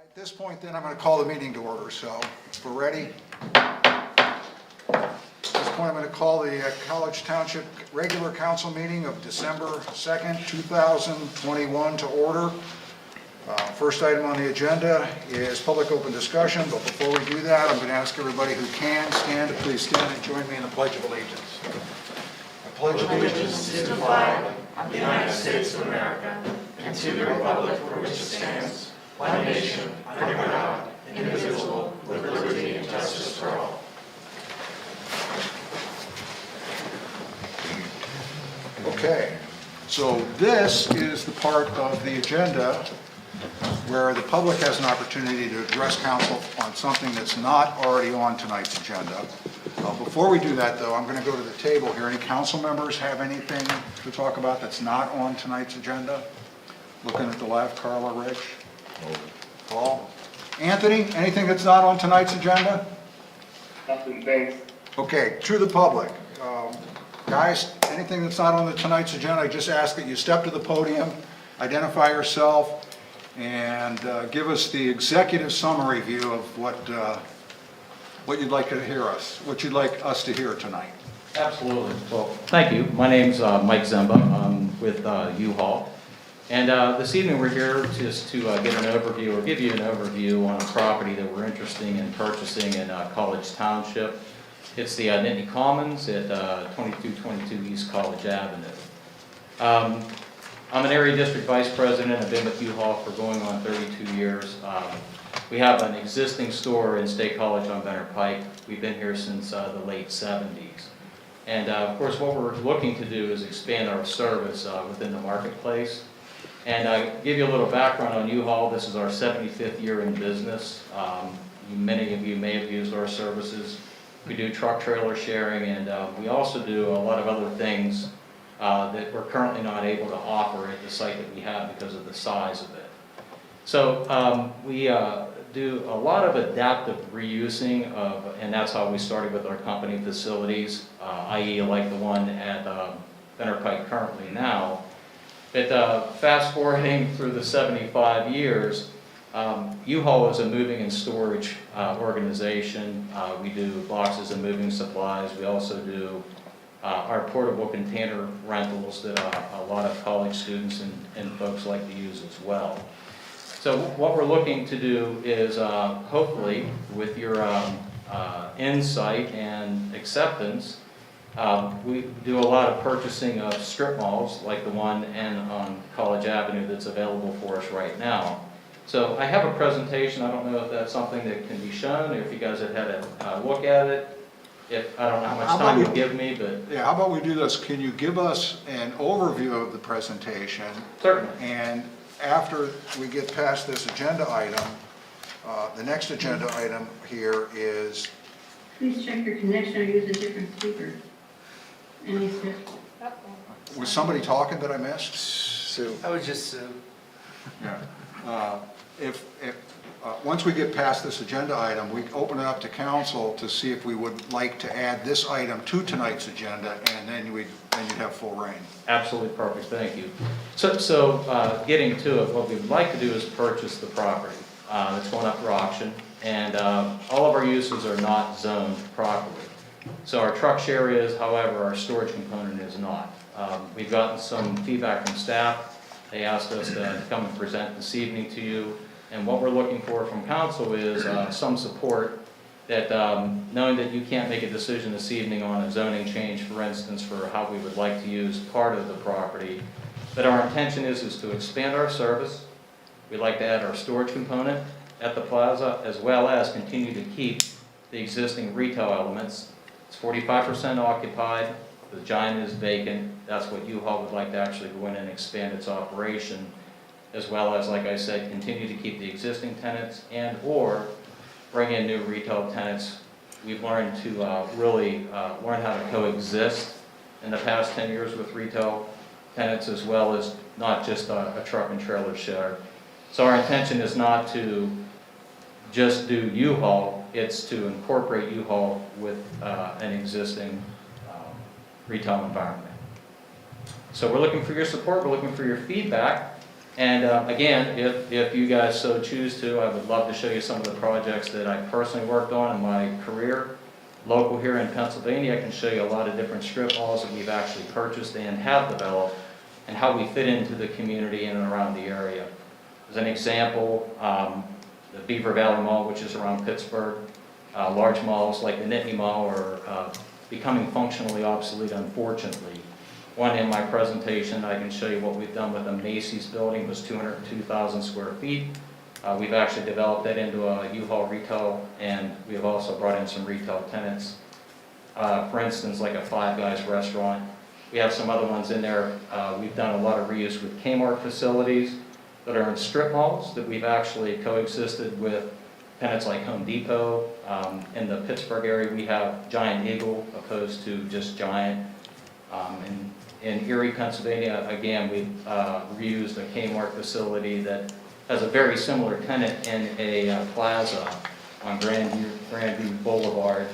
At this point, then, I'm going to call the meeting to order, so if we're ready. At this point, I'm going to call the College Township regular council meeting of December 2nd, 2021 to order. First item on the agenda is public open discussion, but before we do that, I'm going to ask everybody who can stand to please stand and join me in the Pledge of Allegiance. I pledge allegiance to the flag of the United States of America and to the republic for which it stands, one nation, under God, indivisible, with liberty and justice for all. Okay, so this is the part of the agenda where the public has an opportunity to address council on something that's not already on tonight's agenda. Before we do that, though, I'm going to go to the table here. Any council members have anything to talk about that's not on tonight's agenda? Looking at the left, Carla, Rich, Paul, Anthony, anything that's not on tonight's agenda? Nothing, thanks. Okay, to the public. Guys, anything that's not on tonight's agenda, I just ask that you step to the podium, identify yourself, and give us the executive summary view of what you'd like to hear what you'd like us to hear tonight. Absolutely. Well, thank you. My name's Mike Zemba. I'm with U-Haul. And this evening we're here just to get an overview or give you an overview on a property that we're interested in purchasing in College Township. It's the Nittany Commons at 2222 East College Avenue. I'm an area district vice president. I've been with U-Haul for going on 32 years. We have an existing store in State College on Benner Pike. We've been here since the late 70s. And of course what we're looking to do is expand our service within the marketplace. And give you a little background on U-Haul. This is our 75th year in business. Many of you may have used our services. We do truck trailer sharing, and we also do a lot of other things that we're currently not able to offer at the site that we have because of the size of it. So we do a lot of adaptive reusing of, and that's how we started with our company facilities, i.e. like the one at Benner Pike currently now. But fast forwarding through the 75 years, U-Haul is a moving and storage organization. We do boxes and moving supplies. We also do our portable container rentals that a lot of college students and folks like to use as well. So what we're looking to do is hopefully with your insight and acceptance, we do a lot of purchasing of strip malls like the one on College Avenue that's available for us right now. So I have a presentation. I don't know if that's something that can be shown or if you guys have had a look at it. If I don't know how much time you give me, but yeah, how about we do this? Can you give us an overview of the presentation? Certainly. And after we get past this agenda item, the next agenda item here is. Please check your connection or use a different speaker. Was somebody talking that I missed? Sue. I was just Sue. Yeah. Once we get past this agenda item, we open it up to council to see if we would like to add this item to tonight's agenda, and then you'd have full reign. Absolutely perfect, thank you. So getting to it, what we'd like to do is purchase the property. It's going up for auction, and all of our uses are not zoned properly. So our truck share is, however, our storage component is not. We've gotten some feedback from staff. They asked us to come and present this evening to you. And what we're looking for from council is some support that knowing that you can't make a decision this evening on a zoning change, for instance, for how we would like to use part of the property, that our intention is to expand our service. We'd like to add our storage component at the plaza, as well as continue to keep the existing retail elements. It's 45% occupied. The giant is vacant. That's what U-Haul would like to actually go in and expand its operation, as well as, like I said, continue to keep the existing tenants and or bring in new retail tenants. We've learned to really learn how to coexist in the past 10 years with retail tenants, as well as not just a truck and trailer share. So our intention is not to just do U-Haul, it's to incorporate U-Haul with an existing retail environment. So we're looking for your support, we're looking for your feedback, And again, if you guys so choose to, I would love to show you some of the projects that I personally worked on in my career. Local here in Pennsylvania, I can show you a lot of different strip malls that we've actually purchased and have developed, and how we fit into the community in and around the area. As an example, the Beaver Valley Mall, which is around Pittsburgh, large malls like the Nittany Mall are becoming functionally obsolete, unfortunately. One in my presentation, I can show you what we've done with the Macy's building. It was 202,000 square feet. We've actually developed that into a U-Haul retail, and we have also brought in some retail tenants. For instance, like a Five Guys restaurant. We have some other ones in there. We've done a lot of reuse with Kmart facilities that are in strip malls that we've actually coexisted with tenants like Home Depot. In the Pittsburgh area, we have Giant Eagle opposed to just Giant. In Erie, Pennsylvania, again, we've reused a Kmart facility that has a very similar tenant in a plaza on Grandview Boulevard.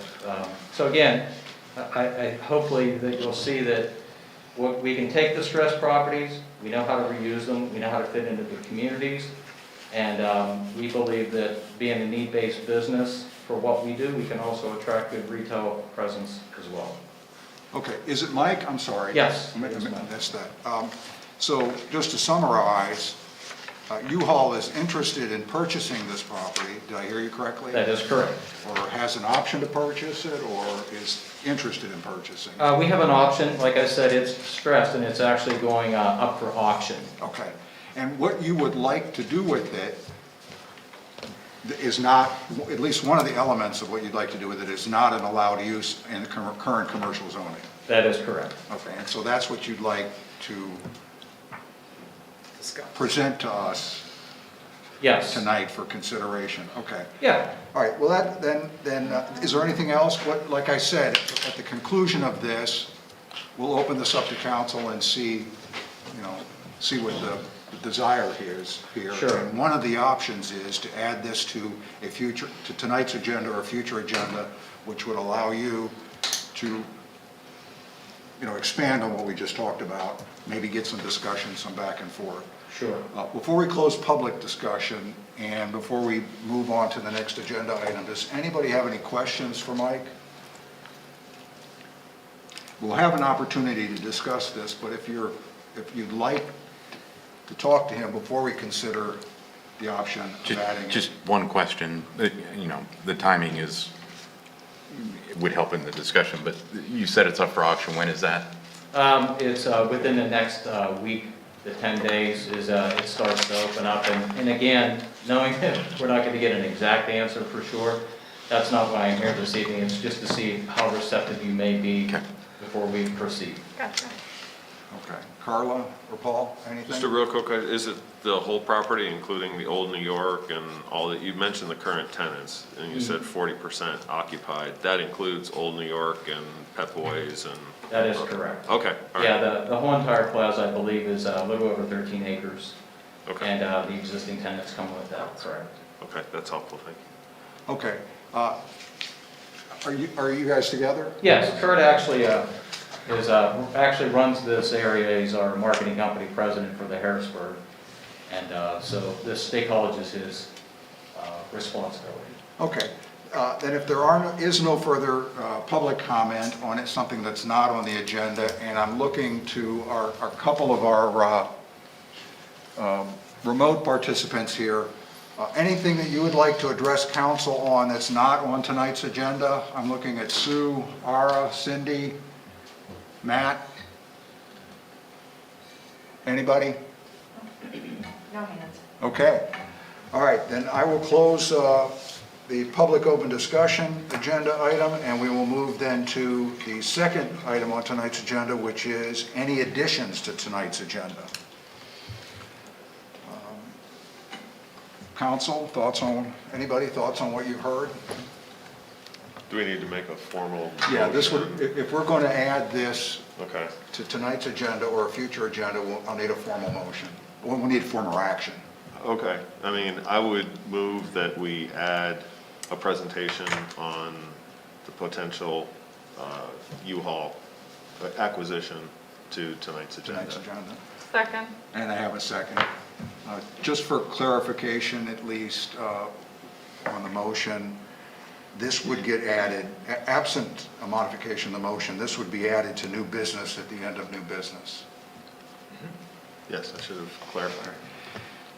So again, I hopefully that you'll see that we can take distressed properties, we know how to reuse them, we know how to fit into the communities, and we believe that being a need-based business for what we do, we can also attract good retail presence as well. Okay, is it Mike? I'm sorry. Yes, I it is Mike. missed that. So just to summarize, U-Haul is interested in purchasing this property, did I hear you correctly? That is correct. Or has an option to purchase it, or is interested in purchasing? We have an option, like I said, it's stressed, and it's actually going up for auction. Okay, and what you would like to do with it is not, at least one of the elements of what you'd like to do with it is not an allowed use in the current commercial zoning. That is correct. Okay, and so that's what you'd like to present to us Yes. tonight for consideration. Okay. Yeah. All right, well, then is there anything else? Like I said, at the conclusion of this, we'll open this up to council and see what the desire is here. Sure. And one of the options is to add this to tonight's agenda or a future agenda, which would allow you to, expand on what we just talked about, maybe get some discussion, some back and forth. Sure. Before we close public discussion and before we move on to the next agenda item, does anybody have any questions for Mike? We'll have an opportunity to discuss this, but if you'd like to talk to him before we consider the option of adding. Just one question, the timing would help in the discussion, but you said it's up for auction. When is that? It's within the next week. The 10 days is it starts to open up, and again, knowing that we're not going to get an exact answer for sure, that's not why I'm here this evening. It's just to see how receptive you may be before we proceed. Gotcha. Okay. Carla or Paul, anything? Just a real quick, is it the whole property, including the old New York and all that? You mentioned the current tenants, and you said 40% occupied. That includes Old New York and Pep Boys and... That is correct. Okay, all right. Yeah, the whole entire plaza, I believe, is a little over 13 acres. Okay. And the existing tenants come with that, correct? Okay, that's helpful, thank you. Okay. Are you guys together? Yes, Kurt actually actually runs this area. He's our marketing company president for the Harrisburg. And so this State College is his responsibility. Okay. Then if there is no further public comment on it, something that's not on the agenda, and I'm looking to our couple of our remote participants here, anything that you would like to address council on that's not on tonight's agenda? I'm looking at Sue, Ara, Cindy, Matt. Anybody? No hands. Okay. All right, then I will close the public open discussion agenda item, and we will move then to the second item on tonight's agenda, which is any additions to tonight's agenda. Council, anybody thoughts on what you've heard? Do we need to make a formal? Yeah, motion? if we're going to add this Okay, to tonight's agenda or a future agenda, I'll need a formal motion. We'll need formal action. okay. I mean, I would move that we add a presentation on the potential U-Haul acquisition to tonight's agenda. Tonight's agenda. Second. And I have a second. Just for clarification, at least on the motion, this would get added, absent a modification of the motion, this would be added to new business at the end of new business. Yes, I should have clarified.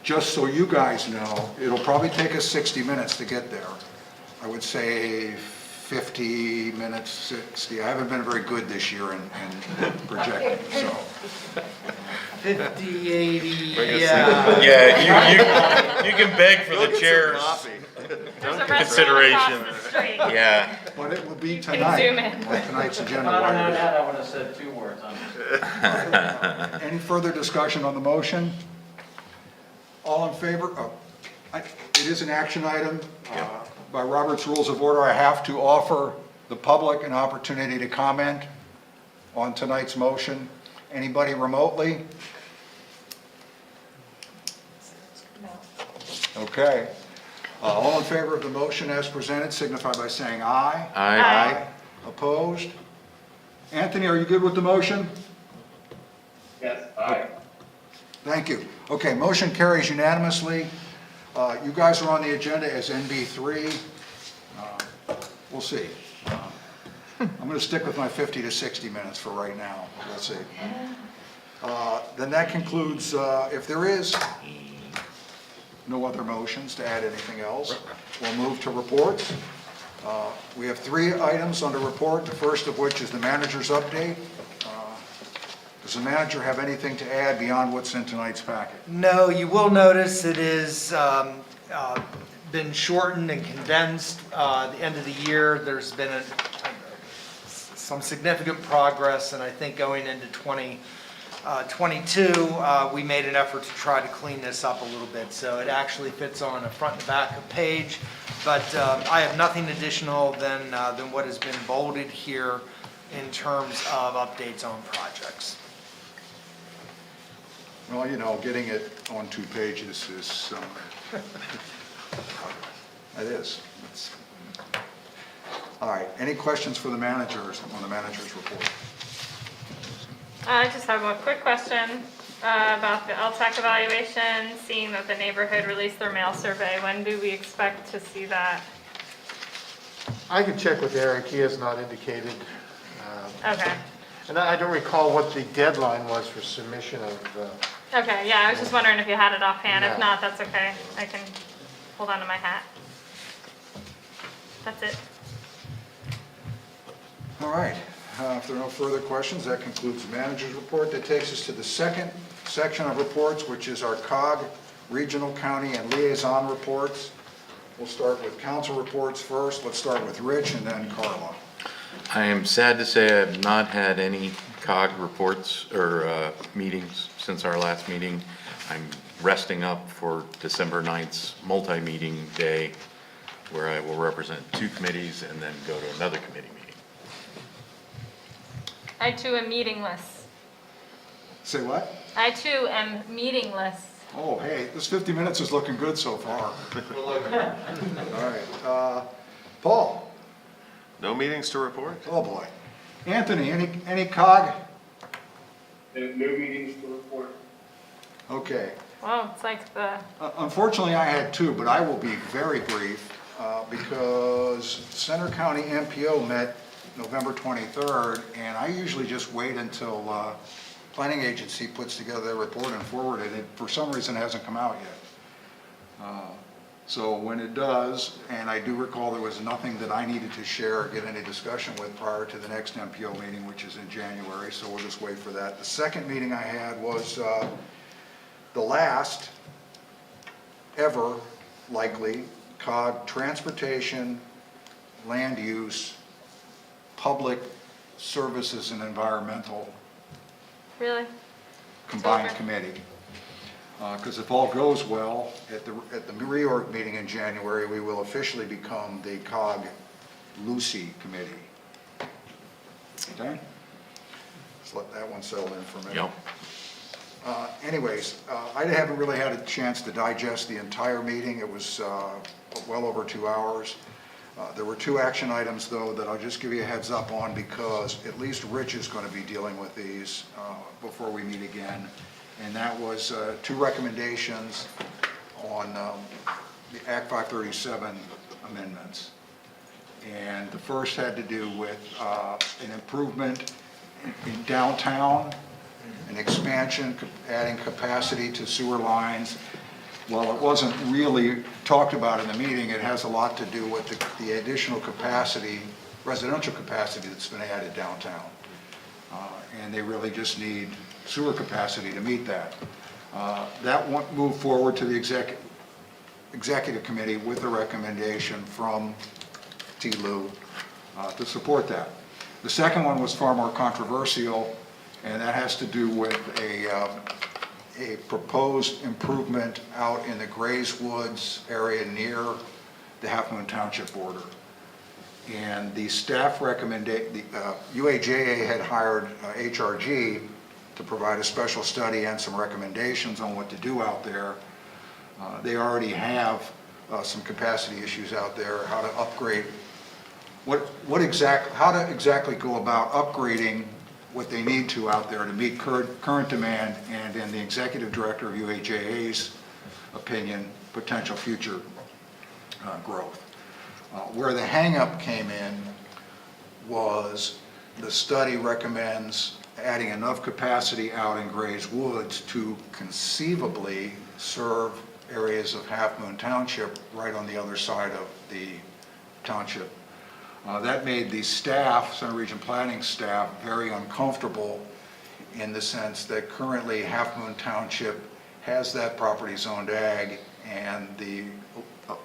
Just so you guys know, it'll probably take us 60 minutes to get there. I would say 50 minutes, 60. I haven't been very good this year in projecting, so. 50, 80, Yeah, you can beg for the chair's consideration. Yeah. But it will be can tonight, zoom in. on tonight's If agenda. I don't know item. that, I would have said 2 words on it. Any further discussion on the motion? All in favor? It is an action item. By Robert's Rules of Order, I have to offer the public an opportunity to comment on tonight's motion. Anybody remotely? Okay. All in favor of the motion as presented signify by saying aye. Aye. Opposed? Anthony, are you good with the motion? Yes, aye. Thank you. Okay, motion carries unanimously. You guys are on the agenda as NB3. We'll see. I'm going to stick with my 50 to 60 minutes for right now. We'll see. Then that concludes, if there is no other motions to add anything else, we'll move to reports. We have 3 items under report, the first of which is the manager's update. Does the manager have anything to add beyond what's in tonight's packet? No, you will notice it is been shortened and condensed. The end of the year, there's been some significant progress, and I think going into 2022, we made an effort to try to clean this up a little bit. So it actually fits on the front and back of page, but I have nothing additional than what has been bolded here in terms of updates on projects. Well, you know, getting it on 2 pages is, it is. All right, any questions for the managers on the manager's report? I just have a quick question about the LTAC evaluation, seeing that the neighborhood released their mail survey. When do we expect to see that? I can check with Eric, he has not indicated. Okay. And I don't recall what the deadline was for submission of, Okay, yeah, I was just wondering if you had it offhand. If No. not, that's okay. I can hold on to my hat. That's it. All right, if there are no further questions, that concludes the manager's report. That takes us to the second section of reports, which is our COG, regional, county, and liaison reports. We'll start with council reports first. Let's start with Rich and then Carla. I am sad to say I have not had any COG reports or meetings since our last meeting. I'm resting up for December 9th's multi-meeting day, where I will represent 2 committees and then go to another committee meeting. I too am meetingless. Say what? I too am meetingless. Oh, hey, this 50 minutes is looking good so far. All right, Paul? No meetings to report? Oh, boy. Anthony, any COG? No meetings to report. Okay. Well, it's like the, Unfortunately, I had 2, but I will be very brief because Center County MPO met November 23rd, and I usually just wait until planning agency puts together their report and forward it. It, for some reason, hasn't come out yet. So when it does, and I do recall there was nothing that I needed to share or get any discussion with prior to the next MPO meeting, which is in January, so we'll just wait for that. The second meeting I had was the last ever, likely, COG transportation, land use, public services and environmental really? combined over. committee. Because if all goes well, at the reorg meeting in January, we will officially become the COG Lucy Committee. Okay? Let's let that one settle in for a minute. Yep. Anyways, I haven't really had a chance to digest the entire meeting. It was well over 2 hours. There were 2 action items, though, that I'll just give you a heads up on because at least Rich is going to be dealing with these before we meet again. and that was 2 recommendations on the Act 537 amendments. And the first had to do with an improvement in downtown, an expansion, adding capacity to sewer lines. While it wasn't really talked about in the meeting, it has a lot to do with the additional capacity, residential capacity that's been added downtown. And they really just need sewer capacity to meet that. That moved forward to the executive committee with a recommendation from T. Lou to support that. The second one was far more controversial, and that has to do with a proposed improvement out in the Grays Woods area near the Half Moon Township border. And the staff UAJA had hired HRG to provide a special study and some recommendations on what to do out there. They already have some capacity issues out there, how to upgrade, how to exactly go about upgrading what they need to out there to meet current demand, and in the executive director of UAJA's opinion, potential future growth. Where the hang-up came in was the study recommends adding enough capacity out in Grays Woods to conceivably serve areas of Half Moon Township right on the other side of the township. That made the staff, Center Region Planning staff, very uncomfortable in the sense that currently Half Moon Township has that property zoned ag, and the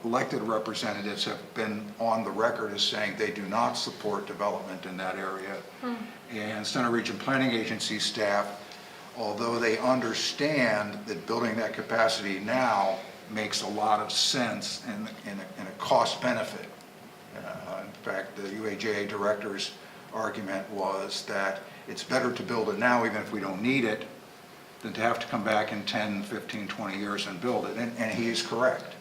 elected representatives have been on the record as saying they do not support development in that area. And Center Region Planning Agency staff, although they understand that building that capacity now makes a lot of sense in a cost benefit. In fact, the UAJA director's argument was that it's better to build it now even if we don't need it than to have to come back in 10, 15, 20 years and build it, and he is correct.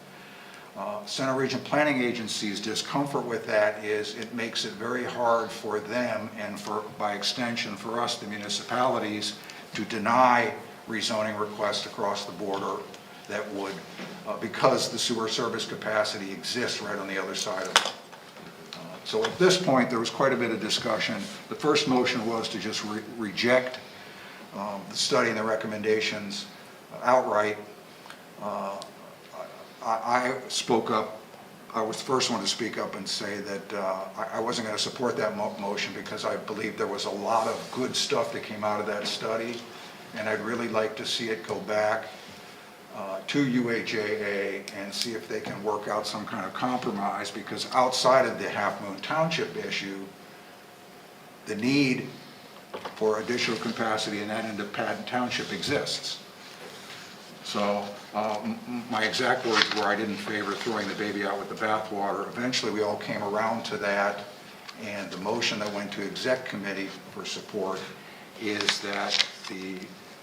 Center Region Planning Agency's discomfort with that is it makes it very hard for them, and by extension for us, the municipalities, to deny rezoning requests across the border that would, because the sewer service capacity exists right on the other side of it. So at this point, there was quite a bit of discussion. The first motion was to just reject the study and the recommendations outright. I spoke up. I was the first one to speak up and say that I wasn't going to support that motion because I believe there was a lot of good stuff that came out of that study, and I'd really like to see it go back to UAJA and see if they can work out some kind of compromise, because outside of the Half Moon Township issue, the need for additional capacity in that end of Patton Township exists. So my exact words were I didn't favor throwing the baby out with the bathwater. Eventually we all came around to that, and the motion that went to exec committee for support is that the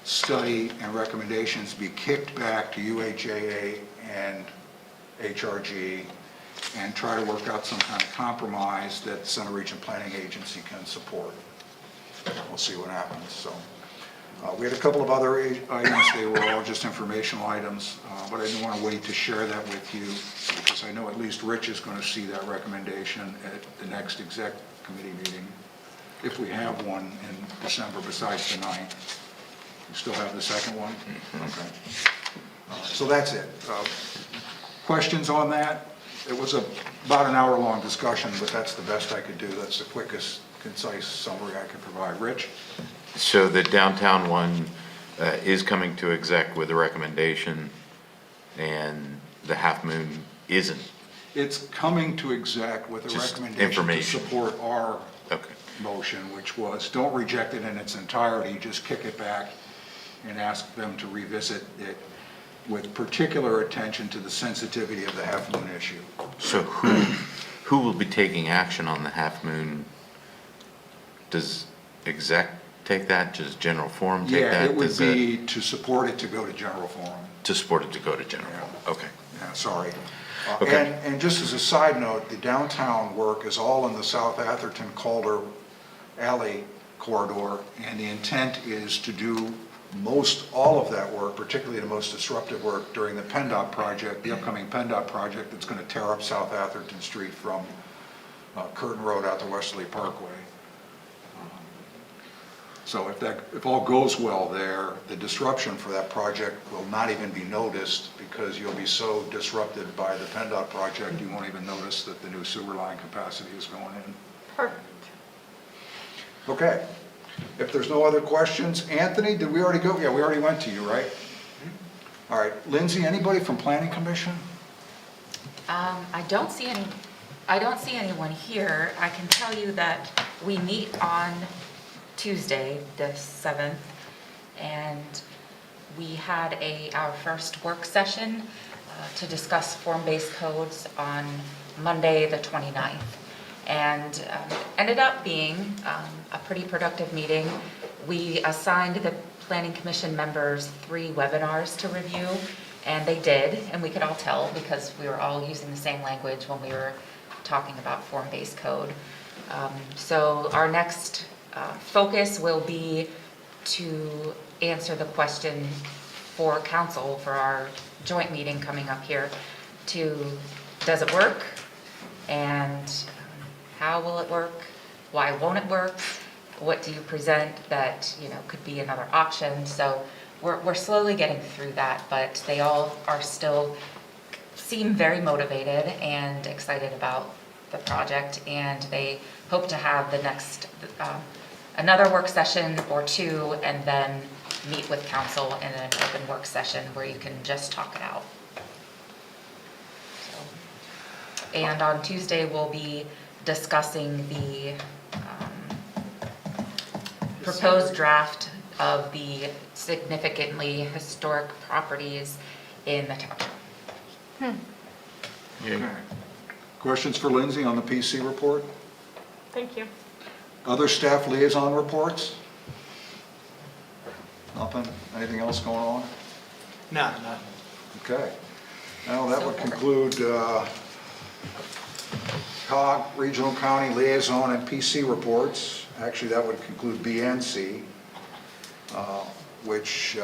study and recommendations be kicked back to UAJA and HRG and try to work out some kind of compromise that the Center Region Planning Agency can support. We'll see what happens. So we had a couple of other items. They were all just informational items, but I didn't want to wait to share that with you because I know at least Rich is going to see that recommendation at the next exec committee meeting, if we have one in December besides the 9th. You still have the second one? Okay. So that's it. Questions on that? It was about an hour-long discussion, but that's the best I could do. That's the quickest, concise summary I could provide. Rich? So the downtown one is coming to exec with a recommendation, and the Half Moon isn't. It's coming to exec with a Just recommendation information. to support our Okay. motion, which was don't reject it in its entirety, just kick it back and ask them to revisit it with particular attention to the sensitivity of the Half Moon issue. So who will be taking action on the Half Moon? Does exec take that? Does general forum take that? Yeah, it would Does be to support it to go to general forum. to support it to go to general Yeah. forum? Okay. Yeah, sorry. Okay. And just as a side note, the downtown work is all in the South Atherton Calder Alley corridor, and the intent is to do all of that work, particularly the most disruptive work during the PennDOT project, the upcoming PennDOT project that's going to tear up South Atherton Street from Curtin Road out to Westerly Parkway. So if all goes well there, the disruption for that project will not even be noticed because you'll be so disrupted by the PennDOT project, you won't even notice that the new sewer line capacity is going in. Perfect. Okay. If there's no other questions, Anthony, did we already go? Yeah, we already went to you, right? All right. Lindsay, anybody from Planning Commission? I don't see anyone here. I can tell you that we meet on Tuesday, the 7th, and we had our first work session to discuss form-based codes on Monday, the 29th. And ended up being a pretty productive meeting. We assigned the Planning Commission members 3 webinars to review, and they did, and we could all tell because we were all using the same language when we were talking about form-based code. So our next focus will be to answer the question for council for our joint meeting coming up here does it work? And how will it work? Why won't it work? What do you present that, could be another option? So we're slowly getting through that, but they all seem very motivated and excited about the project, and they hope to have the next, another work session or 2, and then meet with council in an open work session where you can just talk it out. And on Tuesday, we'll be discussing the proposed draft of the significantly historic properties in the township. Okay. Questions for Lindsay on the PC report? Thank you. Other staff liaison reports? Nothing? Anything else going on? No. Okay. Now that would conclude COG, Regional County Liaison and PC reports. Actually, that would conclude BNC, which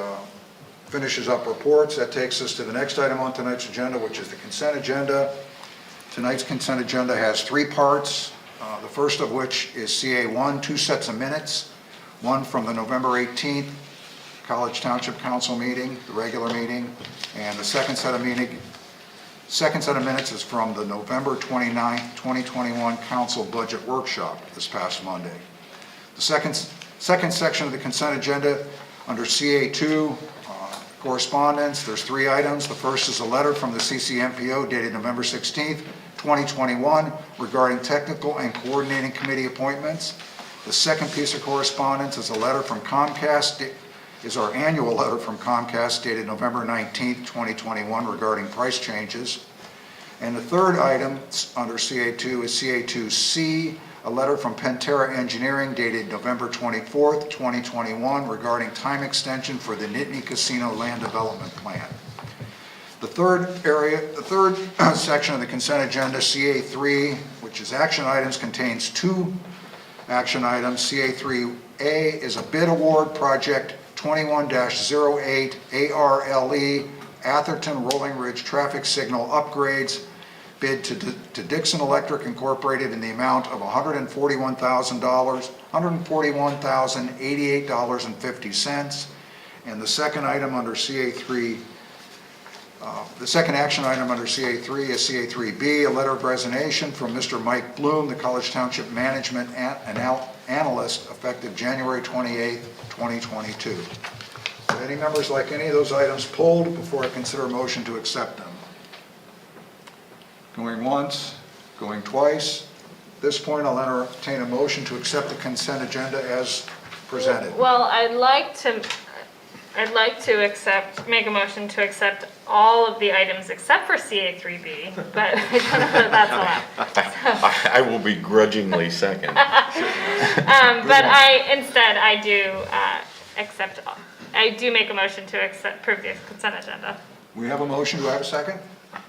finishes up reports. That takes us to the next item on tonight's agenda, which is the consent agenda. Tonight's consent agenda has 3 parts, the first of which is CA1, 2 sets of minutes, one from the November 18th College Township Council meeting, the regular meeting, and the second set of minutes is from the November 29th, 2021 Council Budget Workshop this past Monday. The second section of the consent agenda under CA2, correspondence, there's 3 items. The first is a letter from the CCMPO dated November 16th, 2021 regarding technical and coordinating committee appointments. The second piece of correspondence is a letter from Comcast, is our annual letter from Comcast dated November 19th, 2021 regarding price changes. And the third item under CA2 is CA2C, a letter from Pantera Engineering dated November 24th, 2021 regarding time extension for the Nittany Casino land development plan. The third section of the consent agenda, CA3, which is action items, contains 2 action items. CA3A is a bid award, project 21-08 ARLE Atherton Rolling Ridge traffic signal upgrades, bid to Dixon Electric Incorporated in the amount of $141,088.50. And the second item under CA3, the second action item under CA3 is CA3B, a letter of resignation from Mr. Mike Bloom, the College Township Management Analyst, effective January 28th, 2022. Would any members like any of those items pulled before I consider a motion to accept them? Going once, going twice. At this point, I'll entertain a motion to accept the consent agenda as presented. Well, I'd like to make a motion to accept all of the items except for CA3B, but I don't know that that's allowed. I will begrudgingly second. But I do make a motion to approve the consent agenda. We have a motion. Do I have a second?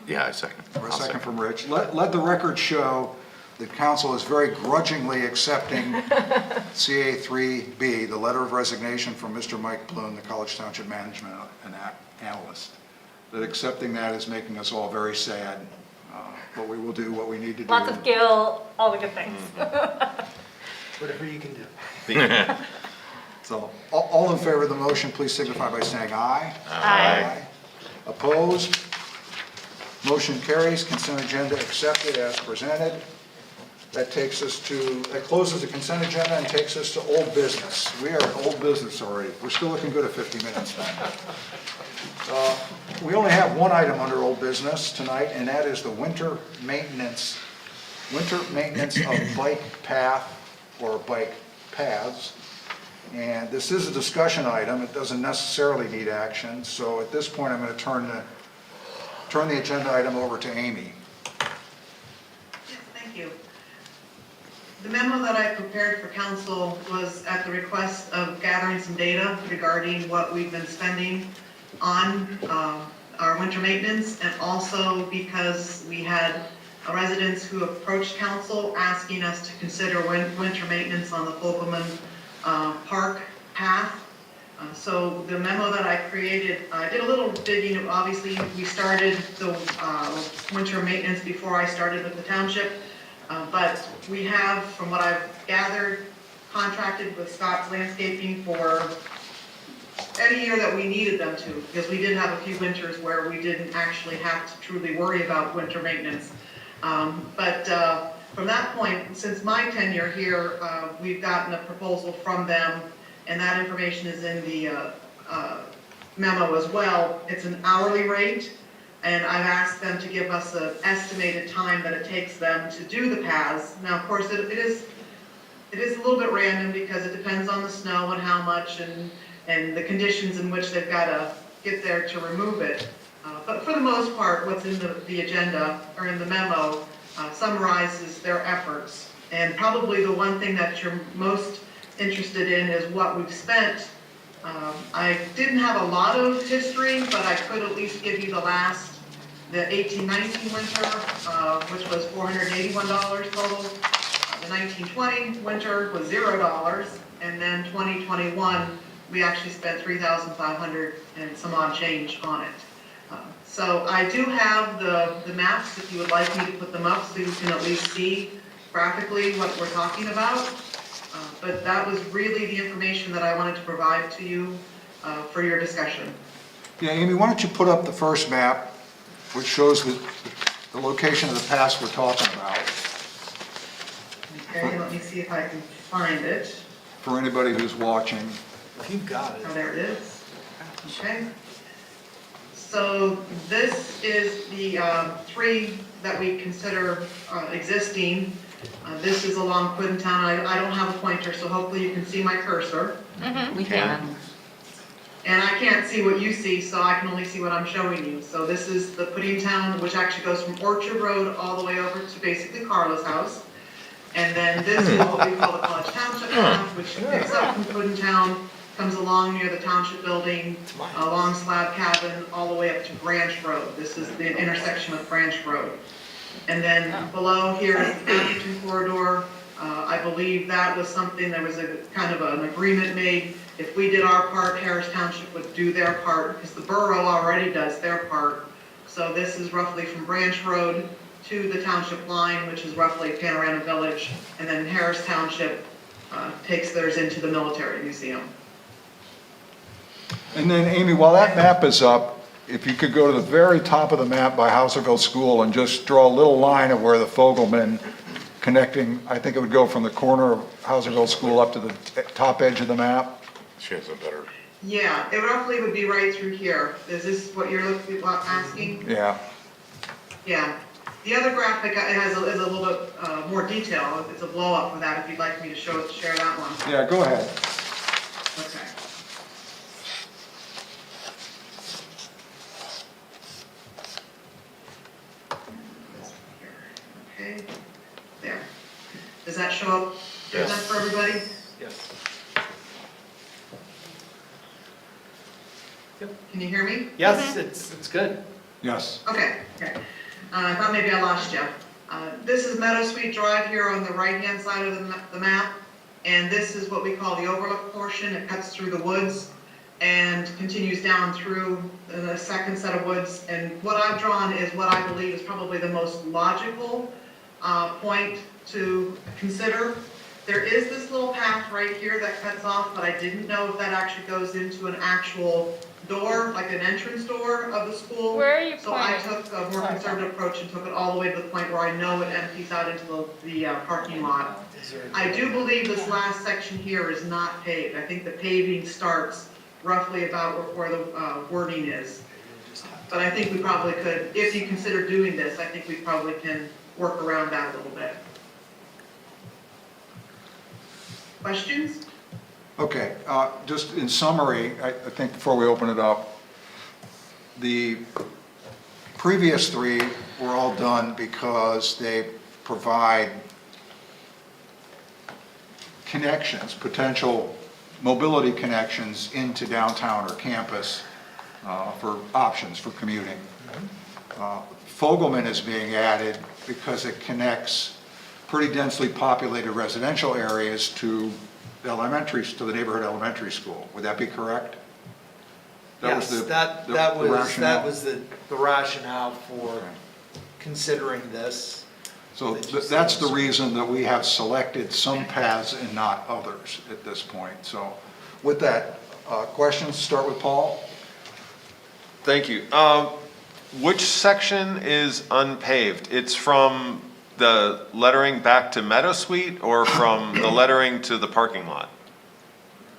Yeah, I second. Or a second from Rich. Let the record show the council is very grudgingly accepting CA3B, the letter of resignation from Mr. Mike Bloom, the College Township Management Analyst. That accepting that is making us all very sad, but we will do what we need to do. Lots of skill, all the good things. Whatever you can do. So, all in favor of the motion, please signify by saying aye. Aye. Opposed? Motion carries. Consent agenda accepted as presented. That closes the consent agenda and takes us to old business. We are at old business already. We're still looking good at 50 minutes now. We only have one item under old business tonight, and that is the winter maintenance of bike path or bike paths. And this is a discussion item. It doesn't necessarily need action. So at this point, I'm going to turn the agenda item over to Amy. Yes, thank you. The memo that I prepared for council was at the request of gathering some data regarding what we've been spending on our winter maintenance, and also because we had residents who approached council asking us to consider winter maintenance on the Fogelman Park path. So the memo that I created, I did a little digging. Obviously, we started the winter maintenance before I started with the township, but we have, from what I've gathered, contracted with Scott's Landscaping for any year that we needed them to, because we did have a few winters where we didn't actually have to truly worry about winter maintenance. But from that point, since my tenure here, we've gotten a proposal from them, and that information is in the memo as well. It's an hourly rate, and I've asked them to give us an estimated time that it takes them to do the paths. Now, of course, it is a little bit random because it depends on the snow and how much and the conditions in which they've got to get there to remove it. But for the most part, what's in the agenda or in the memo summarizes their efforts. And probably the one thing that you're most interested in is what we've spent. I didn't have a lot of history, but I could at least give you the 18-19 winter, which was $481 total. The 19-20 winter was $0, and then 2021, we actually spent $3,500 and some odd change on it. So I do have the maps, if you would like me to put them up so you can at least see graphically what we're talking about. But that was really the information that I wanted to provide to you for your discussion. Yeah, Amy, why don't you put up the first map, which shows the location of the paths we're talking about. Okay, let me see if I can find it. For anybody who's watching. If you've got it. Oh, there it is. Okay. So this is the three that we consider existing. This is along Quintown. I don't have a pointer, so hopefully you can see my cursor. We can. And I can't see what you see, so I can only see what I'm showing you. So this is the Puddingtown, which actually goes from Orchard Road all the way over to basically Carla's house. And then this is what we call the College Township path, which picks up from Puddingtown, comes along near the township building, along Slab Cabin, all the way up to Branch Road. This is the intersection with Branch Road. And then below here is the Atherton corridor. I believe that was something, there was a kind of an agreement made. If we did our part, Harris Township would do their part, because the borough already does their part. So this is roughly from Branch Road to the township line, which is roughly Panorama Village, and then Harris Township takes theirs into the military museum. And then, Amy, while that map is up, if you could go to the very top of the map by Houserville School and just draw a little line of where the Fogelman connecting, I think it would go from the corner of Houserville School up to the top edge of the map. She has a better. Yeah, it roughly would be right through here. Is this what you're asking? Yeah. Yeah. The other graphic is a little bit more detail. It's a blow up for that if you'd like me to share that one. Yeah, go ahead. Okay. Okay, there. Does that show up good enough for everybody? Yes. Can you hear me? Yes, it's good. Yes. Okay, okay. I thought maybe I lost you. This is Meadow Sweet Drive here on the right-hand side of the map, and this is what we call the overlook portion. It cuts through the woods and continues down through the second set of woods. And what I've drawn is what I believe is probably the most logical point to consider. There is this little path right here that cuts off, but I didn't know if that actually goes into an actual door, like an entrance door of the school. Where are you So I pointing? took a more conservative approach and took it all the way to the point where I know it empties out into the parking lot. I do believe this last section here is not paved. I think the paving starts roughly about where the wording is. But I think we probably could, if you consider doing this, I think we probably can work around that a little bit. Questions? Okay, just in summary, I think before we open it up, the previous three were all done because they provide connections, potential mobility connections into downtown or campus for options for commuting. Fogelman is being added because it connects pretty densely populated residential areas to the neighborhood elementary school. Would that be correct? Yes, that was the rationale for considering this. So that's the reason that we have selected some paths and not others at this point. So with that, questions, start with Paul. Thank you. Which section is unpaved? It's from the lettering back to Meadow Sweet or from the lettering to the parking lot?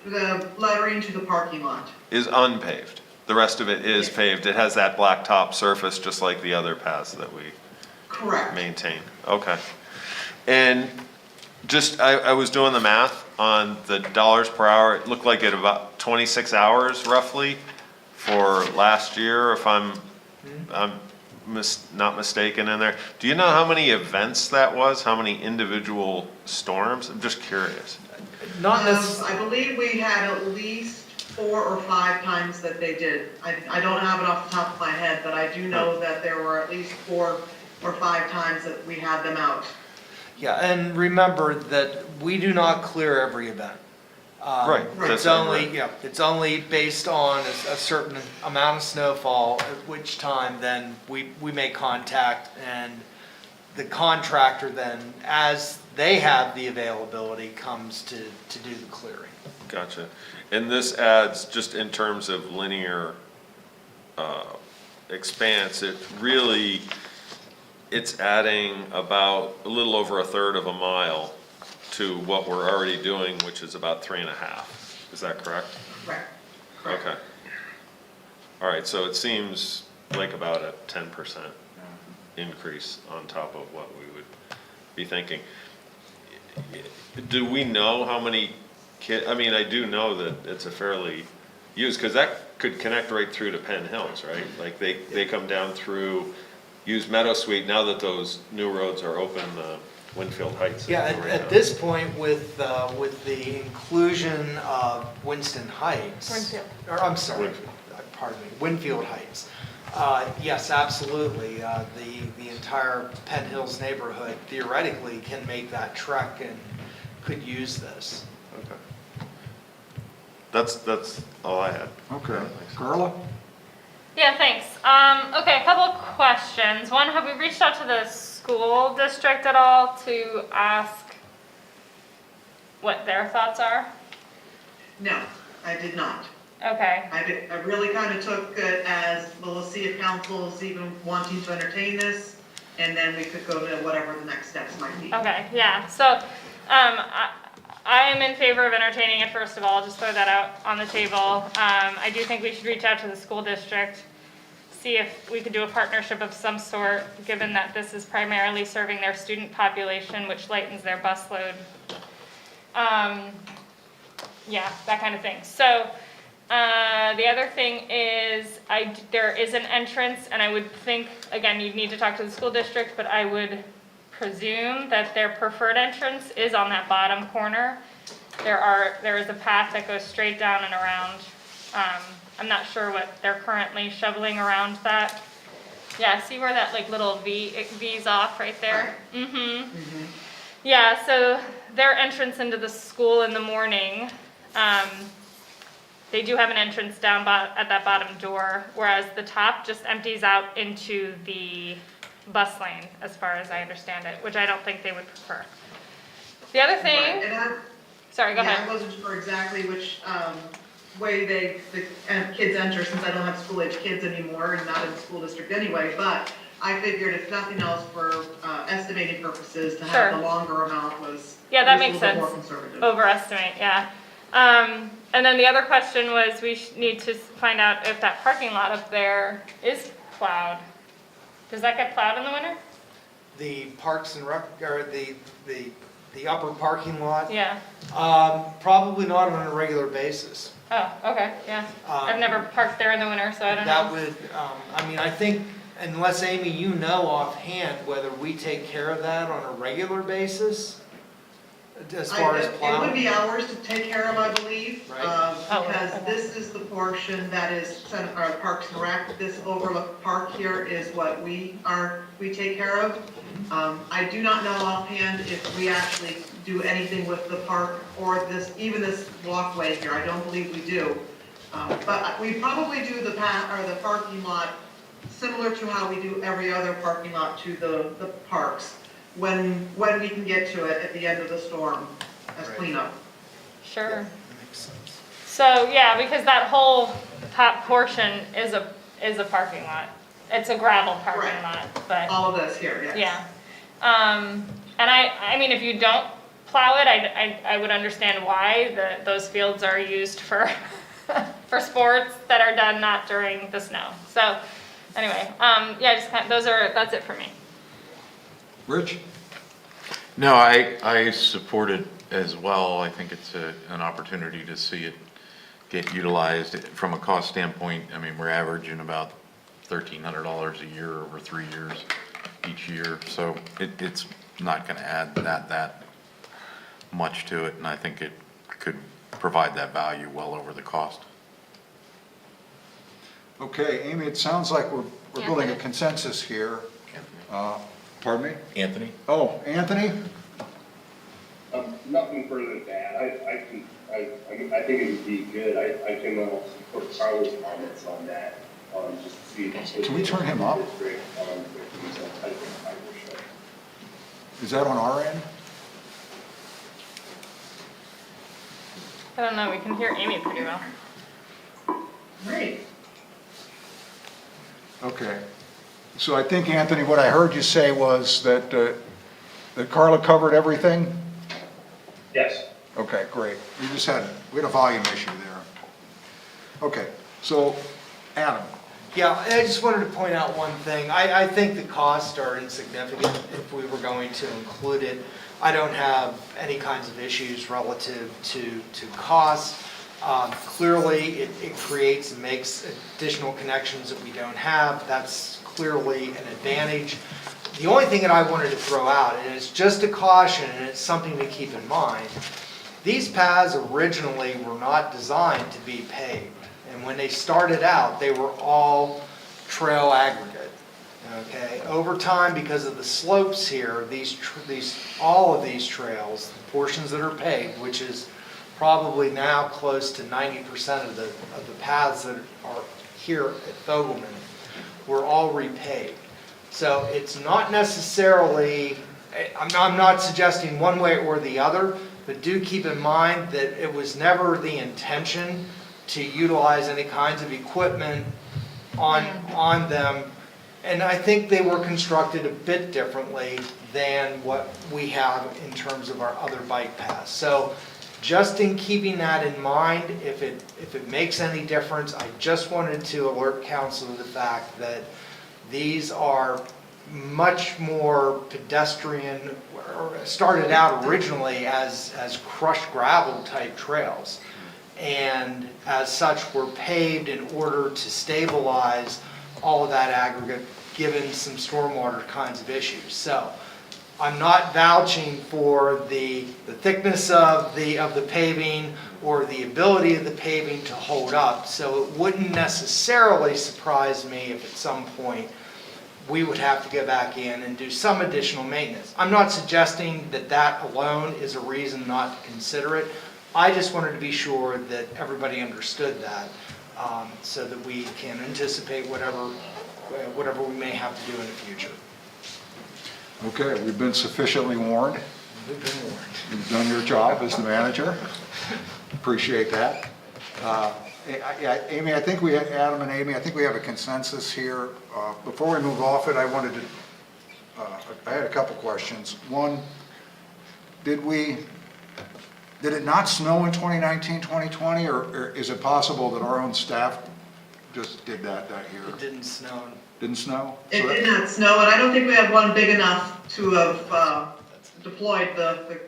The lettering to the parking lot. Is unpaved. The rest of it is paved. It has that blacktop surface just like the other paths that we Correct. maintain. Okay. And just, I was doing the math on the dollars per hour. It looked like it about 26 hours roughly for last year, if I'm not mistaken in there. Do you know how many events that was? How many individual storms? I'm just curious. Not necessarily. I believe we had at least 4 or 5 times that they did. I don't have it off the top of my head, but I do know that there were at least 4 or 5 times that we had them out. Yeah, and remember that we do not clear every event. Right. It's only based on a certain amount of snowfall, at which time then we make contact, and the contractor then, as they have the availability, comes to do the clearing. Gotcha. And this adds, just in terms of linear expanse, it's adding about a little over 1/3 of a mile to what we're already doing, which is about 3.5. Is that correct? Correct. Okay. All right, so it seems like about a 10% increase on top of what we would be thinking. Do we know how many I mean, I do know that it's a fairly used, because that could connect right through to Penn Hills, right? Like they come down through, use Meadow Sweet, now that those new roads are open, Winfield Heights. Yeah, at this point, with the inclusion of Winston Heights. Winfield. Or, I'm sorry, pardon me, Winfield Heights. Yes, absolutely. The entire Penn Hills neighborhood theoretically can make that trek and could use this. Okay. That's all I had. Okay. Carla? Yeah, thanks. Okay, a couple of questions. One, have we reached out to the school district at all to ask what their thoughts are? No, I did not. Okay. I really kind of took it as, well, let's see if council's even wanting to entertain this, and then we could go to whatever the next steps might be. Okay, yeah, so, I am in favor of entertaining it, first of all, just throw that out on the table. I do think we should reach out to the school district, see if we could do a partnership of some sort, given that this is primarily serving their student population, which lightens their bus load. Yeah, that kind of thing. So, the other thing is, there is an entrance, and I would think, again, you'd need to talk to the school district, but I would presume that their preferred entrance is on that bottom corner. There is a path that goes straight down and around. I'm not sure what they're currently shoveling around that. Yeah, see where that like little V's off right there? Mm-hmm. Yeah, so their entrance into the school in the morning, they do have an entrance down at that bottom door, whereas the top just empties out into the bus lane, as far as I understand it, which I don't think they would prefer. The other Right, thing, and sorry, go yeah, ahead. I wasn't sure exactly which way the kids enter, since I don't have school-age kids anymore and not in the school district anyway, but I figured if nothing else for estimating purposes, to have the Sure. longer amount was Yeah, that was a makes little bit sense. more conservative. Overestimate, yeah. And then the other question was, we need to find out if that parking lot up there is plowed. Does that get plowed in the winter? The Parks and Rec, or the upper parking lot, Yeah. probably not on a regular basis. Oh, okay, yeah. I've never parked there in the winter, so I don't That know. would, I mean, I think, unless Amy, you know offhand whether we take care of that on a regular basis, as far as It would plowing. be ours to take care of, I believe, Right. because okay. this is the portion that is Parks and Rec. This overlook park here is what we take care of. I do not know offhand if we actually do anything with the park or even this walkway here. I don't believe we do. But we probably do the parking lot similar to how we do every other parking lot to the parks, when we can get to it at the end of the storm as Right. cleanup. Sure. That makes sense. So, yeah, because that whole top portion is a parking lot. It's a gravel parking Right. lot, but, All of this here, yes. yeah. And I mean, if you don't plow it, I would understand why those fields are used for, for sports that are done not during the snow. So, anyway, yeah, just that's it for me. Rich? No, I support it as well. I think it's an opportunity to see it get utilized. From a cost standpoint, I mean, we're averaging about $1,300 a year over 3 years each year, so it's not gonna add that much to it, and I think it could provide that value well over the cost. Okay, Amy, it sounds like we're building a Anthony? consensus here. Pardon me? Anthony? Oh, Anthony? Nothing further to add. I think it would be good. I can support Carlos' comments on that, just to see. Can we turn him up? District, if he's on type of partnership. Is that on our end? I don't know, we can hear Amy pretty well. Great. Okay. So I think, Anthony, what I heard you say was that Carla covered everything? Yes. Okay, great. We had a volume issue there. Okay, so Adam, Yeah, I just wanted to point out one thing. I think the costs are insignificant if we were going to include it. I don't have any kinds of issues relative to costs. Clearly, it creates and makes additional connections that we don't have. That's clearly an advantage. The only thing that I wanted to throw out, and it's just a caution, and it's something to keep in mind, these paths originally were not designed to be paved. And when they started out, they were all trail aggregate. Okay, over time, because of the slopes here, all of these trails, the portions that are paved, which is probably now close to 90% of the paths that are here at Fogelman, were all repaved. So it's not necessarily, I'm not suggesting one way or the other, but do keep in mind that it was never the intention to utilize any kinds of equipment on them. And I think they were constructed a bit differently than what we have in terms of our other bike paths. So just in keeping that in mind, if it makes any difference, I just wanted to alert council to the fact that these are much more pedestrian, or started out originally as crushed gravel type trails. And as such were paved in order to stabilize all of that aggregate, given some stormwater kinds of issues. So I'm not vouching for the thickness of the paving or the ability of the paving to hold up. So it wouldn't necessarily surprise me if at some point we would have to go back in and do some additional maintenance. I'm not suggesting that that alone is a reason not to consider it. I just wanted to be sure that everybody understood that, so that we can anticipate whatever we may have to do in the future. Okay, we've been sufficiently warned. We've been warned. You've done your job as the manager. Appreciate that. Amy, Adam and Amy, I think we have a consensus here. Before we move off it, I had a couple questions. One, did it not snow in 2019, 2020, or is it possible that our own staff just did that year? It didn't snow. Didn't snow? It did not snow, and I don't think we had one big enough to have deployed the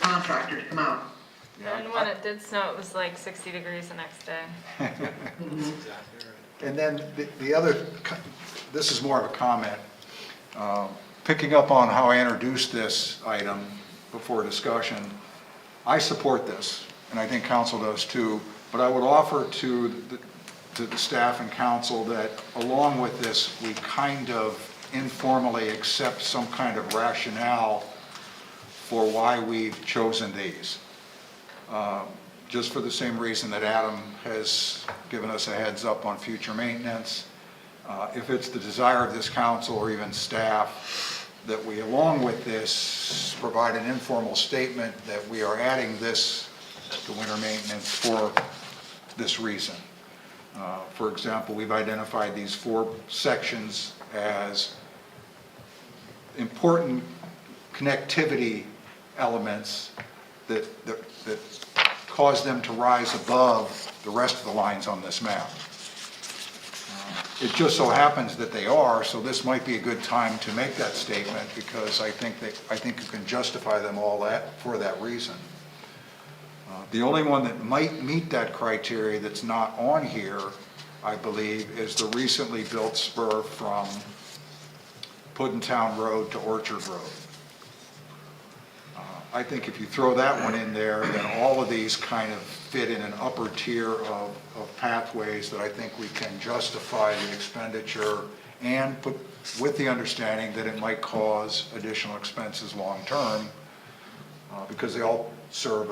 contractor to come out. And when it did snow, it was like 60 degrees the next day. That's exactly right. And then the other, this is more of a comment. Picking up on how I introduced this item before discussion, I support this, and I think council does too, but I would offer to the staff and council that along with this, we kind of informally accept some kind of rationale for why we've chosen these. Just for the same reason that Adam has given us a heads up on future maintenance. If it's the desire of this council or even staff that we, along with this, provide an informal statement that we are adding this to winter maintenance for this reason. For example, we've identified these 4 sections as important connectivity elements that cause them to rise above the rest of the lines on this map. It just so happens that they are, so this might be a good time to make that statement because I think you can justify them all for that reason. The only one that might meet that criteria that's not on here, I believe, is the recently built spur from Puddintown Road to Orchard Road. I think if you throw that one in there, then all of these kind of fit in an upper tier of pathways that I think we can justify the expenditure and put with the understanding that it might cause additional expenses long-term because they all serve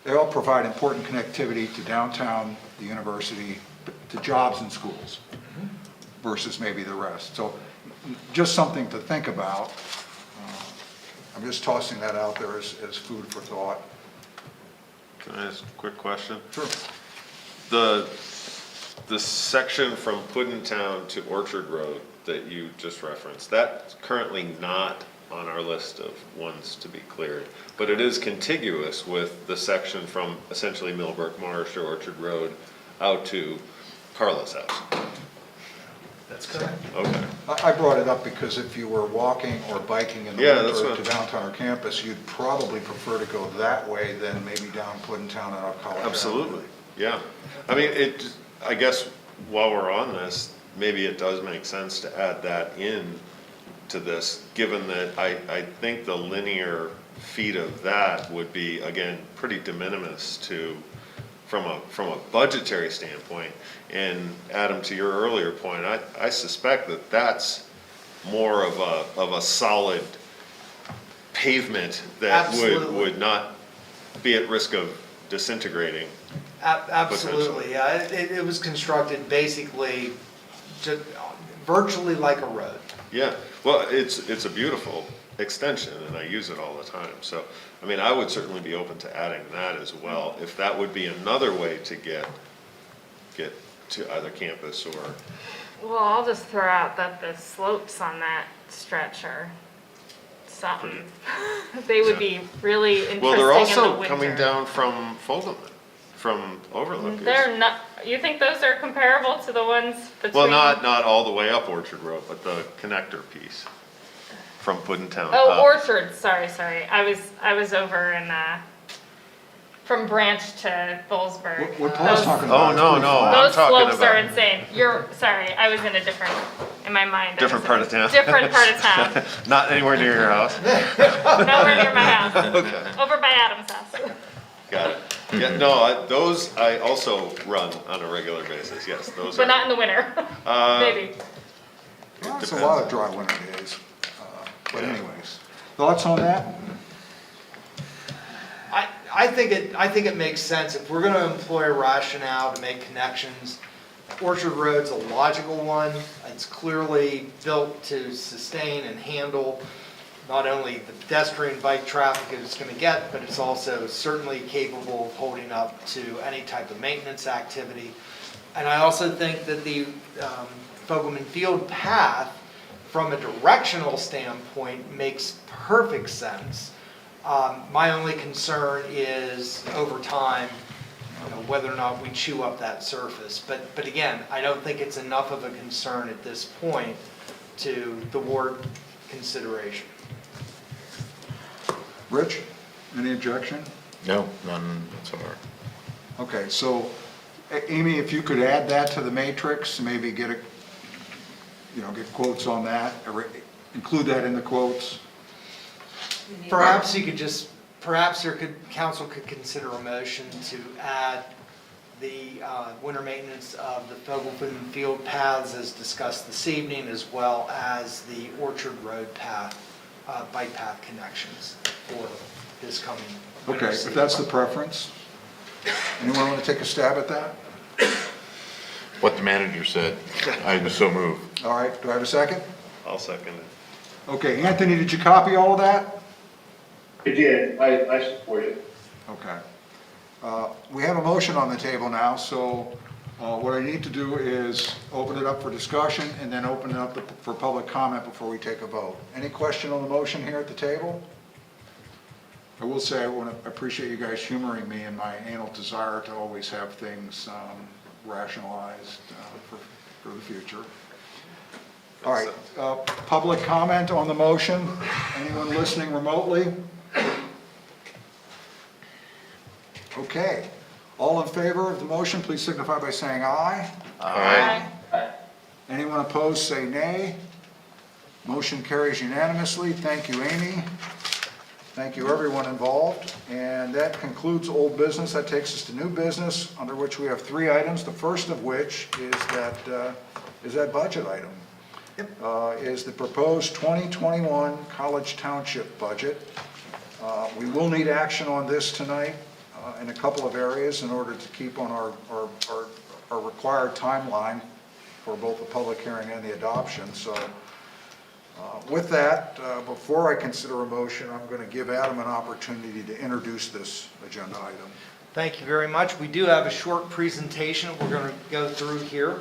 they all provide important connectivity to downtown, the university, to jobs and schools versus maybe the rest. So just something to think about. I'm just tossing that out there as food for thought. Can I ask a quick question? Sure. The section from Puddintown to Orchard Road that you just referenced, that's currently not on our list of ones to be cleared, but it is contiguous with the section from essentially Millbrook Marsh or Orchard Road out to Carla's house. That's correct. Okay. I brought it up because if you were walking or biking in the winter to downtown or campus, you'd probably prefer to go that way than maybe down Puddintown and up College. Absolutely, yeah. I mean, I guess while we're on this, maybe it does make sense to add that in to this, given that I think the linear feet of that would be, again, pretty de minimis from a budgetary standpoint. And Adam, to your earlier point, I suspect that that's more of a solid pavement that would not be at risk of disintegrating. Absolutely, yeah. It was constructed basically virtually like a road. Yeah, well, it's a beautiful extension, and I use it all the time. So, I mean, I would certainly be open to adding that as well, if that would be another way to get to either campus or. Well, I'll just throw out that the slopes on that stretch are something. They would be really interesting Well, they're in the also winter. coming down from Fogelman, from Overlook. They're not, you think those are comparable to the ones between? Well, not all the way up Orchard Road, but the connector piece from Puddintown Oh, up. Orchard, sorry. I was over in, from Branch to Bullsburg. What Paul's talking about. Oh, is no, pretty flat. I'm Those talking slopes are about- insane. Sorry, I was in a different, in my mind. Different part of town? Different part of town. Not anywhere near your house. Nowhere near my house. Okay. Over by Adam's house. Got it. Yeah, no, those I also run on a regular basis, yes, those are. But not in the winter, maybe. Well, it's a depends. lot of dry winter days. But anyways, thoughts on that? I think it makes sense, if we're gonna employ a rationale to make connections, Orchard Road's a logical one. It's clearly built to sustain and handle not only the pedestrian bike traffic it's gonna get, but it's also certainly capable of holding up to any type of maintenance activity. And I also think that the Fogelman Field path, from a directional standpoint, makes perfect sense. My only concern is over time, whether or not we chew up that surface. But again, I don't think it's enough of a concern at this point to the ward consideration. Rich, any objection? No, none whatsoever. Okay, so Amy, if you could add that to the matrix, maybe get quotes on that, or include that in the quotes. Perhaps you could council could consider a motion to add the winter maintenance of the Fogelman Field paths as discussed this evening, as well as the Orchard Road path, bike path connections for this coming winter Okay, season. if that's the preference. Anyone want to take a stab at that? What the manager said, I so move. All right, do I have a second? I'll second it. Okay, Anthony, did you copy all of that? I did, I support it. Okay. We have a motion on the table now, so what I need to do is open it up for discussion and then open it up for public comment before we take a vote. Any question on the motion here at the table? I will say I appreciate you guys humoring me in my anal desire to always have things rationalized for the future. All right, public comment on the motion. Anyone listening remotely? Okay, all in favor of the motion, please signify by saying aye. Aye. Anyone opposed, say nay. Motion carries unanimously. Thank you, Amy. Thank you, everyone involved. And that concludes old business. That takes us to new business, under which we have 3 items. The first of which is that budget item. Is the proposed 2021 College Township budget. We will need action on this tonight in a couple of areas in order to keep on our required timeline for both the public hearing and the adoption. So with that, before I consider a motion, I'm going to give Adam an opportunity to introduce this agenda item. Thank you very much. We do have a short presentation we're going to go through here.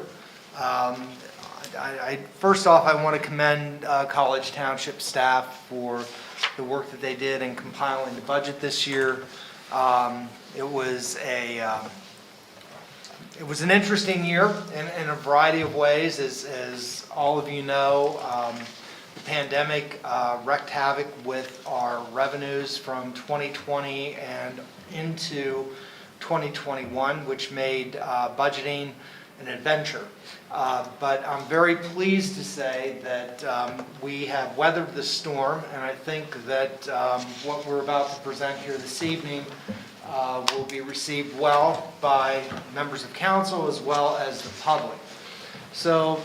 First off, I want to commend College Township staff for the work that they did in compiling the budget this year. It was an interesting year in a variety of ways. As all of you know, the pandemic wreaked havoc with our revenues from 2020 and into 2021, which made budgeting an adventure. But I'm very pleased to say that we have weathered the storm, and I think that what we're about to present here this evening will be received well by members of council as well as the public. So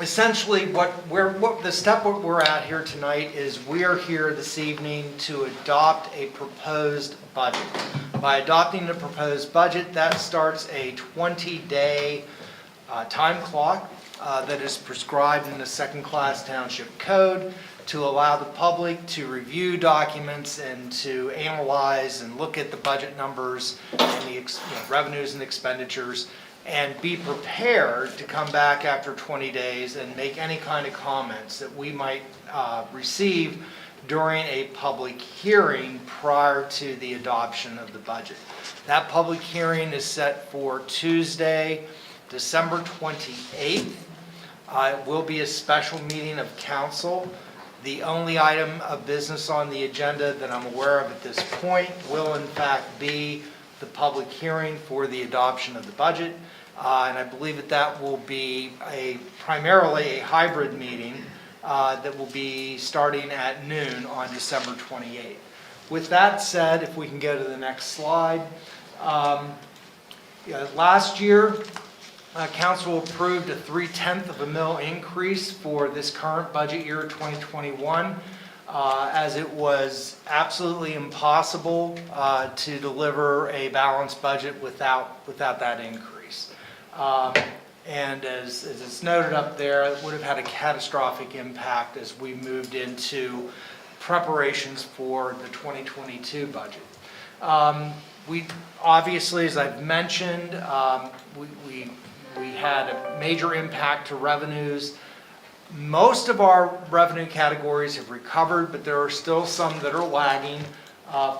essentially the step we're at here tonight is we are here this evening to adopt a proposed budget. By adopting the proposed budget, that starts a 20-day time clock that is prescribed in the second-class township code to allow the public to review documents and to analyze and look at the budget numbers and the revenues and expenditures, and be prepared to come back after 20 days and make any kind of comments that we might receive during a public hearing prior to the adoption of the budget. That public hearing is set for Tuesday, December 28th. It will be a special meeting of council. The only item of business on the agenda that I'm aware of at this point will in fact be the public hearing for the adoption of the budget. And I believe that will be primarily a hybrid meeting that will be starting at noon on December 28th. With that said, if we can go to the next slide. Last year, Council approved a 0.3 of a mil increase for this current budget year, 2021, as it was absolutely impossible to deliver a balanced budget without that increase. And as it's noted up there, it would have had a catastrophic impact as we moved into preparations for the 2022 budget. We obviously, as I've mentioned, we had a major impact to revenues. Most of our revenue categories have recovered, but there are still some that are lagging.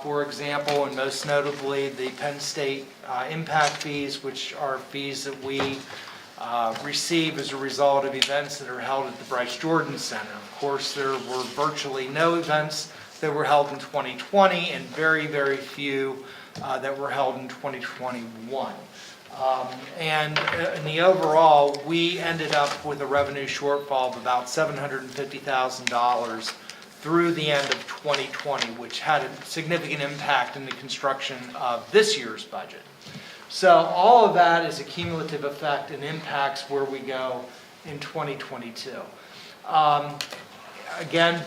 For example, and most notably, the Penn State impact fees, which are fees that we receive as a result of events that are held at the Bryce Jordan Center. Of course, there were virtually no events that were held in 2020 and very, very few that were held in 2021. And in the overall, we ended up with a revenue shortfall of about $750,000 through the end of 2020, which had a significant impact in the construction of this year's budget. So all of that is a cumulative effect and impacts where we go in 2022. Again,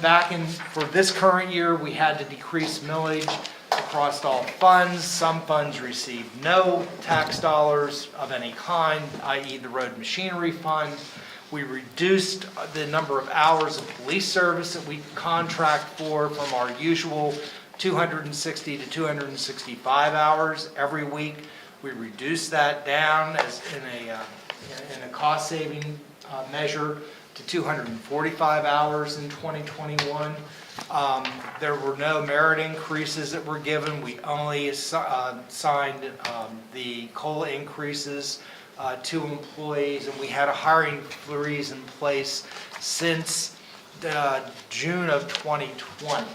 for this current year, we had to decrease millage across all funds. Some funds received no tax dollars of any kind, i.e. the road machinery fund. We reduced the number of hours of police service that we contract for from our usual 260 to 265 hours every week. We reduced that down as in a cost-saving measure to 245 hours in 2021. There were no merit increases that were given. We only signed the COLA increases to employees, and we had a hiring freeze in place since June of 2020.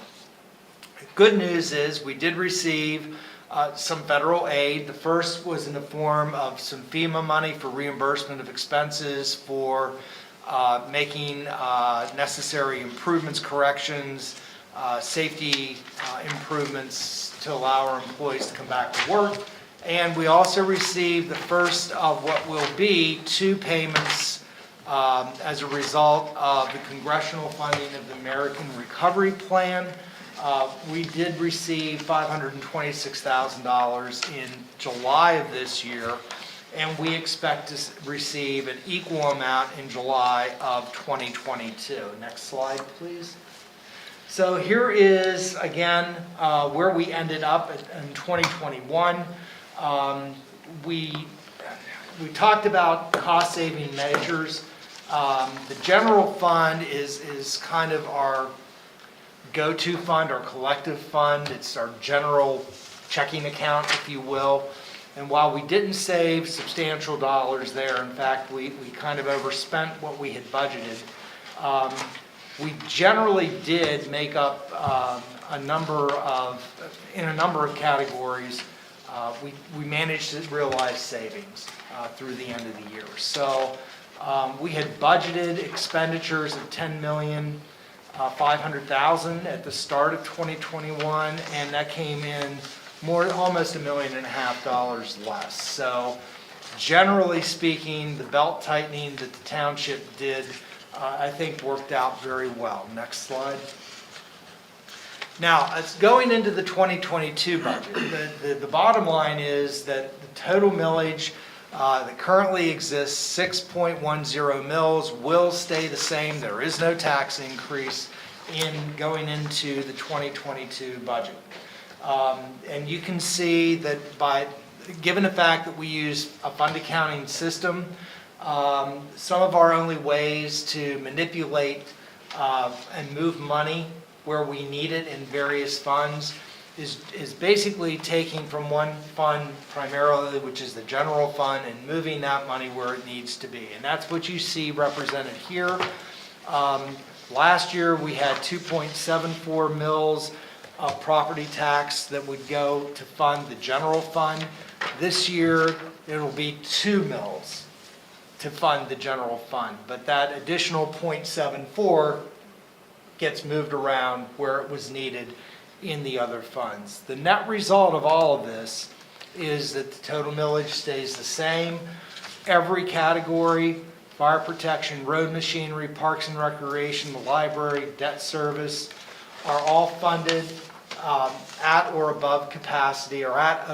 Good news is we did receive some federal aid. The first was in the form of some FEMA money for reimbursement of expenses for making necessary improvements, corrections, safety improvements to allow our employees to come back to work. And we also received the first of what will be 2 payments as a result of the congressional funding of the American Recovery Plan. We did receive $526,000 in July of this year, and we expect to receive an equal amount in July of 2022. Next slide, please. So here is, again, where we ended up in 2021. We talked about cost-saving measures. The general fund is kind of our go-to fund, our collective fund. It's our general checking account, if you will. And while we didn't save substantial dollars there, in fact, we kind of overspent what we had budgeted, we generally did make up in a number of categories. We managed to realize savings through the end of the year. So we had budgeted expenditures of $10,500,000 at the start of 2021, and that came in almost $1.5 million less. So generally speaking, the belt tightening that the township did, I think worked out very well. Next slide. Now, it's going into the 2022 budget. The bottom line is that the total millage that currently exists, 6.10 mils, will stay the same. There is no tax increase going into the 2022 budget. And you can see that given the fact that we use a fund accounting system, some of our only ways to manipulate and move money where we need it in various funds is basically taking from one fund primarily, which is the general fund, and moving that money where it needs to be. And that's what you see represented here. Last year we had 2.74 mils of property tax that would go to fund the general fund. This year it'll be 2 mils to fund the general fund, but that additional 0.74 gets moved around where it was needed in the other funds. The net result of all of this is that the total millage stays the same. every category, fire protection, road machinery, parks and recreation, the library, debt service, are all funded at or above capacity, or at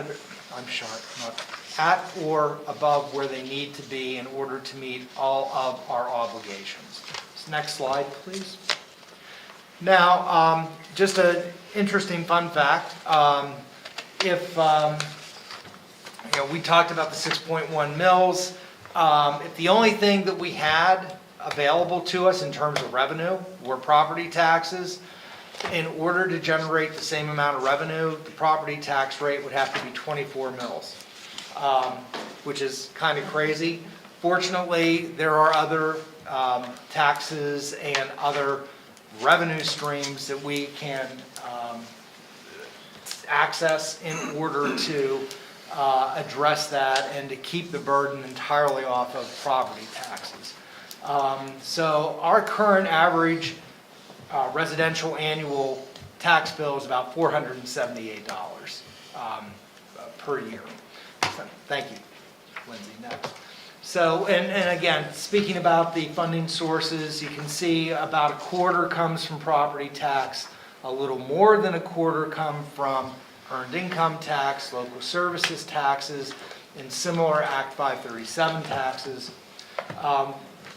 or above where they need to be in order to meet all of our obligations. Next slide, please. Now, just an interesting fun fact. We talked about the 6.1 mils. If the only thing that we had available to us in terms of revenue were property taxes, in order to generate the same amount of revenue, the property tax rate would have to be 24 mils, which is kind of crazy. Fortunately, there are other taxes and other revenue streams that we can access in order to address that and to keep the burden entirely off of property taxes. So our current average residential annual tax bill is about $478 per year. So, thank you, Lindsay. Next. So, and again, speaking about the funding sources, you can see about a quarter comes from property tax, a little more than a quarter come from earned income tax, local services taxes, and similar Act 537 taxes.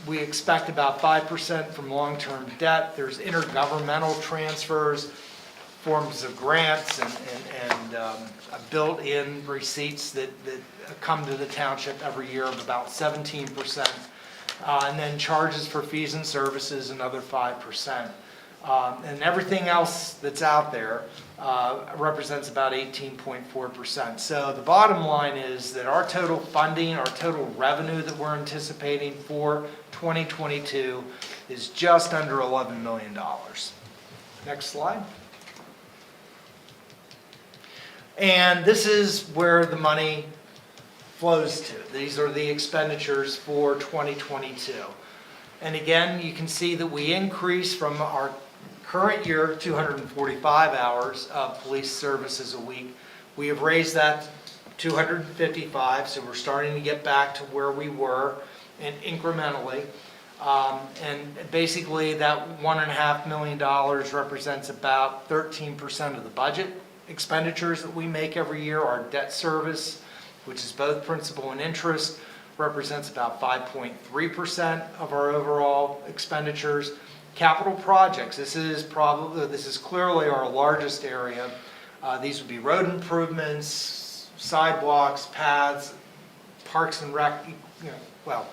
We expect about 5% from long-term debt. There's intergovernmental transfers, forms of grants, and built-in receipts that come to the township every year of about 17%. And then charges for fees and services, another 5%. And everything else that's out there represents about 18.4%. So the bottom line is that our total funding, our total revenue that we're anticipating for 2022 is just under $11 million. Next slide. And this is where the money flows to. These are the expenditures for 2022. And again, you can see that we increase from our current year 245 hours of police services a week. We have raised that to 255, so we're starting to get back to where we were, and incrementally. And basically that $1.5 million represents about 13% of the budget expenditures that we make every year. Our debt service, which is both principal and interest, represents about 5.3% of our overall expenditures. Capital projects, this is clearly our largest area. These would be road improvements, sidewalks, paths, parks and rec, well,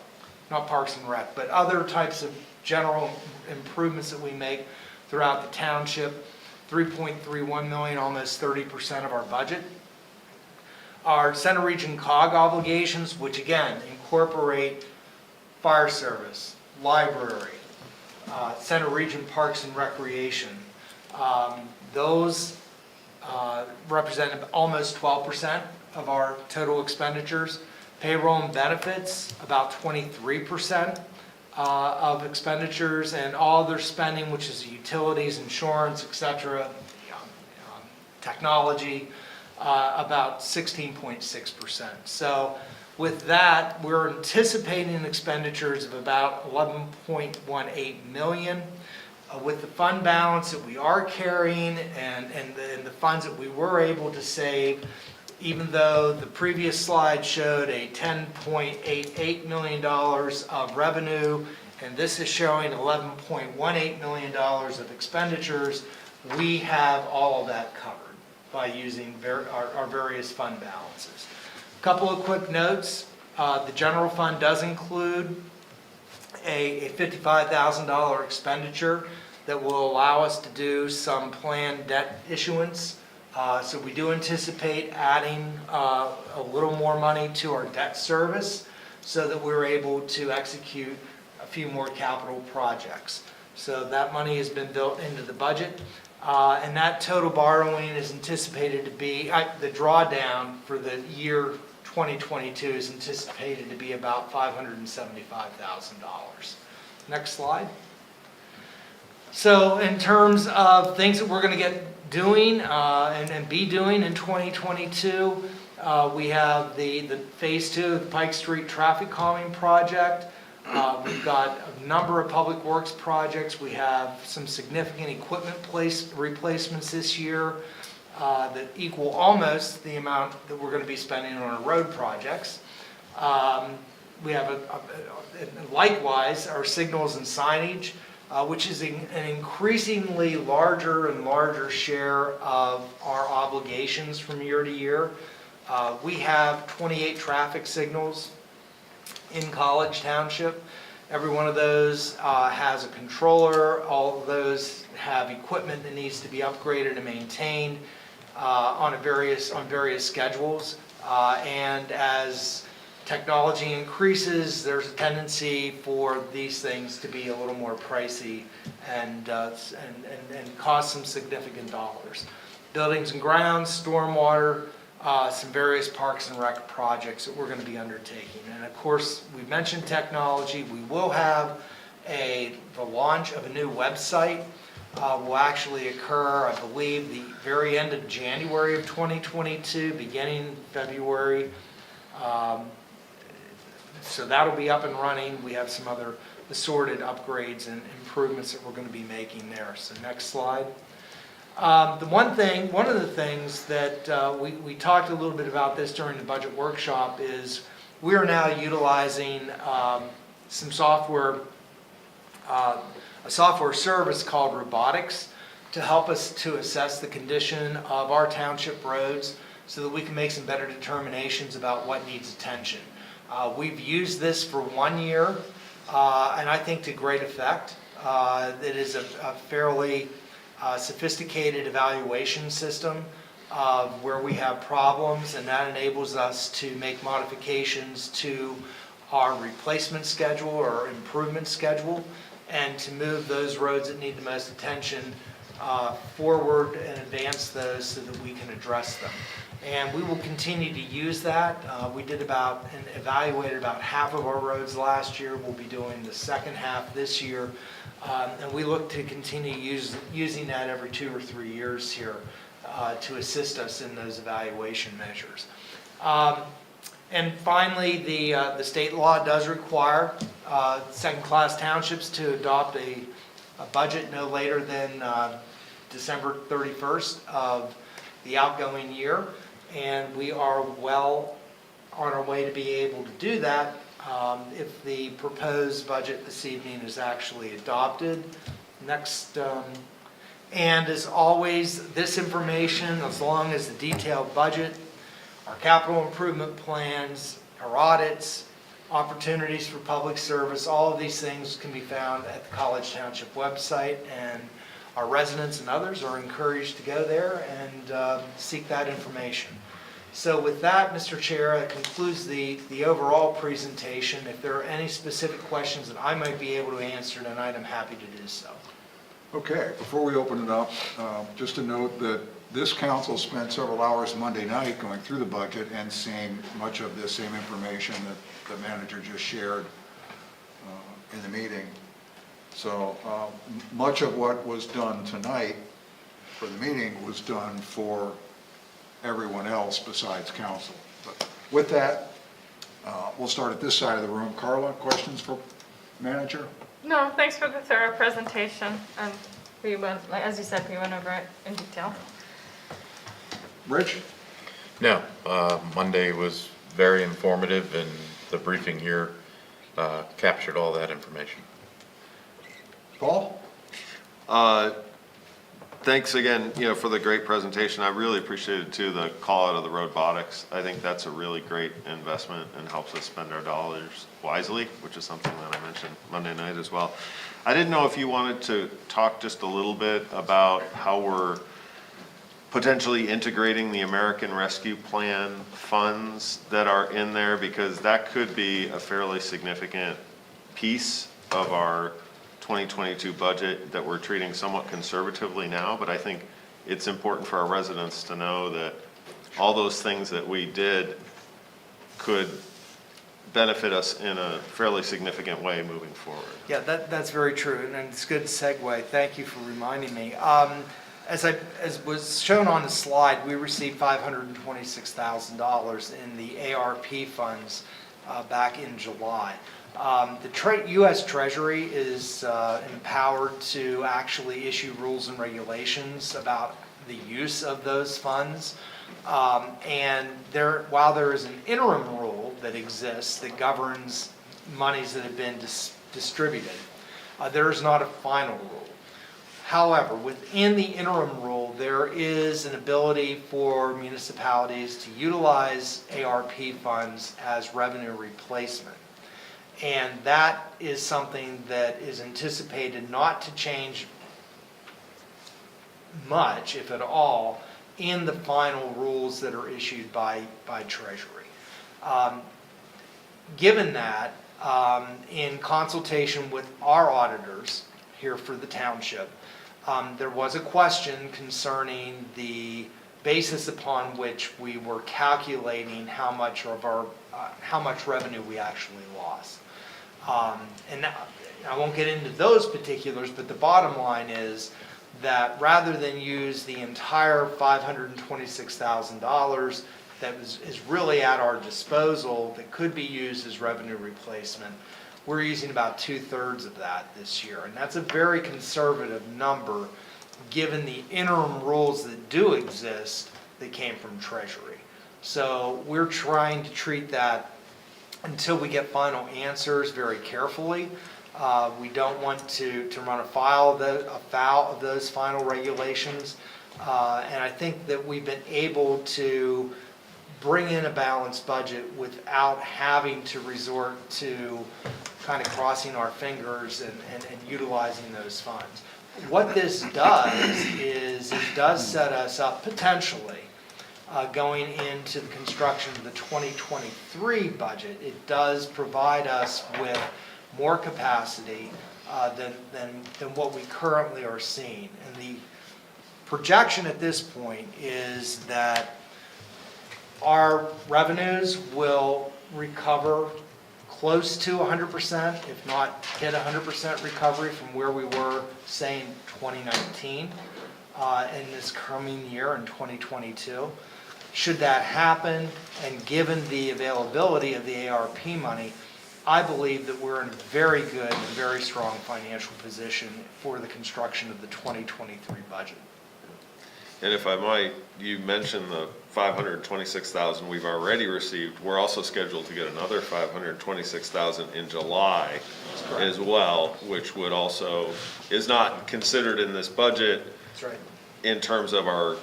not parks and rec, but other types of general improvements that we make throughout the township. 3.31 million, almost 30% of our budget. Our Center Region COG obligations, which again incorporate fire service, library, Center Region Parks and Recreation. Those represent almost 12% of our total expenditures. Payroll and benefits, about 23% of expenditures, and all their spending, which is utilities, insurance, etc., technology, about 16.6%. So with that, we're anticipating expenditures of about 11.18 million. With the fund balance that we are carrying and the funds that we were able to save, even though the previous slide showed a $10.88 million of revenue, and this is showing $11.18 million of expenditures, we have all of that covered by using our various fund balances. A couple of quick notes. The general fund does include a $55,000 expenditure that will allow us to do some planned debt issuance. So we do anticipate adding a little more money to our debt service so that we're able to execute a few more capital projects. So that money has been built into the budget. And that total borrowing is anticipated to be, the drawdown for the year 2022 is anticipated to be about $575,000. Next slide. So in terms of things that we're going to get doing and be doing in 2022, We have the Phase 2 of the Pike Street Traffic Calming Project. We've got a number of public works projects. We have some significant equipment replacements this year that equal almost the amount that we're going to be spending on our road projects. We have likewise our signals and signage, which is an increasingly larger and larger share of our obligations from year to year. We have 28 traffic signals in College Township. Every one of those has a controller. All of those have equipment that needs to be upgraded and maintained on various schedules. And as technology increases, there's a tendency for these things to be a little more pricey and cost some significant dollars. Buildings and grounds, stormwater, some various parks and rec projects that we're going to be undertaking. And of course, we mentioned technology. We will have the launch of a new website. Will actually occur, I believe, the very end of January of 2022, beginning February. So that'll be up and running. We have some other assorted upgrades and improvements that we're going to be making there. So next slide. One of the things that we talked a little bit about this during the budget workshop is we are now utilizing some software, a software service called Robotics to help us to assess the condition of our township roads so that we can make some better determinations about what needs attention. We've used this for 1 year, and I think to great effect. It is a fairly sophisticated evaluation system where we have problems, and that enables us to make modifications to our replacement schedule or improvement schedule, and to move those roads that need the most attention forward and advance those so that we can address them. And we will continue to use that. We did and evaluated about half of our roads last year. We'll be doing the second half this year. And we look to continue using that every 2 or 3 years here to assist us in those evaluation measures. And finally, the state law does require second-class townships to adopt a budget no later than December 31st of the outgoing year. And we are well on our way to be able to do that if the proposed budget this evening is actually adopted. Next, and as always, this information, as long as the detailed budget, our capital improvement plans, our audits, opportunities for public service, all of these things can be found at the College Township website, and our residents and others are encouraged to go there and seek that information. So with that, Mr. Chair, that concludes the overall presentation. If there are any specific questions that I might be able to answer tonight, I'm happy to do so. Okay, before we open it up, just to note that this council spent several hours Monday night going through the budget and seeing much of the same information that the manager just shared in the meeting. So much of what was done tonight for the meeting was done for everyone else besides council. But with that, we'll start at this side of the room. Carla, questions for manager? No, thanks for the thorough presentation. We went, as you said, we went over it in detail. Rich? No, Monday was very informative, and the briefing here captured all that information. Paul? Thanks again, for the great presentation. I really appreciated too the call out of the robotics. I think that's a really great investment and helps us spend our dollars wisely, which is something that I mentioned Monday night as well. I didn't know if you wanted to talk just a little bit about how we're potentially integrating the American Rescue Plan funds that are in there, because that could be a fairly significant piece of our 2022 budget that we're treating somewhat conservatively now, but I think it's important for our residents to know that all those things that we did could benefit us in a fairly significant way moving forward. Yeah, that's very true, and it's a good segue. Thank you for reminding me. As was shown on the slide, we received $526,000 in the ARP funds back in July. The U.S. Treasury is empowered to actually issue rules and regulations about the use of those funds. And while there is an interim rule that exists that governs monies that have been distributed, there is not a final rule. However, within the interim rule, there is an ability for municipalities to utilize ARP funds as revenue replacement. And that is something that is anticipated not to change much, if at all, in the final rules that are issued by Treasury. Given that, in consultation with our auditors here for the township, there was a question concerning the basis upon which we were calculating how much revenue we actually lost. And I won't get into those particulars, but the bottom line is that rather than use the entire $526,000 that is really at our disposal that could be used as revenue replacement, we're using about 2/3 of that this year. And that's a very conservative number given the interim rules that do exist that came from Treasury. So we're trying to treat that until we get final answers very carefully. We don't want to run afoul of those final regulations. And I think that we've been able to bring in a balanced budget without having to resort to kind of crossing our fingers and utilizing those funds. What this does is it does set us up potentially going into the construction of the 2023 budget. It does provide us with more capacity than what we currently are seeing. And the projection at this point is that our revenues will recover close to 100%, if not hit 100% recovery from where we were, say, in 2019, in this coming year in 2022. Should that happen, and given the availability of the ARP money, I believe that we're in a very good and very strong financial position for the construction of the 2023 budget. And if I might, you mentioned the $526,000 we've already received. We're also scheduled to get another $526,000 in July as well, which would also, is not considered in this budget. That's right. In terms of our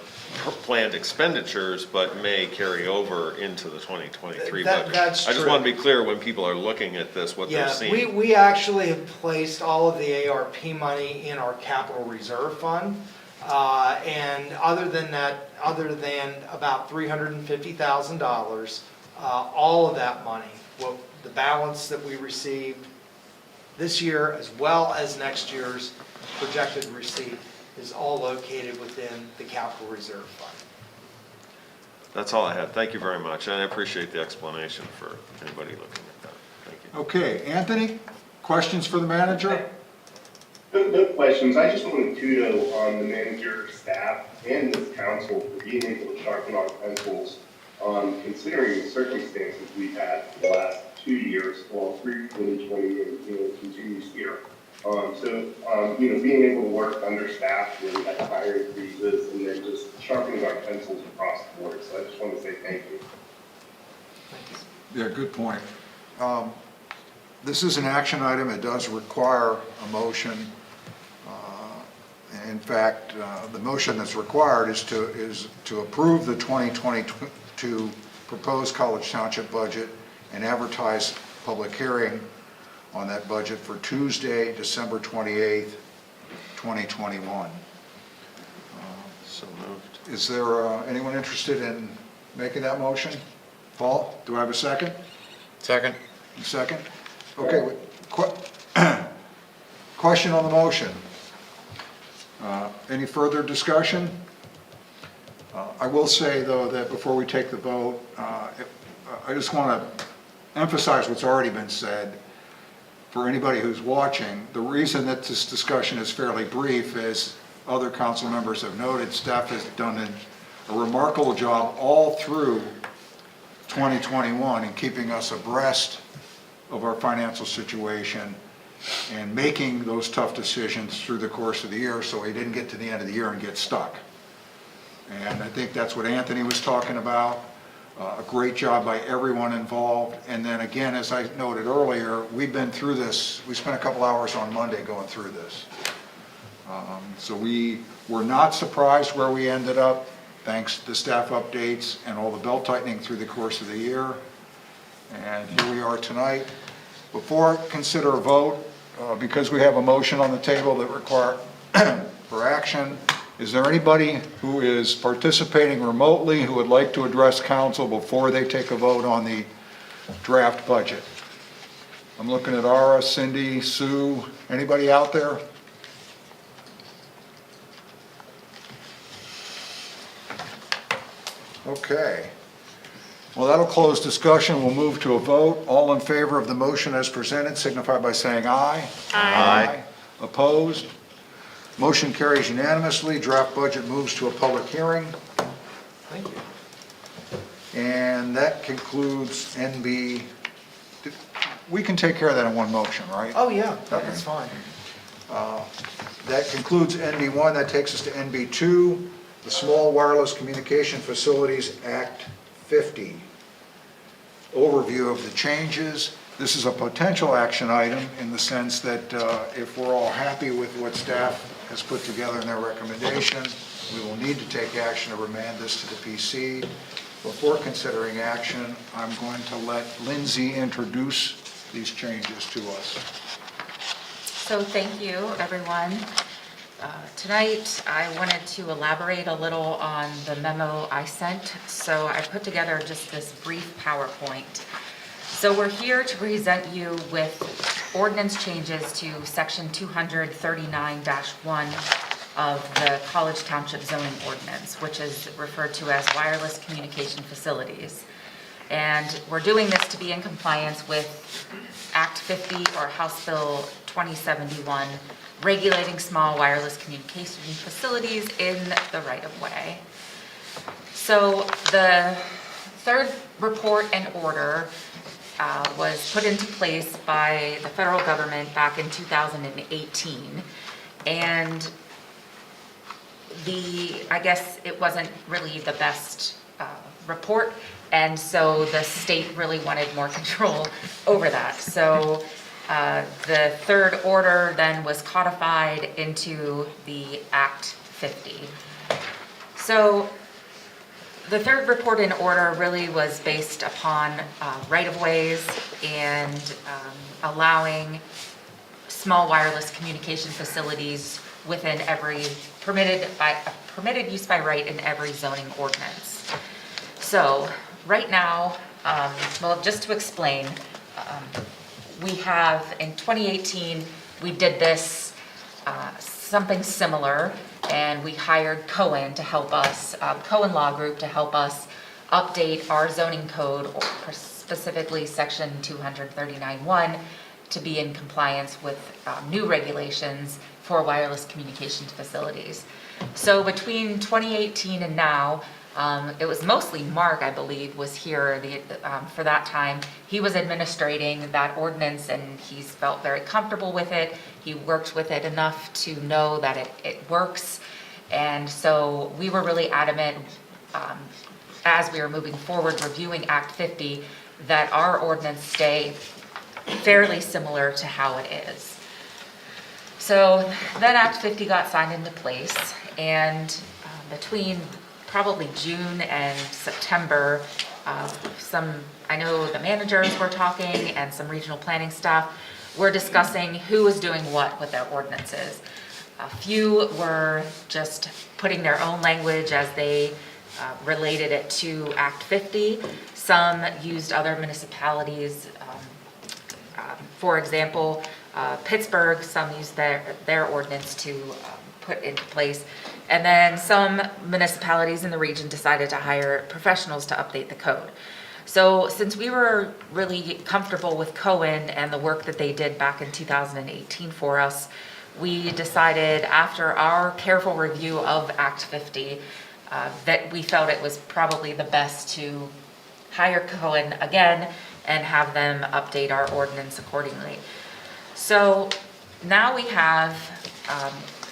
planned expenditures, but may carry over into the 2023 budget. That's I just true. want to be clear when people are looking at this, what they're seeing. We actually have placed all of the ARP money in our capital reserve fund. And other than that, other than about $350,000, all of that money, the balance that we received this year as well as next year's projected receipt is all located within the capital reserve fund. That's all I had. Thank you very much. And I appreciate the explanation for anybody looking at that. Thank you. Okay, Anthony, questions for the manager? No questions. I just want to kudo on the manager, staff, and this council for being able to sharpen our pencils on considering the circumstances we've had for the last 2 years, well, through 2020 and continues here. Being able to work understaffed when we had higher increases and then just sharpening our pencils across the board. So I just want to say thank you. Yeah, good point. This is an action item. It does require a motion. In fact, the motion that's required is to approve the 2022 proposed College Township budget and advertise public hearing on that budget for Tuesday, December 28th, 2021. So moved. Is there anyone interested in making that motion? Paul, do I have a second? Second? Second? Okay, question on the motion. Any further discussion? I will say, though, that before we take the vote, I just want to emphasize what's already been said. For anybody who's watching, the reason that this discussion is fairly brief is other council members have noted, staff has done a remarkable job all through 2021 in keeping us abreast of our financial situation and making those tough decisions through the course of the year so we didn't get to the end of the year and get stuck. And I think that's what Anthony was talking about. A great job by everyone involved. And then again, as I noted earlier, we've been through this. We spent a couple hours on Monday going through this. So we were not surprised where we ended up, thanks to the staff updates and all the belt tightening through the course of the year. And here we are tonight. Before I consider a vote, because we have a motion on the table that require for action, is there anybody who is participating remotely who would like to address council before they take a vote on the draft budget? I'm looking at Ara, Cindy, Sue, anybody out there? Okay. Well, that'll close discussion. We'll move to a vote. All in favor of the motion as presented signify by saying aye. Aye. Opposed? Motion carries unanimously. Draft budget moves to a public hearing. Thank you. And that concludes NB. We can take care of that in one motion, right? Oh, yeah, that's fine. That concludes NB1. That takes us to NB2, the Small Wireless Communication Facilities Act 50. Overview of the changes. This is a potential action item in the sense that if we're all happy with what staff has put together in their recommendation, we will need to take action to remand this to the PC. Before considering action, I'm going to let Lindsay introduce these changes to us. So thank you, everyone. Tonight, I wanted to elaborate a little on the memo I sent. So I put together just this brief PowerPoint. So we're here to present you with ordinance changes to section 239-1 of the College Township zoning ordinance, which is referred to as wireless communication facilities. And we're doing this to be in compliance with Act 50 or House Bill 2071, regulating small wireless communication facilities in the right-of-way. So the third report and order was put into place by the federal government back in 2018. And I guess it wasn't really the best report, and so the state really wanted more control over that. So the third order then was codified into the Act 50. So the third report in order really was based upon right-of-ways and allowing small wireless communication facilities within every permitted use by right in every zoning ordinance. So right now, well, just to explain, we have in 2018, we did this, something similar, and we hired Cohen to help us, Cohen Law Group to help us update our zoning code, or specifically section 239-1, to be in compliance with new regulations for wireless communications facilities. So between 2018 and now, it was mostly Mark, I believe, was here for that time. He was administrating that ordinance and he's felt very comfortable with it. He worked with it enough to know that it works. And so we were really adamant as we were moving forward reviewing Act 50 that our ordinance stay fairly similar to how it is. So then Act 50 got signed into place, and between probably June and September, I know the managers were talking and some regional planning staff were discussing who was doing what with their ordinances. A few were just putting their own language as they related it to Act 50. Some used other municipalities. For example, Pittsburgh, some used their ordinance to put into place. And then some municipalities in the region decided to hire professionals to update the code. So since we were really comfortable with Cohen and the work that they did back in 2018 for us, we decided after our careful review of Act 50, that we felt it was probably the best to hire Cohen again and have them update our ordinance accordingly. So now we have,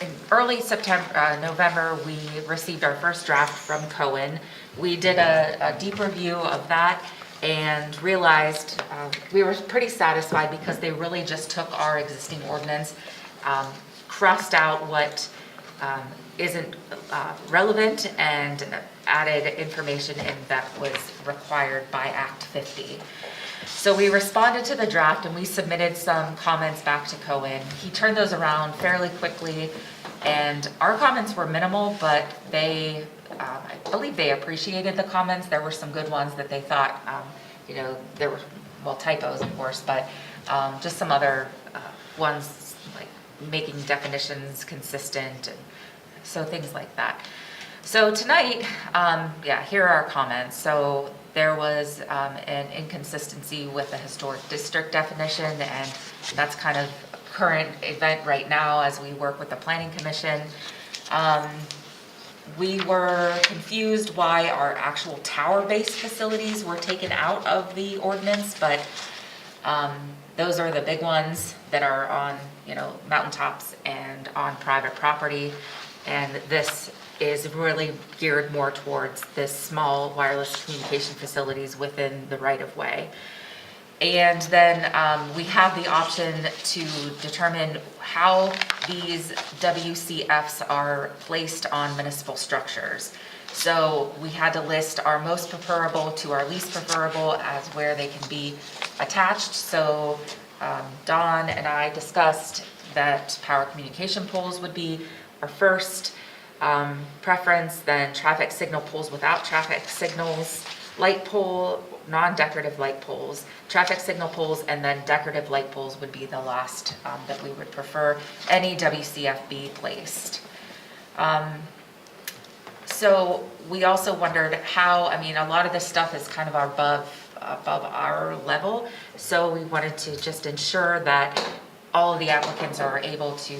in early November, we received our first draft from Cohen. We did a deep review of that and realized we were pretty satisfied because they really just took our existing ordinance, crossed out what isn't relevant, and added information in that was required by Act 50. So we responded to the draft and we submitted some comments back to Cohen. He turned those around fairly quickly, and our comments were minimal, but they, I believe they appreciated the comments. There were some good ones that they thought, there were, well, typos of course, but just some other ones like making definitions consistent, and so things like that. So tonight, here are our comments. So there was an inconsistency with the historic district definition, and that's kind of a current event right now as we work with the Planning Commission. We were confused why our actual tower-based facilities were taken out of the ordinance, but those are the big ones that are on, mountaintops and on private property. And this is really geared more towards this small wireless communication facilities within the right-of-way. And then we have the option to determine how these WCFs are placed on municipal structures. So we had to list our most preferable to our least preferable as where they can be attached. So Don and I discussed that power communication poles would be our first preference, then traffic signal poles without traffic signals, light pole, non-decorative light poles, traffic signal poles, and then decorative light poles would be the last that we would prefer any WCF be placed. So we also wondered how, a lot of this stuff is kind of above our level, so we wanted to just ensure that all of the applicants are able to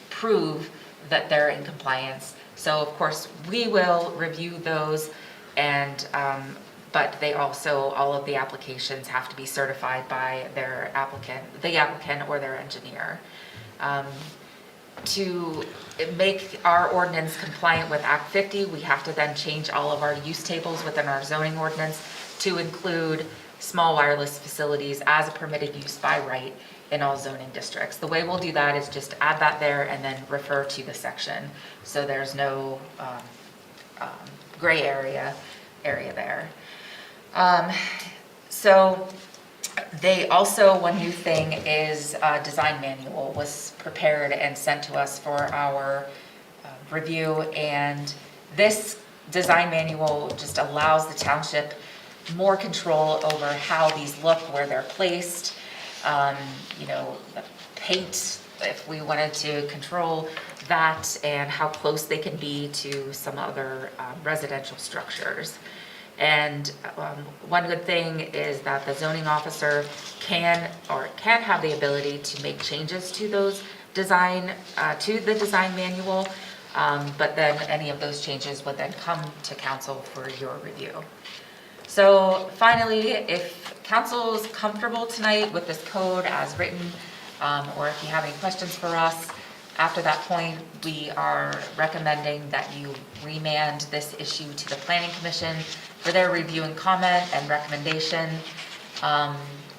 prove that they're in compliance. So of course, we will review those, and but they also, all of the applications have to be certified by the applicant or their engineer. To make our ordinance compliant with Act 50, we have to then change all of our use tables within our zoning ordinance to include small wireless facilities as a permitted use by right in all zoning districts. The way we'll do that is just add that there and then refer to the section, so there's no gray area there. So they also, one new thing is a design manual was prepared and sent to us for our review, and this design manual just allows the township more control over how these look, where they're placed, the paint, if we wanted to control that, and how close they can be to some other residential structures. And one good thing is that the zoning officer can have the ability to make changes to those to the design manual, but then any of those changes would then come to council for your review. So finally, if council is comfortable tonight with this code as written, or if you have any questions for us, after that point, we are recommending that you remand this issue to the Planning Commission for their review and comment and recommendation.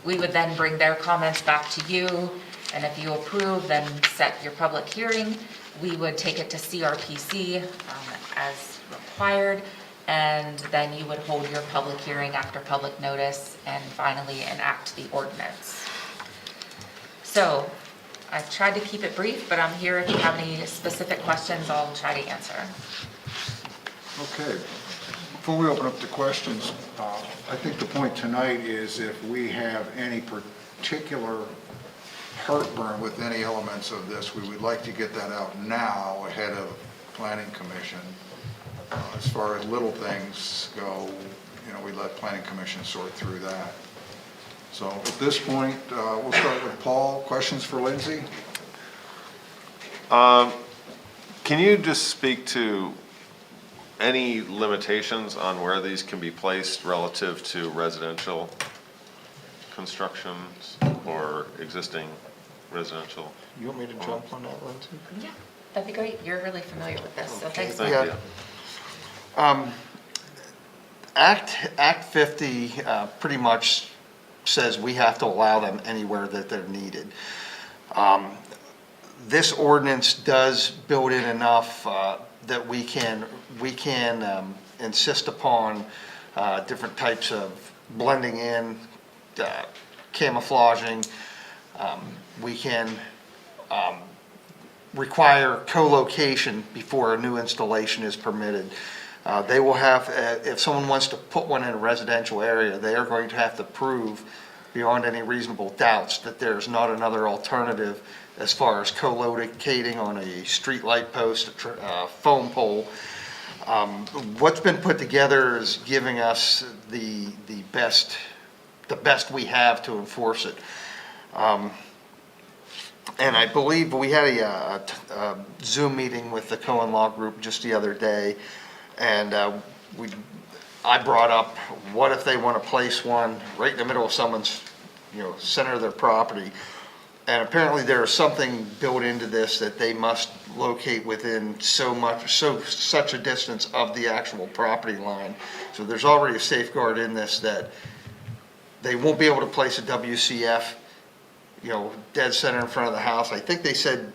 We would then bring their comments back to you, and if you approve, then set your public hearing. We would take it to CRPC as required, and then you would hold your public hearing after public notice and finally enact the ordinance. So I tried to keep it brief, but I'm here if you have any specific questions, I'll try to answer. Okay. Before we open up to questions, I think the point tonight is if we have any particular heartburn with any elements of this, we would like to get that out now ahead of Planning Commission. As far as little things go, we let Planning Commission sort through that. So at this point, we'll start with Paul. Questions for Lindsay? Can you just speak to any limitations on where these can be placed relative to residential constructions or existing residential? You want me to jump on that one too? Yeah, that'd be great. You're really familiar with this, so thanks. Thank Yeah. you. Act 50 pretty much says we have to allow them anywhere that they're needed. This ordinance does build in enough that we can insist upon different types of blending in, camouflaging. We can require co-location before a new installation is permitted. They will have, if someone wants to put one in a residential area, they are going to have to prove beyond any reasonable doubts that there's not another alternative as far as co-locating on a street light post, a foam pole. What's been put together is giving us the best we have to enforce it. And I believe we had a Zoom meeting with the Cohen Law Group just the other day, and I brought up, what if they want to place one right in the middle of someone's, center of their property? And apparently there is something built into this that they must locate within such a distance of the actual property line. So there's already a safeguard in this that they won't be able to place a WCF, dead center in front of the house. I think they said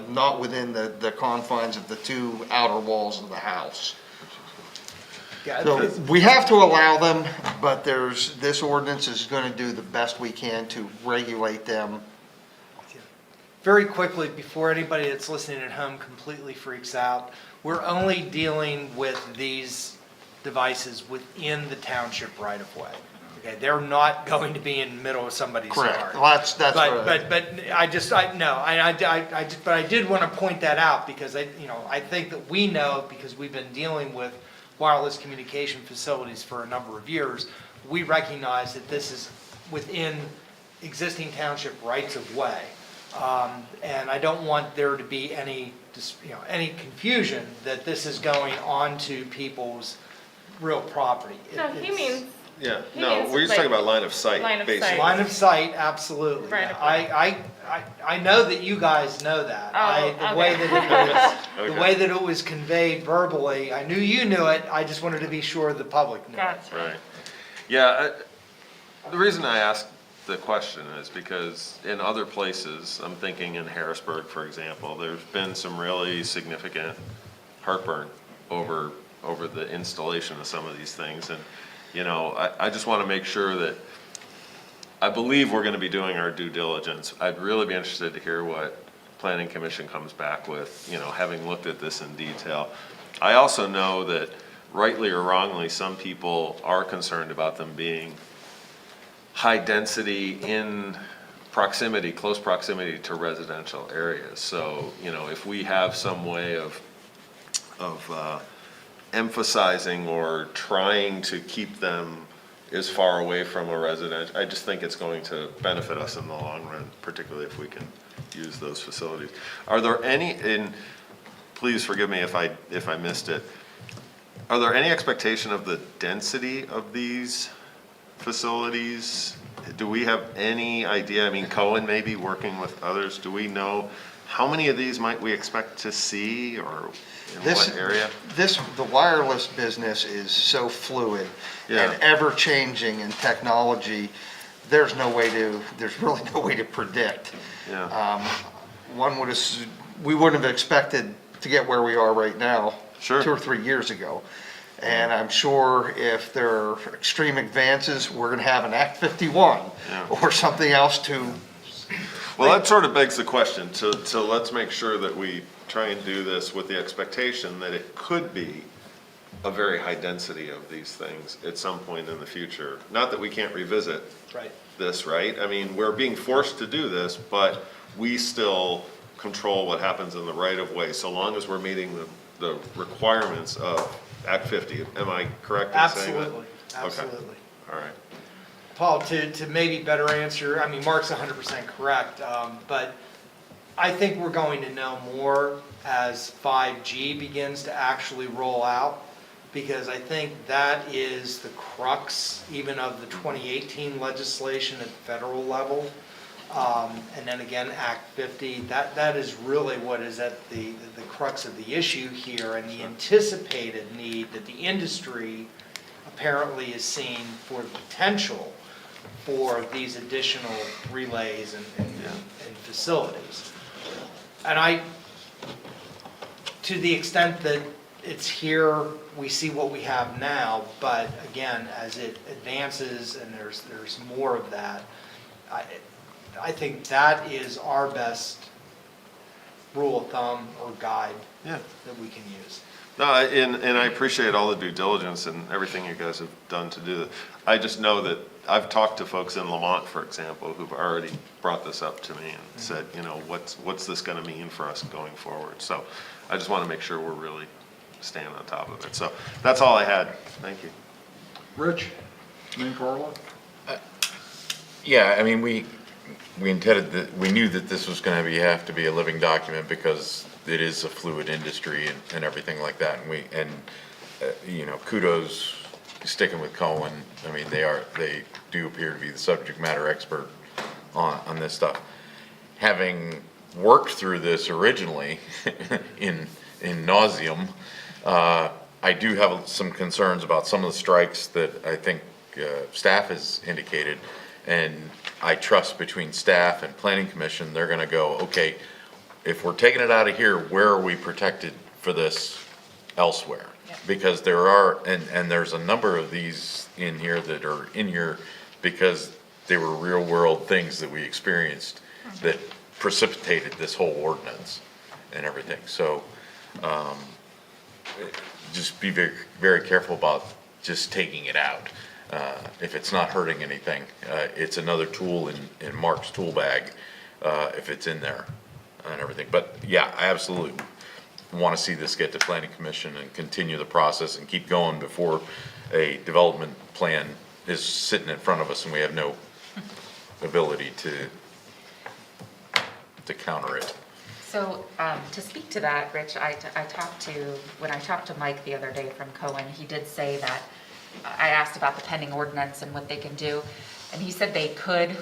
not within the confines of the two outer walls of the house. Yeah, So we have to allow them, but this ordinance is going to do the best we can to regulate them. very quickly, before anybody that's listening at home completely freaks out, we're only dealing with these devices within the township right of way. Okay, they're not going to be in the middle of somebody's yard. Correct. Well, that's But I did want to point that out because I think that we know, because we've been dealing with wireless communication facilities for a number of years, we recognize that this is within existing township rights of way. And I don't want there to be any confusion that this is going onto people's real property. No, he means Yeah, He no, means we're just like talking about line of sight, line of sight. basically. Line of sight, absolutely. Right. I know that you guys know that. Oh, The way okay. that it was, Okay. the way that it was conveyed verbally, I knew you knew it, I just wanted to be sure the public knew it. Gotcha. Right. Yeah, the reason I ask the question is because in other places, I'm thinking in Harrisburg, for example, there's been some really significant heartburn over the installation of some of these things. And, I just want to make sure that, I believe we're going to be doing our due diligence. I'd really be interested to hear what Planning Commission comes back with, having looked at this in detail. I also know that rightly or wrongly, some people are concerned about them being high density in proximity, close proximity to residential areas. So, if we have some way of emphasizing or trying to keep them as far away from a residential, I just think it's going to benefit us in the long run, particularly if we can use those facilities. Are there any, and please forgive me if I missed it, are there any expectation of the density of these facilities? Do we have any idea? I mean, Cohen may be working with others. Do we know how many of these might we expect to see, or in what area? The wireless business is so fluid Yeah. and ever-changing in technology, there's really no way to predict. Yeah, We wouldn't have expected to get where we are right now. Sure. 2 or 3 years ago. And I'm sure if there are extreme advances, we're gonna have an Act 51 Yeah. or something else to. well, that sort of begs the question, so let's make sure that we try and do this with the expectation that it could be a very high density of these things at some point in the future. Not that we can't revisit Right. this, right? I mean, we're being forced to do this, but we still control what happens in the right of way, so long as we're meeting the requirements of Act 50. Am I correct in saying that? Absolutely, absolutely. All right. Paul, to maybe better answer, I mean, Mark's 100% correct, but I think we're going to know more as 5G begins to actually roll out, because I think that is the crux even of the 2018 legislation at federal level. And then again, Act 50, that is really what is at the crux of the issue here, and the anticipated need that the industry apparently is seeing for the potential for these additional relays and facilities. And to the extent that it's here, we see what we have now, but again, as it advances and there's more of that, I think that is our best rule of thumb or guide that we can use. No, and I appreciate all the due diligence and everything you guys have done to do that. I just know that I've talked to folks in Lamont, for example, who've already brought this up to me and said, you know, what's this gonna mean for us going forward? So I just wanna make sure we're really staying on top of it. So that's all I had. Thank you. Rich, and then Carla? Yeah, I mean, we intended that, we knew that this was gonna have to be a living document because it is a fluid industry and everything like that. And you know, kudos sticking with Cohen. I mean, they do appear to be the subject matter expert on this stuff. Having worked through this originally in nauseam, I do have some concerns about some of the strikes that I think staff has indicated. And I trust between staff and planning commission, they're gonna go, okay, if we're taking it out of here, where are we protected for this elsewhere? Because there are, and there's a number of these in here that are in here because they were real world things that we experienced that precipitated this whole ordinance and everything. So, just be very, very careful about just taking it out. If it's not hurting anything, it's another tool in Mark's tool bag, if it's in there and everything. But yeah, I absolutely want to see this get to planning commission and continue the process and keep going before a development plan is sitting in front of us and we have no ability to counter it. So, to speak to that, Rich, when I talked to Mike the other day from Cohen, he did say that, I asked about the pending ordinance and what they can do, and he said they could,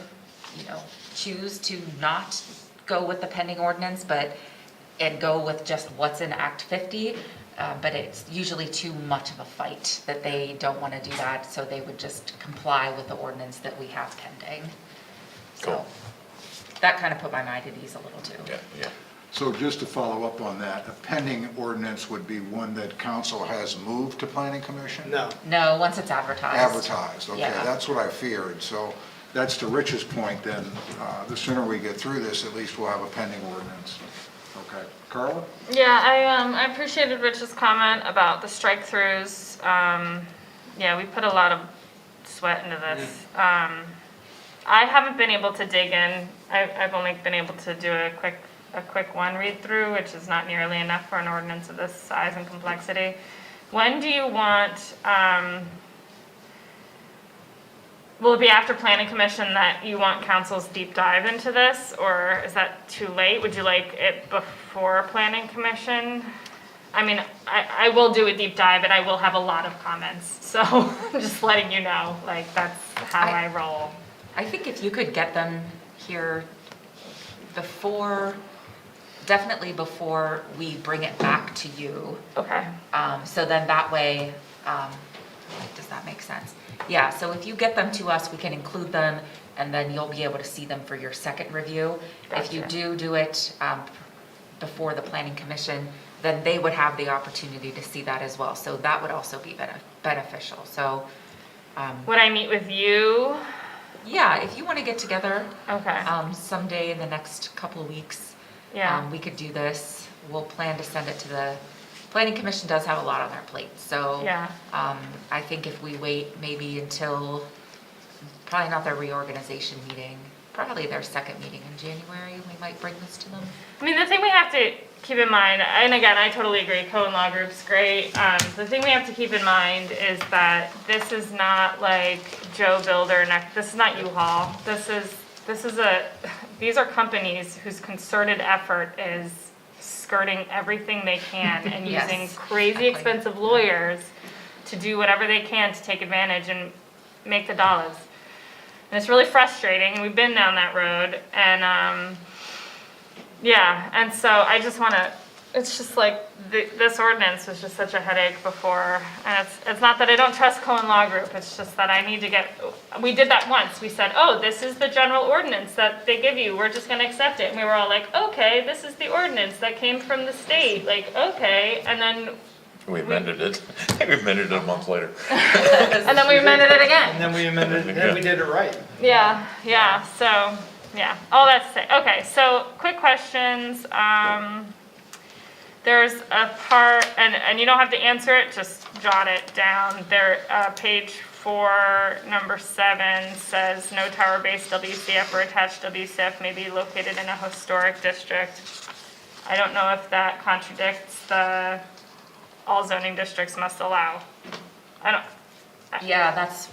choose to not go with the pending ordinance, and go with just what's in Act 50, but it's usually too much of a fight that they don't want to do that, so they would just comply with the ordinance that we have pending. Cool. So, that kind of put my mind at ease a little too. Yeah. So just to follow up on that, a pending ordinance would be one that council has moved to planning commission? No, once it's advertised. Advertised, okay, Yeah. that's what I feared. So that's to Rich's point then, the sooner we get through this, at least we'll have a pending ordinance. Okay, Carla? Yeah, I appreciated Rich's comment about the strike-throughs. Yeah, we put a lot of sweat into this. I haven't been able to dig in. I've only been able to do a quick one read through, which is not nearly enough for an ordinance of this size and complexity. When do you want, will it be after planning commission that you want council's deep dive into this, or is that too late? Would you like it before planning commission? I mean, I will do a deep dive and I will have a lot of comments, so just letting you know, like, that's how I roll. I think if you could get them here definitely before we bring it back to you. Okay. So then that way, does that make sense? Yeah, so if you get them to us, we can include them, and then you'll be able to see them for your second review. If you do it before the planning commission, then they would have the opportunity to see that as well. So that would also be beneficial. So. Would I meet with you? Yeah, if you want to get together. Okay. Someday in the next couple of weeks. Yeah. We could do this. We'll plan to send it to the planning commission. Does have a lot on their plate, so yeah. I think if we wait maybe until probably not their reorganization meeting, probably their second meeting in January, we might bring this to them. I mean, the thing we have to keep in mind, and again, I totally agree, Cohen Law Group's great. The thing we have to keep in mind is that this is not like Joe Builder, this is not U-Haul. This these are companies whose concerted effort is skirting everything they can and Yes, using crazy exactly. expensive lawyers to do whatever they can to take advantage and make the dollars. And it's really frustrating, and we've been down that road, and, yeah, and so I just wanna, it's just like, this ordinance was just such a headache before, and it's not that I don't trust Cohen Law Group, it's just that I need to get, we did that once, we said, oh, this is the general ordinance that they give you, we're just gonna accept it, and we were all like, okay, this is the ordinance that came from the state, like, okay, and then, We amended it. We amended it a month later. and then we amended it again. And then we amended, then we did it right. Yeah, so, yeah, all that to say, okay, so, quick questions, there's a part, and you don't have to answer it, just jot it down, there, page 4, number 7 says, no tower-based WCF or attached WCF may be located in a historic district. I don't know if that contradicts the all zoning districts must allow. I don't, Yeah, that's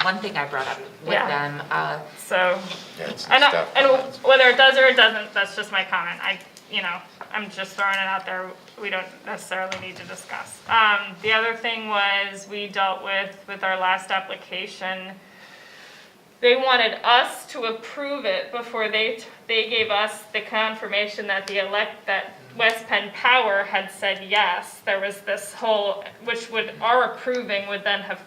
one thing I brought up with Yeah. them. so, Yeah, it's I know, staff and comments. whether it does or it doesn't, that's just my comment. I'm just throwing it out there. We don't necessarily need to discuss. The other thing was we dealt with our last application. They wanted us to approve it before they gave us the confirmation that that West Penn Power had said yes. There was this whole, our approving would then have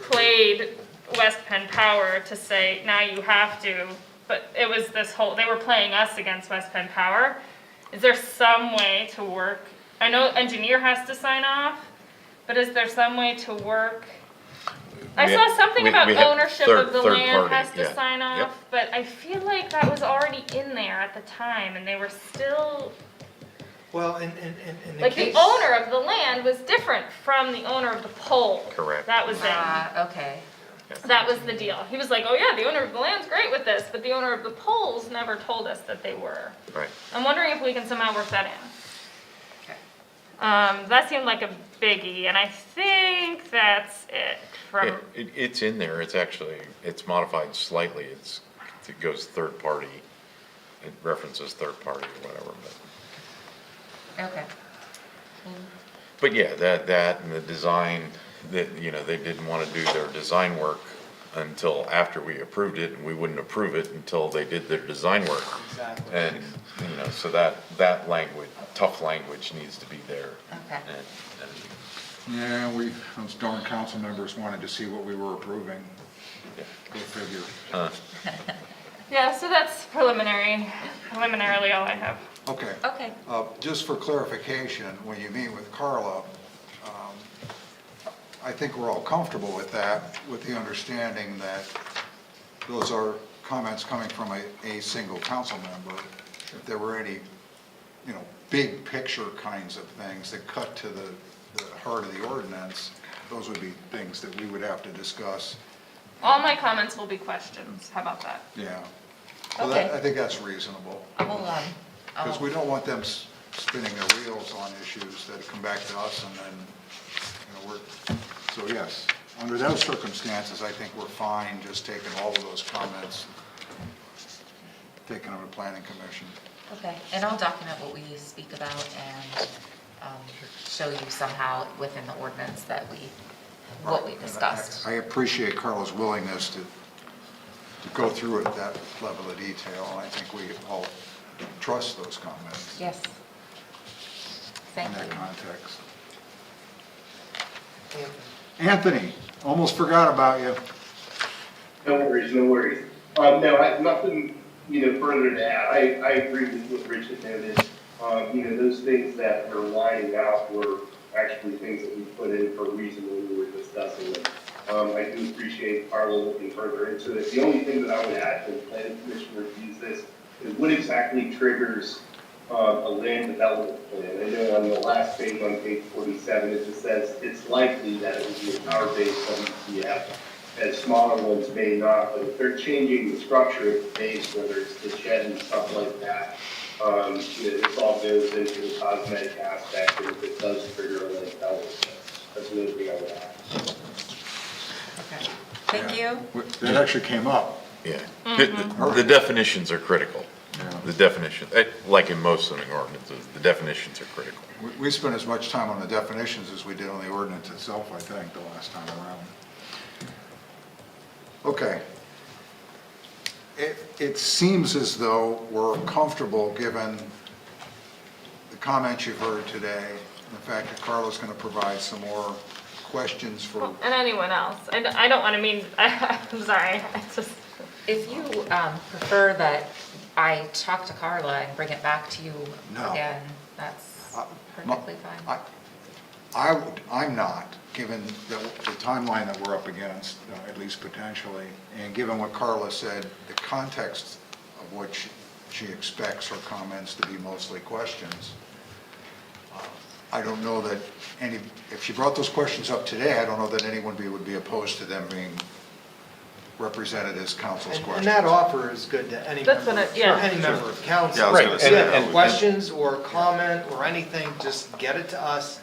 played West Penn Power to say, now you have to, but it was this whole, they were playing us against West Penn Power. Is there some way to work? I know engineer has to sign off, but is there some way to work? I We saw have- something we- about we have ownership third- of the third land party, has to yeah. sign Yep. off, but I feel like that was already in there at the time, and they were still, Well, in the like, the case. owner of the land was different from the owner of the pole. Correct. That was it. Okay. That was the deal. He was like, oh yeah, the owner of the land's great with this, but the owner of the poles never told us that they were. Right. I'm wondering if we can somehow work that in. Okay. That seemed like a biggie, and I think that's it from, It's in there, it's modified slightly, it goes third party, it references third party or whatever, Okay. but yeah, that and the design, that, they didn't want to do their design work until after we approved it, and we wouldn't approve it until they did their design work. Exactly. And, so that language, tough language needs to be there. Okay. And Yeah, those darn council members wanted to see what we were approving. Yeah. Go figure. yeah, so that's preliminarily all I have. Okay. Okay. Just for clarification, when you meet with Carla, I think we're all comfortable with that, with the understanding that those are comments coming from a single council member. If there were any, big picture kinds of things that cut to the heart of the ordinance, those would be things that we would have to discuss. All my comments will be questions. How about that? Yeah. So Okay. I think that's reasonable, because we don't want them spinning their wheels on issues that come back to us and then, so yes, under those circumstances, I think we're fine just taking all of those comments, taking them to planning commission. Okay, and I'll document what we speak about and show you somehow within the ordinance that what we And discussed. I appreciate Carla's willingness to go through it at that level of detail, and I think we all trust those comments Yes. in Thank that you. context. Anthony, almost forgot about you. No worries, no worries. No, I have nothing, further to add. I agree with what Rich had noted. Those things that were lining out were actually things that we put in for a reason when we were discussing them. I do appreciate Carla looking further into it. The only thing that I would add to the planning commission reviews this is what exactly triggers a land development plan. I know on the last page, on page 47, it just says it's likely that it will be a power-based WCF, as smaller ones may not, but if they're changing the structure of the base, whether it's the shed and stuff like that, this all goes into the cosmetic aspect, and if it does trigger a land development, that's the only thing I would add. Okay. Thank you. That actually came up. Yeah. The definitions are critical. The definition, like in most zoning ordinances, the definitions are critical. We spent as much time on the definitions as we did on the ordinance itself, I think, the last time around. Okay. It seems as though we're comfortable, given the comments you've heard today, and the fact that Carla's going to provide some more questions for... And anyone else. I don't want to mean, I'm sorry, I just, If you prefer that I talk to Carla and bring it back to you No. again, that's perfectly fine. I'm not, given the timeline that we're up against, at least potentially, and given what Carla said, the context of what she expects her comments to be mostly questions. I don't know that if she brought those questions up today, I don't know that anyone would be opposed to them being represented as council's And questions. that offer is good to any That's member, what I- yeah. any member of council. Yeah, I was gonna say that. And questions or comment or anything, just get it to us.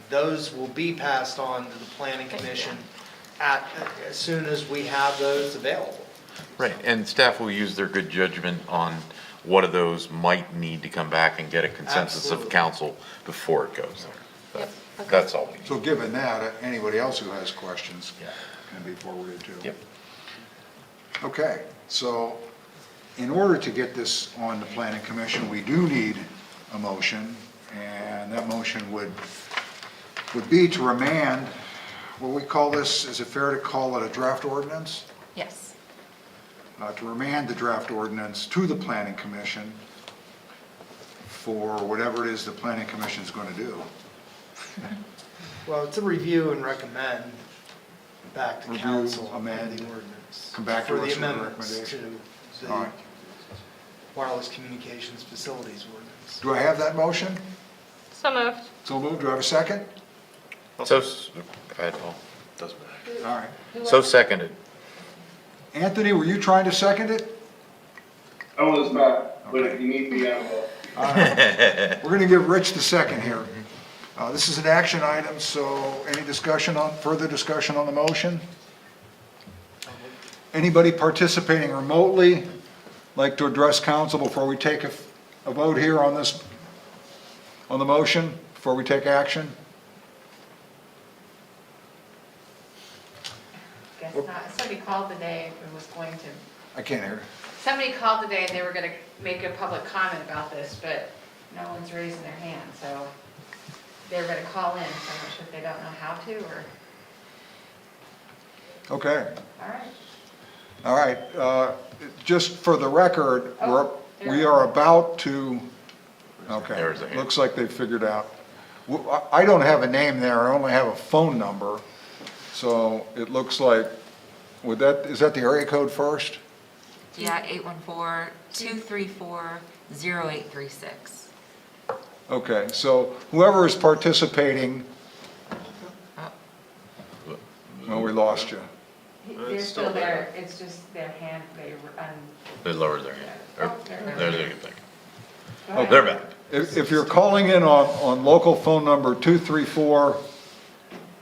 Those will be passed on to the planning commission as soon as we have those available. Right, and staff will use their good judgment on what of those might need to come back and get a consensus of Absolutely. council before it goes there. Yep, okay. That's all we need. So given that, anybody else who has questions can be forwarded to. Yep. Okay, so in order to get this on the planning commission, we do need a motion, and that motion would be to remand, what we call this, is it fair to call it a draft ordinance? Yes. To remand the draft ordinance to the planning commission for whatever it is the planning commission is going to do. Well, it's a review and recommend back to Review, council amend, the ordinance. come back to for us the with a amendments recommendation. to All the right. wireless communications facilities ordinance. Do I have that motion? so moved. So moved. Do I have a second? So, go ahead, Paul. Doesn't matter. All right. So seconded. Anthony, were you trying to second it? I was not, but if you need me, I will. We're going to give Rich the second here. This is an action item, so any further discussion on the motion? Anybody participating remotely like to address council before we take a vote here on the motion, before we take action? Guess not. Somebody called today and was going to, I can't hear. somebody called today and they were gonna make a public comment about this, but no one's raising their hand, so they were gonna call in, so I'm not sure if they don't know how to, or, Okay, all right. all right. Just for the record, Oh, there. we are about to, okay, There's a hand. looks like they figured out. I don't have a name there, I only have a phone number. So it looks like, is that the area code first? Yeah, 814-234-0836. Okay, so whoever is participating, well, we lost you. They're It's still still there, it's just their hand, They lowered their hand. Oh, there it is. There's a good thing. go ahead. They're back. If you're calling in on local phone number 234,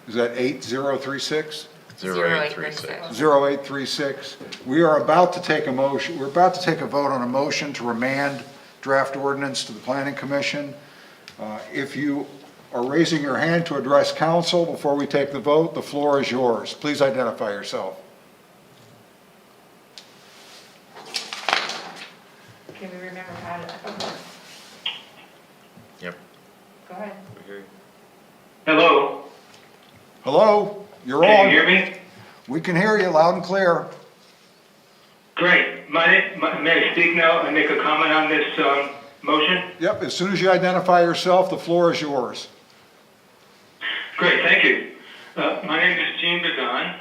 is that 8036? 0836. 0836. We are about to take a motion, we're about to take a vote on a motion to remand draft ordinance to the planning commission. If you are raising your hand to address council before we take the vote, the floor is yours. Please identify yourself. Can we remember how to, Yep. go ahead. We hear you. Hello, Hello, you're can you on. hear me? We can hear you loud and clear. Great. May I speak now and make a comment on this motion? Yep, as soon as you identify yourself, the floor is yours. Great, thank you. My name is Gene Begon.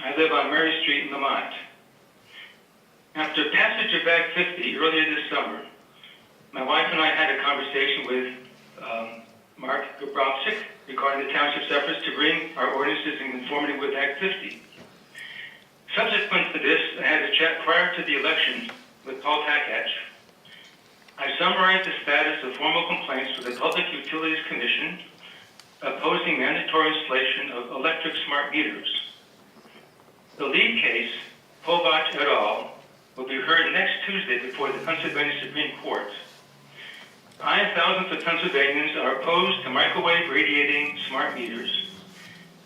I live on Murray Street in Lamont. After passage of Act 50 earlier this summer, my wife and I had a conversation with Mark Gabrowczyk regarding the township's efforts to bring our ordinances in conformity with Act 50. Subsequent to this, I had a chat prior to the election with Paul Takach. I summarized the status of formal complaints with the Public Utilities Commission opposing mandatory installation of electric smart meters. The lead case Hovach et al. Will be heard next Tuesday before the Pennsylvania Supreme Court. I and thousands of Pennsylvanians are opposed to microwave radiating smart meters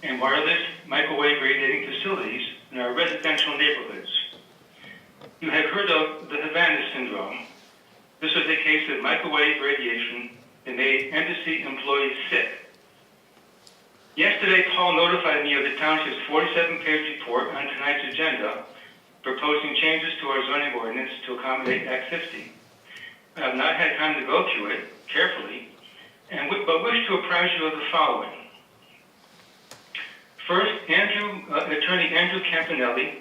and wireless microwave radiating facilities in our residential neighborhoods. You have heard of the Havana syndrome. This was a case of microwave radiation that made embassy employees sick. Yesterday, Paul notified me of the township's 47-page report on tonight's agenda, proposing changes to our zoning ordinance to accommodate Act 50. I have not had time to go through it carefully, but wish to apprise you of the following. First, Attorney Andrew Campanelli,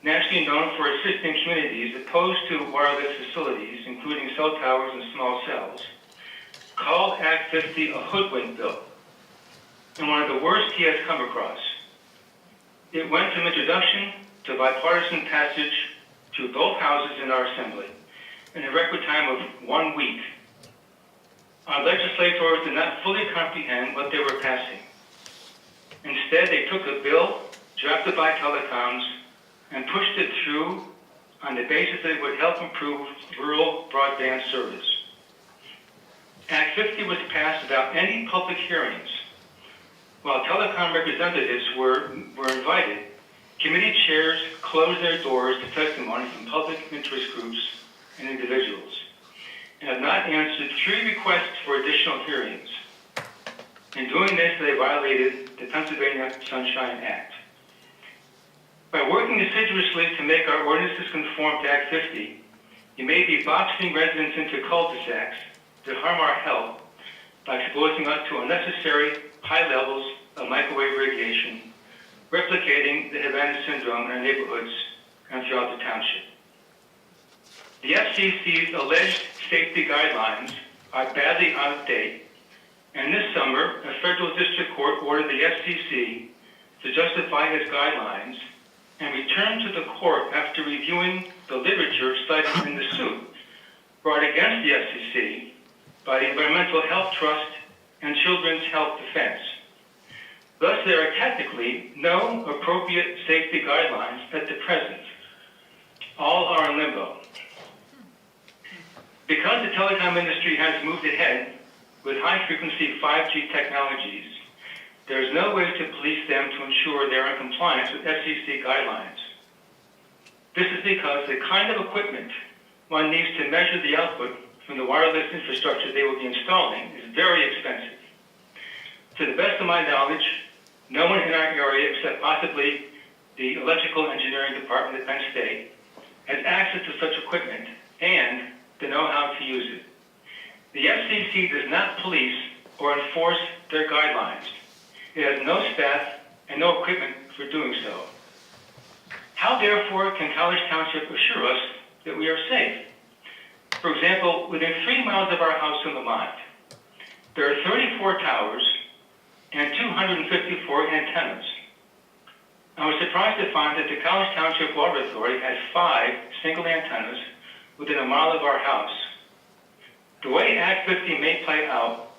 nationally known for assisting communities opposed to wireless facilities, including cell towers and small cells, called Act 50 a hoodwink bill, and one of the worst he has come across. It went from introduction to bipartisan passage through both houses in our assembly in a record time of 1 week. Our legislators did not fully comprehend what they were passing. Instead, they took a bill drafted by telecoms and pushed it through on the basis that it would help improve rural broadband service. Act 50 was passed without any public hearings. While telecom representatives were invited, committee chairs closed their doors to testimony from public interest groups and individuals, and have not answered 3 requests for additional hearings. In doing this, they violated the Pennsylvania Sunshine Act. By working assiduously to make our ordinances conform to Act 50, you may be boxing residents into cul-de-sacs that harm our health by exposing us to unnecessary high levels of microwave radiation, replicating the Havana syndrome in our neighborhoods and throughout the township. The FCC's alleged safety guidelines are badly out of date, and this summer, a federal district court ordered the FCC to justify its guidelines and return to the court after reviewing the literature cited in the suit brought against the FCC by the Environmental Health Trust and Children's Health Defense. Thus, there are technically no appropriate safety guidelines at the present. All are in limbo. Because the telecom industry has moved ahead with high-frequency 5G technologies, there is no way to police them to ensure they are in compliance with FCC guidelines. This is because the kind of equipment one needs to measure the output from the wireless infrastructure they will be installing is very expensive. To the best of my knowledge, no one in our area, except possibly the electrical engineering department at Penn State, has access to such equipment and the know-how to use it. The FCC does not police or enforce their guidelines. It has no staff and no equipment for doing so. How, therefore, can College Township assure us that we are safe? For example, within 3 miles of our house in Lamont, there are 34 towers and 254 antennas. I was surprised to find that the College Township Water Authority has 5 single antennas within a mile of our house. The way Act 50 may play out,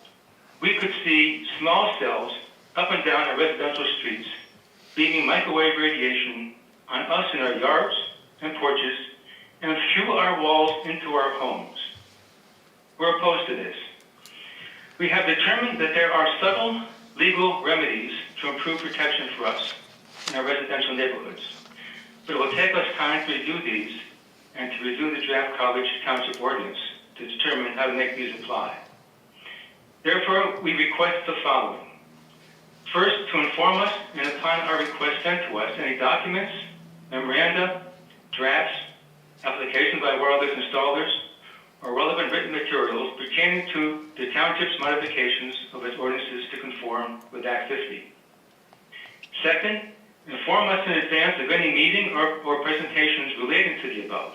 we could see small cells up and down our residential streets, beaming microwave radiation on us in our yards and porches, and through our walls into our homes. We're opposed to this. We have determined that there are subtle legal remedies to improve protection for us in our residential neighborhoods, but it will take us time to review these and to review the draft College Township Ordinance to determine how to make these apply. Therefore, we request the following. First, to inform us and upon our request sent to us, any documents, memoranda, drafts, applications by wireless installers, or relevant written materials pertaining to the Township's modifications of its ordinances to conform with Act 50. Second, inform us in advance of any meeting or presentations relating to the above.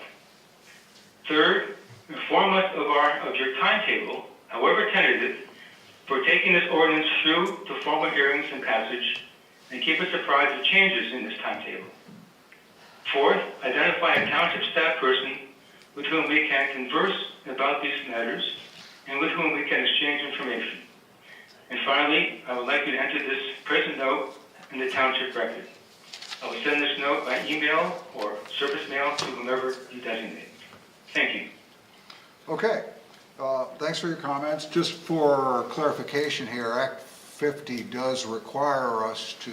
Third, inform us of your timetable, however tentative, for taking this ordinance through to formal hearings and passage, and keep us apprised of changes in this timetable. Fourth, identify a township staff person with whom we can converse about these matters and with whom we can exchange information. And finally, I would like you to enter this present note in the township record. I will send this note by email or surface mail to whomever you designate. Thank you. Okay, thanks for your comments. Just for clarification here, Act 50 does require us to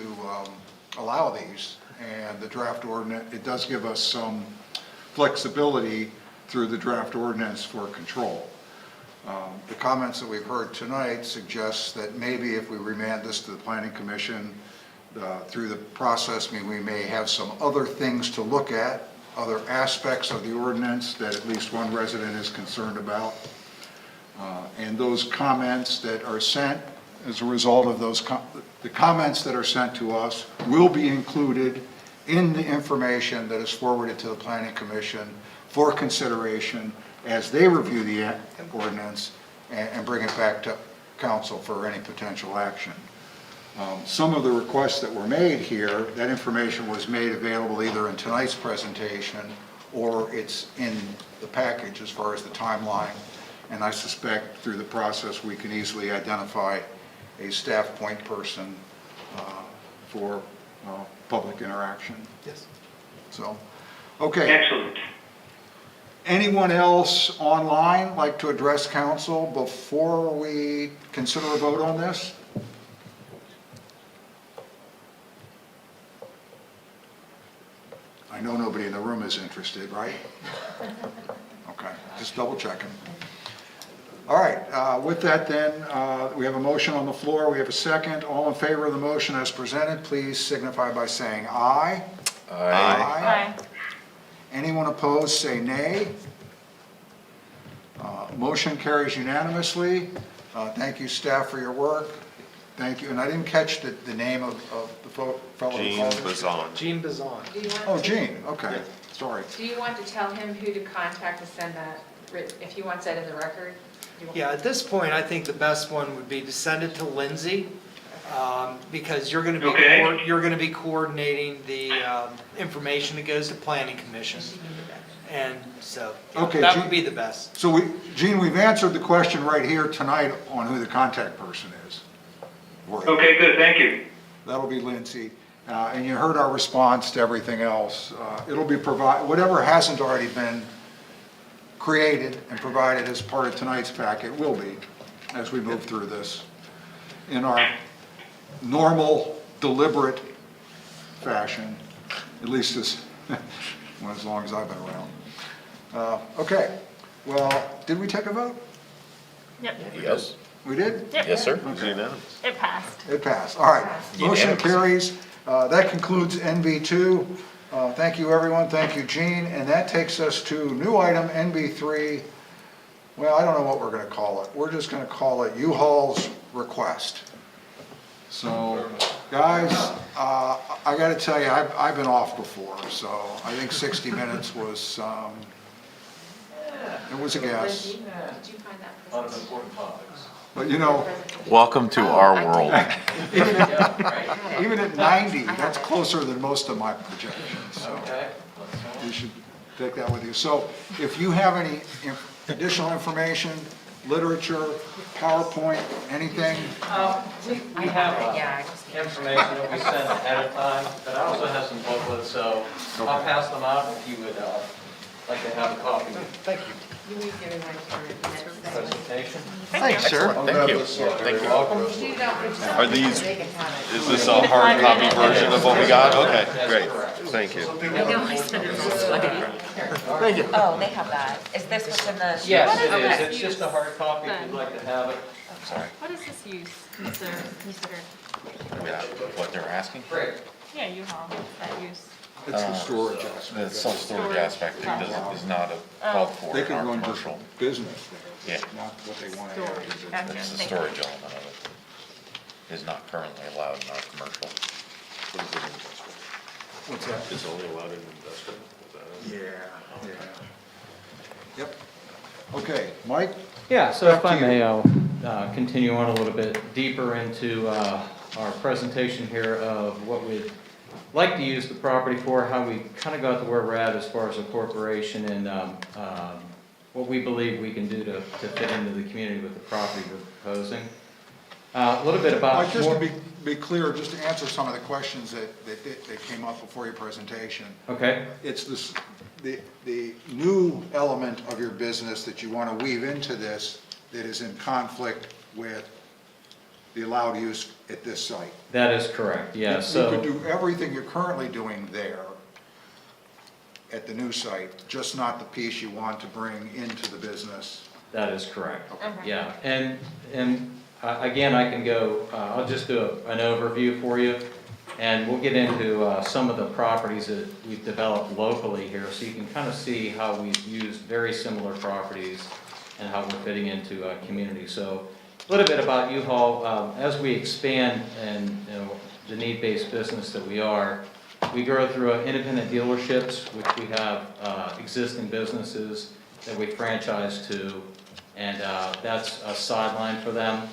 allow these, and the draft ordinance, it does give us some flexibility through the draft ordinance for control. The comments that we've heard tonight suggest that maybe if we remand this to the Planning Commission, through the process, we may have some other things to look at, other aspects of the ordinance that at least one resident is concerned about. And those comments that are sent as a result of those, the comments that are sent to us will be included in the information that is forwarded to the Planning Commission for consideration as they review the ordinance and bring it back to council for any potential action. Some of the requests that were made here, that information was made available either in tonight's presentation or it's in the package as far as the timeline. And I suspect through the process we can easily identify a staff point person for public interaction. Yes. So, okay. Excellent. Anyone else online like to address council before we consider a vote on this? I know nobody in the room is interested, right? Okay, just double checking. All right, with that then, we have a motion on the floor. We have a second. All in favor of the motion as presented, please signify by saying aye. Aye. Anyone opposed, say nay. Motion carries unanimously. Thank you, staff, for your work. Thank you. And I didn't catch the name of the fellow who Jean called it. Bazan. Jean Bazan. Do you want Oh, to- Jean, okay, sorry. Do you want to tell him who to contact to send that, if he wants that in the record? Do you want- Yeah, at this point, I think the best one would be to send it to Lindsay, because you're going to be, Okay. you're going to be coordinating the information that goes to Planning Commission. And so, Okay, that Jean- would be the best. So Jean, we've answered the question right here tonight on who the contact person is. Okay, good, thank you. That'll be Lindsay. And you heard our response to everything else. It'll be whatever hasn't already been created and provided as part of tonight's packet will be as we move through this in our normal, deliberate fashion, at least as long as I've been around. Okay, well, did we take a vote? Yep, Yes. We did? Yep. Yes, sir. It was unanimous. It passed. It passed, all right. Motion Unanimous. carries. That concludes NB2. Thank you, everyone, thank you, Jean, and that takes us to new item, NB3. Well, I don't know what we're gonna call it. We're just gonna call it U-Haul's request. So, guys, I gotta tell you, I've been off before, so I think 60 minutes was, it was a guess. Did you find that? On important topics. But you know, Welcome to our world. even at 90, that's closer than most of my projections, so. Okay. You should take that with you. So if you have any additional information, literature, PowerPoint, anything, We have Yeah, I just. information that we send ahead of time, but I also have some booklets, so I'll pass them out if you would like to have a copy of Thank you. You need to give him the presentation. Thanks, sir. Thank you. You're welcome. You don't. Are these, They can have it. is this a hard copy version of what we got? Okay, great, thank you. I know, I sent it this way. Thank you. Oh, they have that. Is this what's in the? Yes, What is it that is. It's just a hard copy if you'd like to have it. What is this use considered? Yeah, what they're asking? Great. Yeah, U-Haul, that use. it's the storage aspect. The self-storage aspect is not called for They in can our run commercial. business there, Yeah. not what they want to Storage, have. gotcha. It's the storage element of it. Is not currently allowed in our commercial. What's that? It's only allowed in industrial? Is that it? Yeah, yeah. Yep. Okay, Mike? Yeah, so if Back I to you. may, I'll continue on a little bit deeper into our presentation here of what we'd like to use the property for, how we kind of got to where we're at as far as a corporation, and what we believe we can do to fit into the community with the property we're proposing. A little bit about. Mike, just to be be clear, just to answer some of the questions that came up before your presentation. Okay, It's this, the new element of your business that you want to weave into this that is in conflict with the allowed use at this site. that is correct, yeah, You so. could do everything you're currently doing there at the new site, just not the piece you want to bring into the business. That is correct. Okay. Yeah, and again, I can go, I'll just do an overview for you, and we'll get into some of the properties that we've developed locally here, so you can kind of see how we've used very similar properties and how we're fitting into a community. So a little bit about U-Haul. As we expand and the need-based business that we are, we grow through independent dealerships, which we have existing businesses that we franchise to, and that's a sideline for them.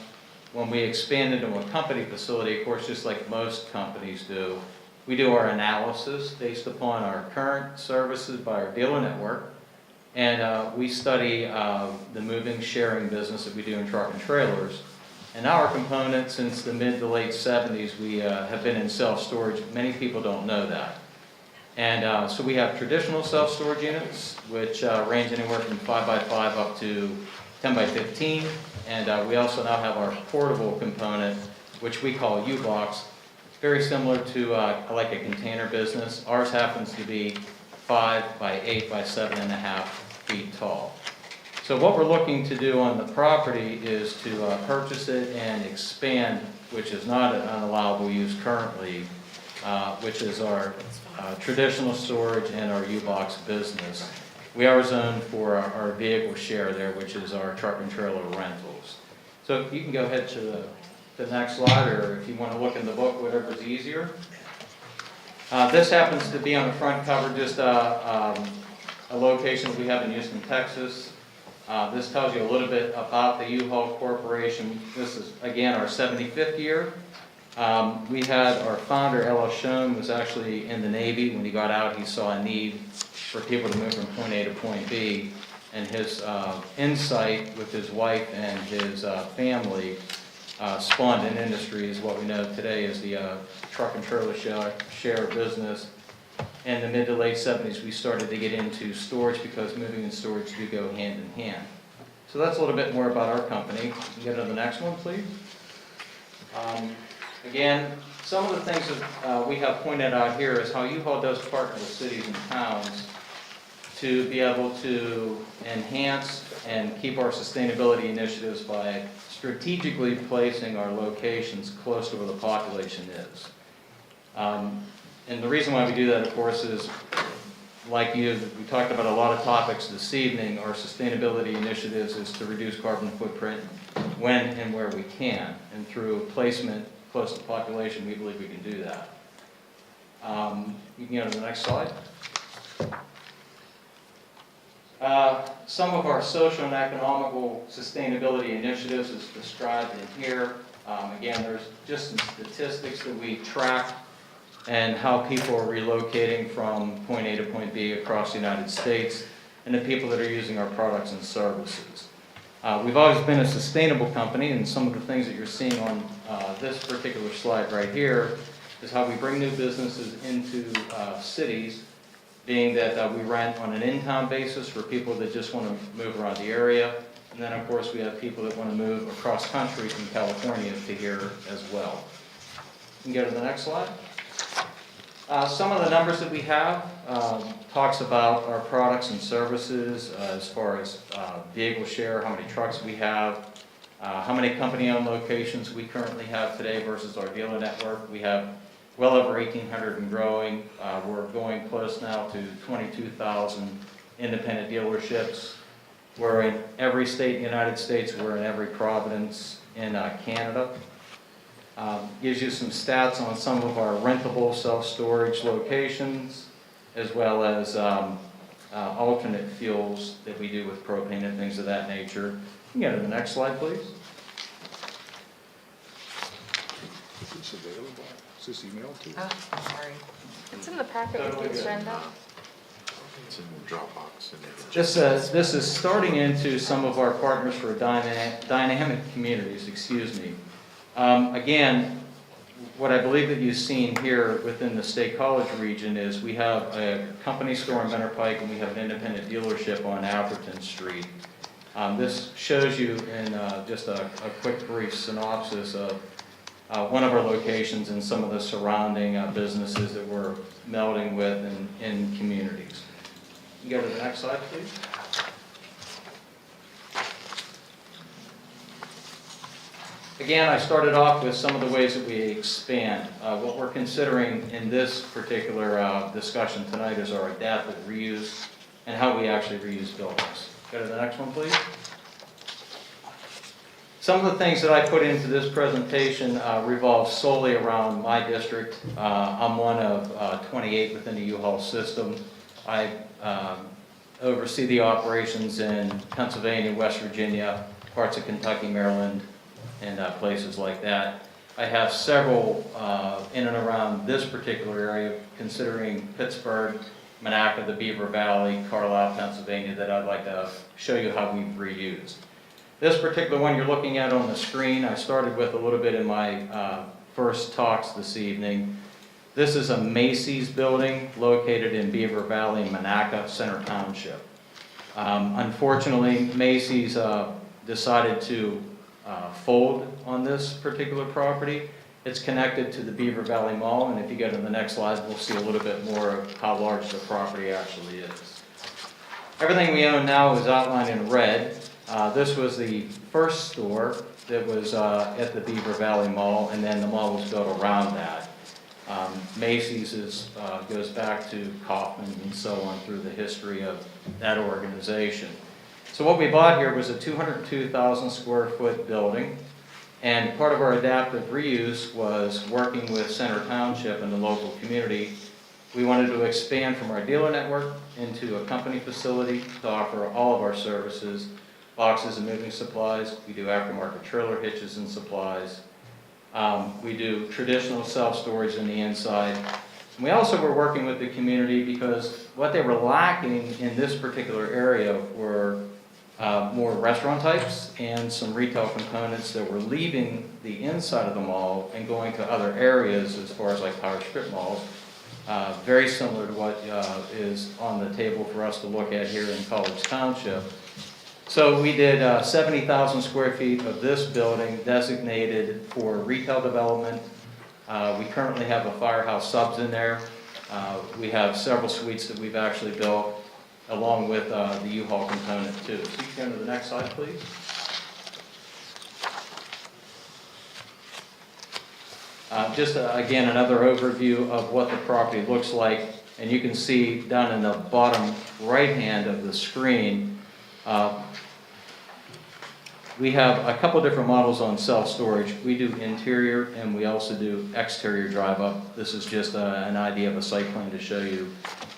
When we expand into a company facility, of course, just like most companies do, we do our analysis based upon our current services by our dealer network, and we study the moving, sharing business that we do in truck and trailers. And our component, since the mid to late 70s, we have been in self-storage. Many people don't know that. And so we have traditional self-storage units, which range anywhere from 5x5 up to 10x15. And we also now have our portable component, which we call U-Box. It's very similar to like a container business. Ours happens to be 5x8 by 7.5 feet tall. So what we're looking to do on the property is to purchase it and expand, which is not an unallowable use currently, which is our traditional storage and our U-Box business. We are zoned for our vehicle share there, which is our truck and trailer rentals. So you can go ahead to the next slide, or if you want to look in the book, whatever's easier. This happens to be on the front cover, just a location that we have in Houston, Texas. This tells you a little bit about the U-Haul Corporation. This is, again, our 75th year. We had our founder, Ella Schoen, was actually in the Navy. When he got out, he saw a need for people to move from point A to point B. And his insight with his wife and his family spawned an industry, is what we know today as the truck and trailer share business. In the mid to late 70s, we started to get into storage because moving and storage do go hand in hand. So that's a little bit more about our company. You can go to the next one, please. Again, some of the things that we have pointed out here is how U-Haul does partner with cities and towns to be able to enhance and keep our sustainability initiatives by strategically placing our locations close to where the population is. And the reason why we do that, of course, is like we talked about a lot of topics this evening. Our sustainability initiatives is to reduce carbon footprint when and where we can. And through placement close to the population, we believe we can do that. You can go to the next slide. Some of our social and economical sustainability initiatives is described in here. Again, there's just some statistics that we track and how people are relocating from point A to point B across the United States, and the people that are using our products and services. We've always been a sustainable company, and some of the things that you're seeing on this particular slide right here is how we bring new businesses into cities, being that we rent on an in-town basis for people that just want to move around the area. And then, of course, we have people that want to move across country from California to here as well. You can go to the next slide. Some of the numbers that we have talks about our products and services as far as vehicle share, how many trucks we have, how many company-owned locations we currently have today versus our dealer network. We have well over 1,800 and growing. We're going close now to 22,000 independent dealerships. We're in every state in the United States. We're in every province in Canada. Gives you some stats on some of our rentable self-storage locations, as well as alternate fuels that we do with propane and things of that nature. You can go to the next slide, please. Is this available? Is this emailed to you? Oh, sorry. It's in the packet with the agenda. It's in Dropbox. And This is starting into some of our partners for dynamic communities, excuse me. Again, what I believe that you've seen here within the State College region is we have a company store in Benner Pike and we have an independent dealership on Atherton Street. This shows you in just a quick brief synopsis of one of our locations and some of the surrounding businesses that we're melding with in communities. You go to the next slide, please. Again, I started off with some of the ways that we expand. What we're considering in this particular discussion tonight is our adaptive reuse and how we actually reuse buildings. Go to the next one, please. Some of the things that I put into this presentation revolve solely around my district. I'm one of 28 within the U-Haul system. I oversee the operations in Pennsylvania, West Virginia, parts of Kentucky, Maryland, and places like that. I have several in and around this particular area, considering Pittsburgh, Monaca, the Beaver Valley, Carlisle, Pennsylvania, that I'd like to show you how we've reused. This particular one you're looking at on the screen, I started with a little bit in my first talks this evening. This is a Macy's building located in Beaver Valley, Monaca, Center Township. Unfortunately, Macy's decided to fold on this particular property. It's connected to the Beaver Valley Mall, and if you go to the next slide, we'll see a little bit more of how large the property actually is. Everything we own now is outlined in red. This was the first store that was at the Beaver Valley Mall, and then the mall was built around that. Macy's goes back to Kaufman and so on through the history of that organization. So what we bought here was a 202,000 square foot building, and part of our adaptive reuse was working with Center Township and the local community. We wanted to expand from our dealer network into a company facility to offer all of our services, boxes and moving supplies. We do aftermarket trailer hitches and supplies. We do traditional self-storage in the inside. And we also were working with the community because what they were lacking in this particular area were more restaurant types and some retail components that were leaving the inside of the mall and going to other areas as far as like power strip malls. Very similar to what is on the table for us to look at here in College Township. So we did 70,000 square feet of this building designated for retail development. We currently have a Firehouse Subs in there. We have several suites that we've actually built along with the U-Haul component too. So you can go to the next slide, please. Again, another overview of what the property looks like. And you can see down in the bottom right hand of the screen, we have a couple different models on self-storage. We do interior and we also do exterior drive-up. This is just an idea of a site plan to show you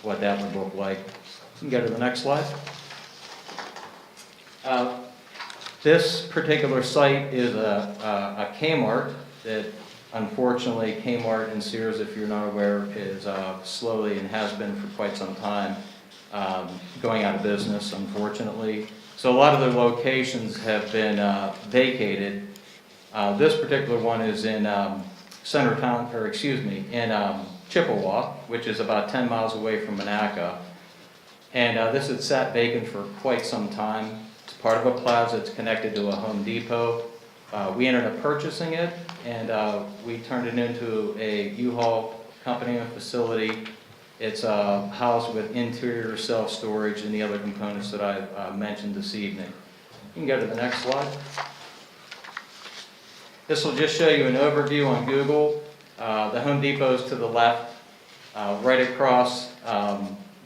what that would look like. You can go to the next slide. This particular site is a Kmart that unfortunately Kmart and Sears, if you're not aware, is slowly and has been for quite some time going out of business, unfortunately. So a lot of the locations have been vacated. This particular one is in in Chippewa, which is about 10 miles away from Monaca. And this had sat vacant for quite some time. It's part of a plaza. It's connected to a Home Depot. We ended up purchasing it, and we turned it into a U-Haul company and facility. It's housed with interior self-storage and the other components that I've mentioned this evening. You can go to the next slide. This will just show you an overview on Google. The Home Depot is to the left. Right across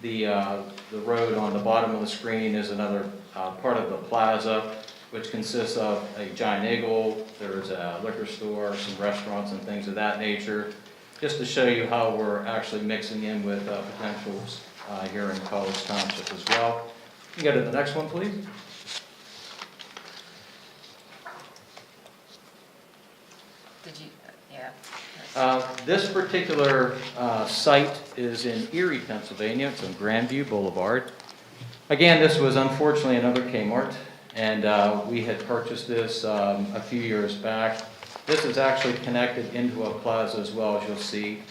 the road on the bottom of the screen is another part of the plaza, which consists of a Giant Eagle. There's a liquor store, some restaurants and things of that nature. Just to show you how we're actually mixing in with potentials here in College Township as well. You can go to the next one, please. Did you, yeah. This particular site is in Erie, Pennsylvania. It's on Grandview Boulevard. Again, this was unfortunately another Kmart, and we had purchased this a few years back. This is actually connected into a plaza as well, as you'll see.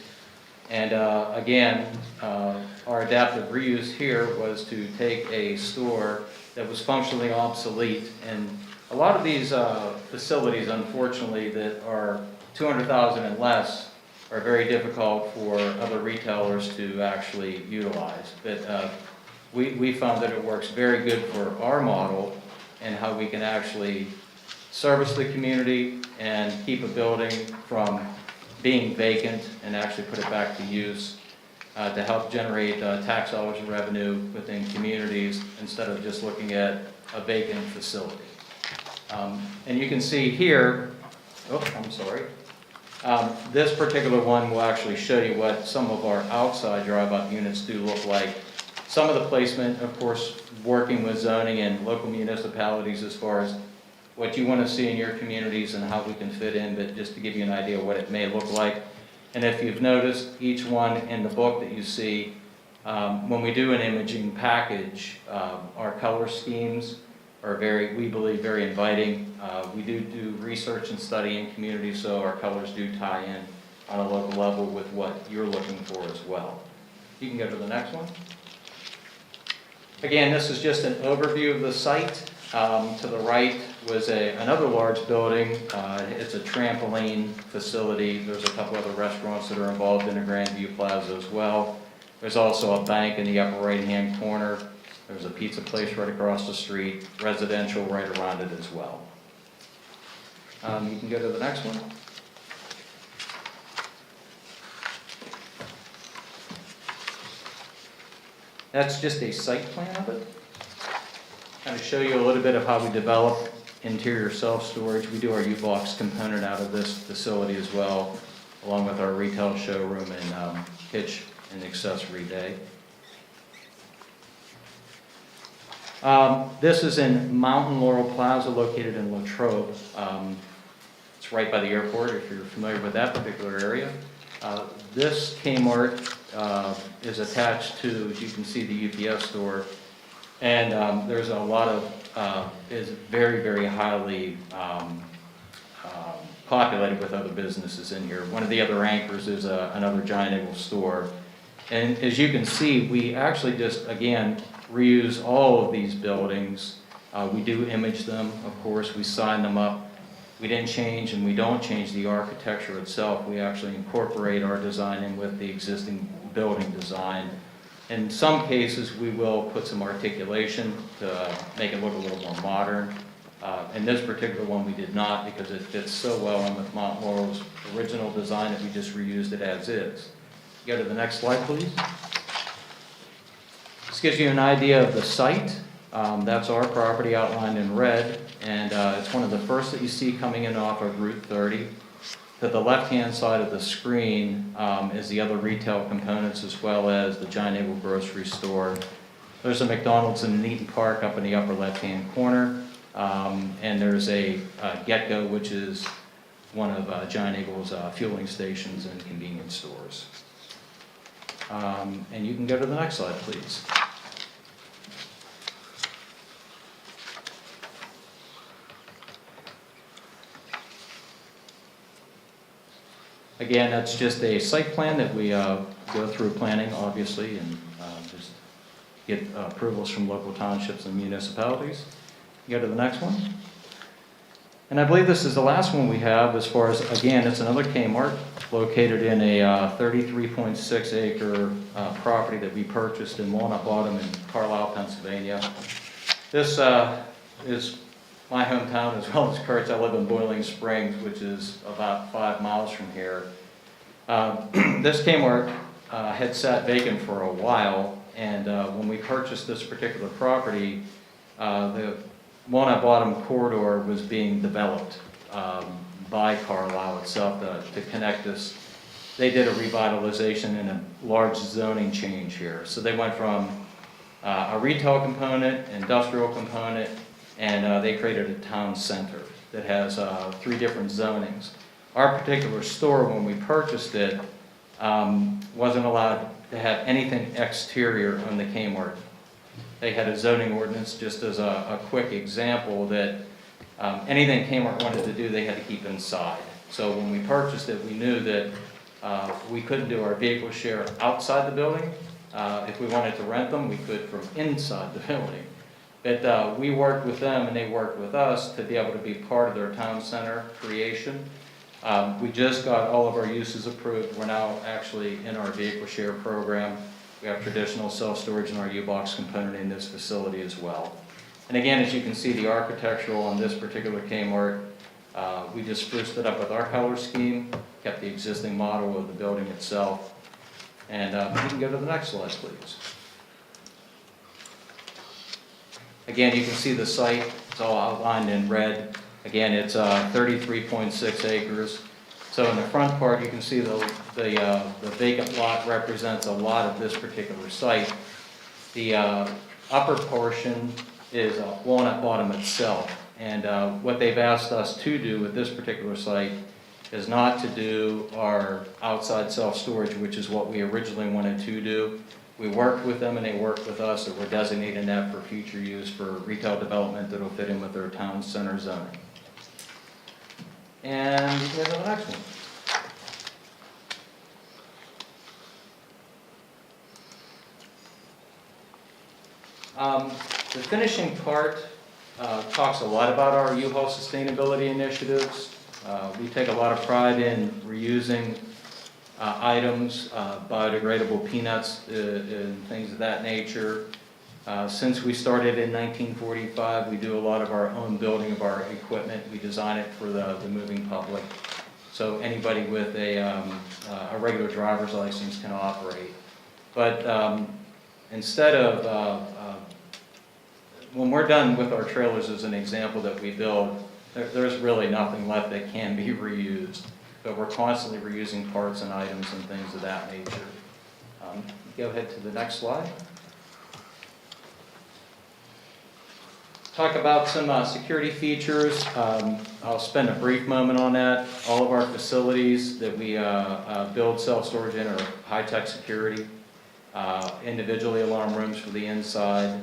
And again, our adaptive reuse here was to take a store that was functionally obsolete. And a lot of these facilities, unfortunately, that are 200,000 and less are very difficult for other retailers to actually utilize. But we found that it works very good for our model and how we can actually service the community and keep a building from being vacant and actually put it back to use to help generate tax dollars and revenue within communities instead of just looking at a vacant facility. And you can see here, I'm sorry. This particular one will actually show you what some of our outside drive-up units do look like. Some of the placement, of course, working with zoning and local municipalities as far as what you want to see in your communities and how we can fit in, but just to give you an idea of what it may look like. And if you've noticed, each one in the book that you see, when we do an imaging package, our color schemes are we believe, very inviting. We do research and study in communities, so our colors do tie in on a local level with what you're looking for as well. You can go to the next one. Again, this is just an overview of the site. To the right was another large building. It's a trampoline facility. There's a couple other restaurants that are involved in the Grandview Plaza as well. There's also a bank in the upper right-hand corner. There's a pizza place right across the street, residential right around it as well. You can go to the next one. That's just a site plan of it. Kind of show you a little bit of how we develop interior self-storage. We do our U-Box component out of this facility as well, along with our retail showroom and hitch and accessory day. This is in Mountain Laurel Plaza, located in Latrobe. It's right by the airport, if you're familiar with that particular area. This Kmart is attached to, as you can see, the UPS store. And there's a lot of, is very, very highly populated with other businesses in here. One of the other anchors is another Giant Eagle store. And as you can see, we actually just, again, reuse all of these buildings. We do image them, of course, we sign them up. We didn't change and we don't change the architecture itself. We actually incorporate our design in with the existing building design. In some cases, we will put some articulation to make it look a little more modern. In this particular one, we did not because it fits so well in with Mount Laurel's original design that we just reused it as is. Go to the next slide, please. This gives you an idea of the site. That's our property outlined in red, and it's one of the first that you see coming in off of Route 30. To the left-hand side of the screen is the other retail components as well as the Giant Eagle grocery store. There's a McDonald's in Neaton Park up in the upper left-hand corner, and there's a Get-Go, which is one of Giant Eagle's fueling stations and convenience stores. And you can go to the next slide, please. Again, that's just a site plan that we go through planning, obviously, and just get approvals from local townships and municipalities. Go to the next one. And I believe this is the last one we have as far as, again, it's another Kmart located in a 33.6 acre property that we purchased in Walnut Bottom in Carlisle, Pennsylvania. This is my hometown as well as Kurt's. I live in Boiling Springs, which is about 5 miles from here. This Kmart had sat vacant for a while, and when we purchased this particular property, the Walnut Bottom corridor was being developed by Carlisle itself to connect this. They did a revitalization and a large zoning change here. So they went from a retail component, industrial component, and they created a town center that has 3 different zonings. Our particular store, when we purchased it, wasn't allowed to have anything exterior on the Kmart. They had a zoning ordinance, just as a quick example, that anything Kmart wanted to do, they had to keep inside. So when we purchased it, we knew that we couldn't do our vehicle share outside the building. If we wanted to rent them, we could from inside the building. But we worked with them and they worked with us to be able to be part of their town center creation. We just got all of our uses approved. We're now actually in our vehicle share program. We have traditional self-storage in our U-Box component in this facility as well. And again, as you can see, the architectural on this particular Kmart, we just spruced it up with our color scheme, kept the existing model of the building itself. And you can go to the next slide, please. Again, you can see the site. It's all outlined in red. Again, it's 33.6 acres. So in the front part, you can see the vacant lot represents a lot of this particular site. The upper portion is Walnut Bottom itself. And what they've asked us to do with this particular site is not to do our outside self-storage, which is what we originally wanted to do. We worked with them and they worked with us, so we're designating that for future use for retail development that will fit in with their town center zoning. And you can go to the next one. The finishing part talks a lot about our U-Haul sustainability initiatives. We take a lot of pride in reusing items, biodegradable peanuts and things of that nature. Since we started in 1945, we do a lot of our own building of our equipment. We design it for the moving public. So anybody with a regular driver's license can operate. But instead of, when we're done with our trailers as an example that we build, there's really nothing left that can be reused. But we're constantly reusing parts and items and things of that nature. Go ahead to the next slide. Talk about some security features. I'll spend a brief moment on that. All of our facilities that we build self-storage in are high-tech security. Individually alarm rooms for the inside.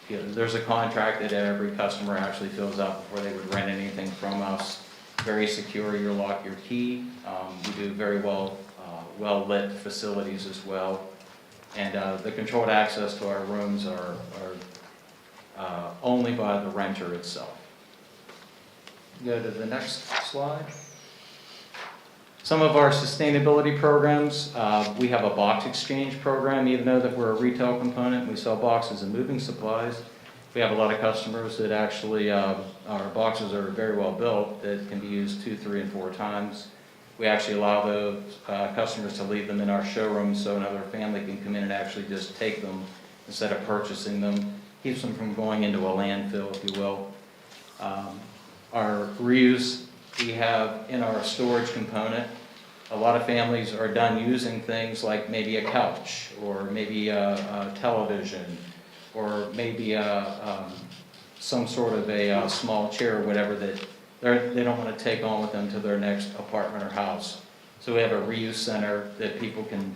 There's a contract that every customer actually fills out before they would rent anything from us. Very secure, you lock your key. We do very well-lit facilities as well. And the controlled access to our rooms are only by the renter itself. Go to the next slide. Some of our sustainability programs, we have a box exchange program. Even though that we're a retail component, we sell boxes and moving supplies. We have a lot of customers that actually, our boxes are very well built that can be used 2, 3, and 4 times. We actually allow those customers to leave them in our showroom so another family can come in and actually just take them instead of purchasing them. Keeps them from going into a landfill, if you will. Our reuse we have in our storage component. A lot of families are done using things like maybe a couch or maybe a television or maybe some sort of a small chair or whatever that they don't want to take on with them to their next apartment or house. So we have a reuse center that people can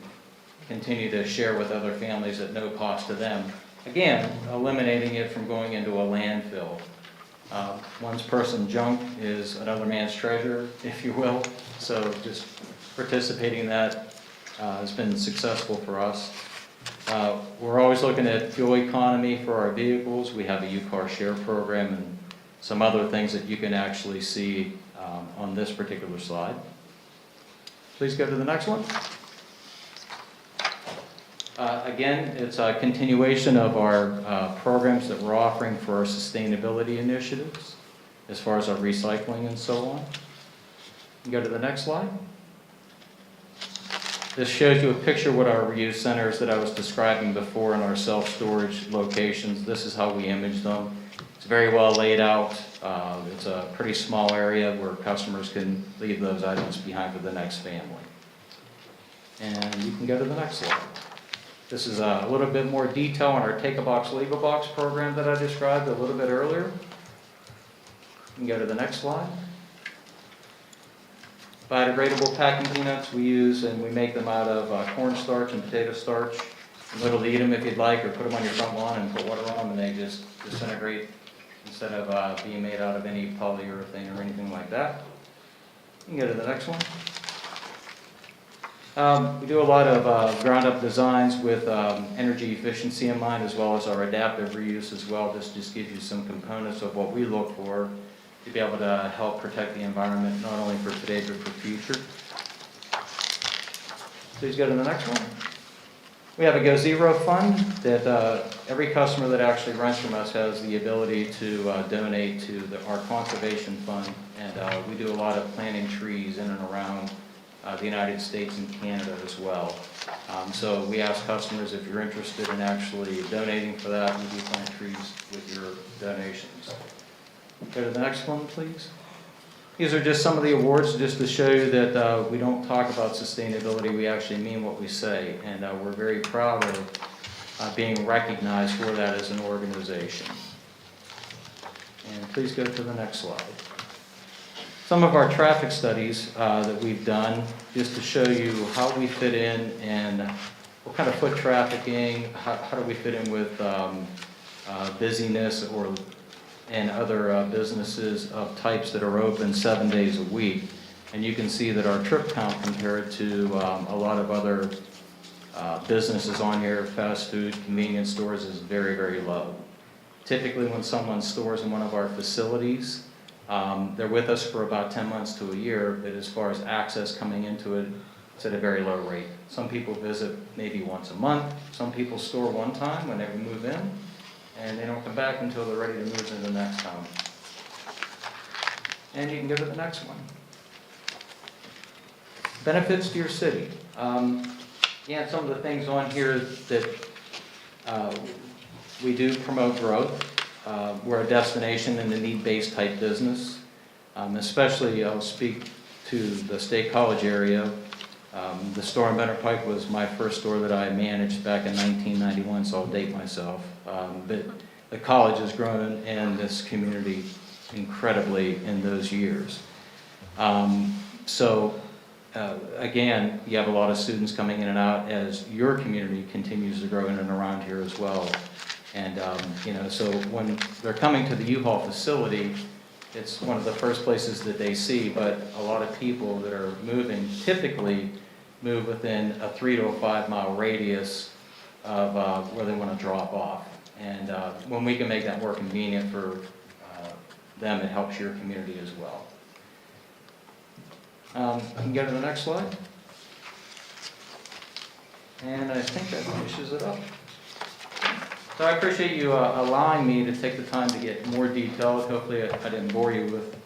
continue to share with other families at no cost to them. Again, eliminating it from going into a landfill. One person's junk is another man's treasure, if you will. So just participating in that has been successful for us. We're always looking at fuel economy for our vehicles. We have a U-Car share program and some other things that you can actually see on this particular slide. Please go to the next one. Again, it's a continuation of our programs that we're offering for our sustainability initiatives as far as our recycling and so on. You go to the next slide. This shows you a picture of what our reuse centers that I was describing before in our self-storage locations. This is how we image them. It's very well laid out. It's a pretty small area where customers can leave those items behind for the next family. And you can go to the next slide. This is a little bit more detail on our Take a Box, Leave a Box program that I described a little bit earlier. You can go to the next slide. Biodegradable packing peanuts we use, and we make them out of cornstarch and potato starch. You're able to eat them if you'd like, or put them on your front lawn and put water on them, and they just disintegrate instead of being made out of any polyurethane or anything like that. You can go to the next one. We do a lot of ground-up designs with energy efficiency in mind, as well as our adaptive reuse as well. This just gives you some components of what we look for to be able to help protect the environment, not only for today, but for future. Please go to the next one. We have a Go Zero fund that every customer that actually rents from us has the ability to donate to our conservation fund. And we do a lot of planting trees in and around the United States and Canada as well. So we ask customers if you're interested in actually donating for that, we do plant trees with your donations. Go to the next one, please. These are just some of the awards, just to show you that we don't talk about sustainability, we actually mean what we say. And we're very proud of being recognized for that as an organization. And please go to the next slide. Some of our traffic studies that we've done, just to show you how we fit in and what kind of foot trafficking, how do we fit in with busyness and other businesses of types that are open 7 days a week. And you can see that our trip count compared to a lot of other businesses on here, fast food, convenience stores, is very, very low. Typically when someone stores in one of our facilities, they're with us for about 10 months to a year, but as far as access coming into it, it's at a very low rate. Some people visit maybe once a month. Some people store one time when they move in, and they don't come back until they're ready to move in the next time. And you can go to the next one. Benefits to your city. Yeah, some of the things on here that we do promote growth. We're a destination in the need-based type business. Especially, I'll speak to the State College area. The store in Benner Pike was my first store that I managed back in 1991, so I'll date myself. But the college has grown in this community incredibly in those years. Again, you have a lot of students coming in and out as your community continues to grow in and around here as well. And, so when they're coming to the U-Haul facility, it's one of the first places that they see, but a lot of people that are moving typically move within a 3 to 5 mile radius of where they want to drop off. And when we can make that more convenient for them, it helps your community as well. I can go to the next slide. And I think that finishes it up. So I appreciate you allowing me to take the time to get more detailed. Hopefully I didn't bore you with,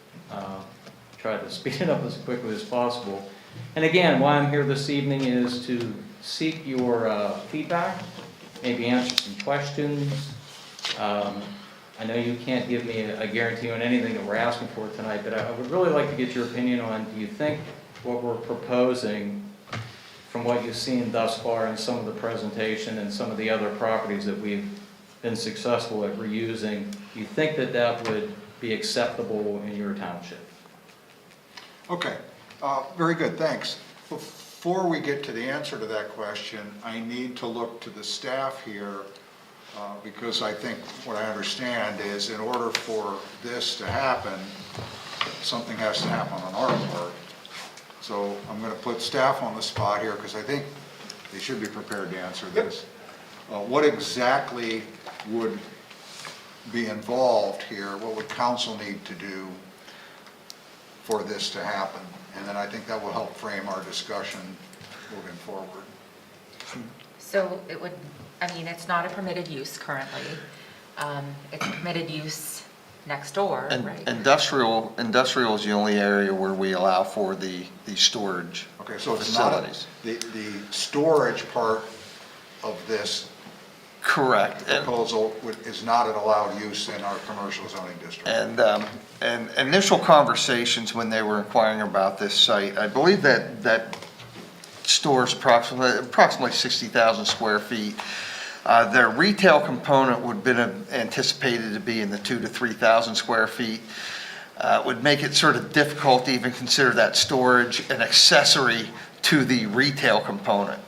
try to speed it up as quickly as possible. And again, why I'm here this evening is to seek your feedback, maybe answer some questions. I know you can't give me a guarantee on anything that we're asking for tonight, but I would really like to get your opinion on, do you think what we're proposing, from what you've seen thus far in some of the presentation and some of the other properties that we've been successful at reusing, do you think that that would be acceptable in your township? Okay, very good, thanks. Before we get to the answer to that question, I need to look to the staff here because I think what I understand is in order for this to happen, something has to happen on our part. So I'm going to put staff on the spot here because I think they should be prepared to answer this. What exactly would be involved here? What would council need to do for this to happen? And then I think that will help frame our discussion moving forward. So it would, it's not a permitted use currently. It's a permitted use next door, right? Industrial is the only area where we allow for the storage Okay, so it's not the storage part of this correct proposal is not an allowed use in our commercial zoning district. And initial conversations when they were inquiring about this site, I believe that stores approximately 60,000 square feet. Their retail component would have been anticipated to be in the 2,000 to 3,000 square feet. Would make it sort of difficult to even consider that storage an accessory to the retail component.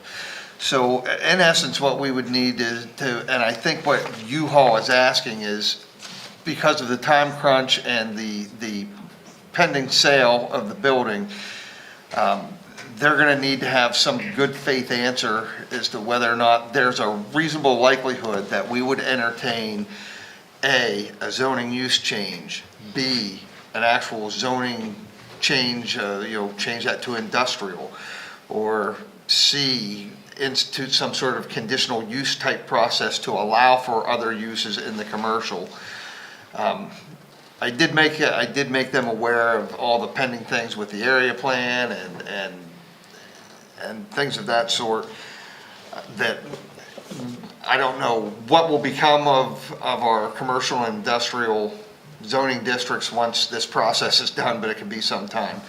So in essence, what we would need is and I think what U-Haul is asking is because of the time crunch and the pending sale of the building, they're going to need to have some good faith answer as to whether or not there's a reasonable likelihood that we would entertain A, zoning use change, B, an actual zoning change, change that to industrial, or C, institute some sort of conditional use type process to allow for other uses in the commercial. I did make them aware of all the pending things with the area plan and things of that sort, that I don't know what will become of our commercial and industrial zoning districts once this process is done, but it could be some time.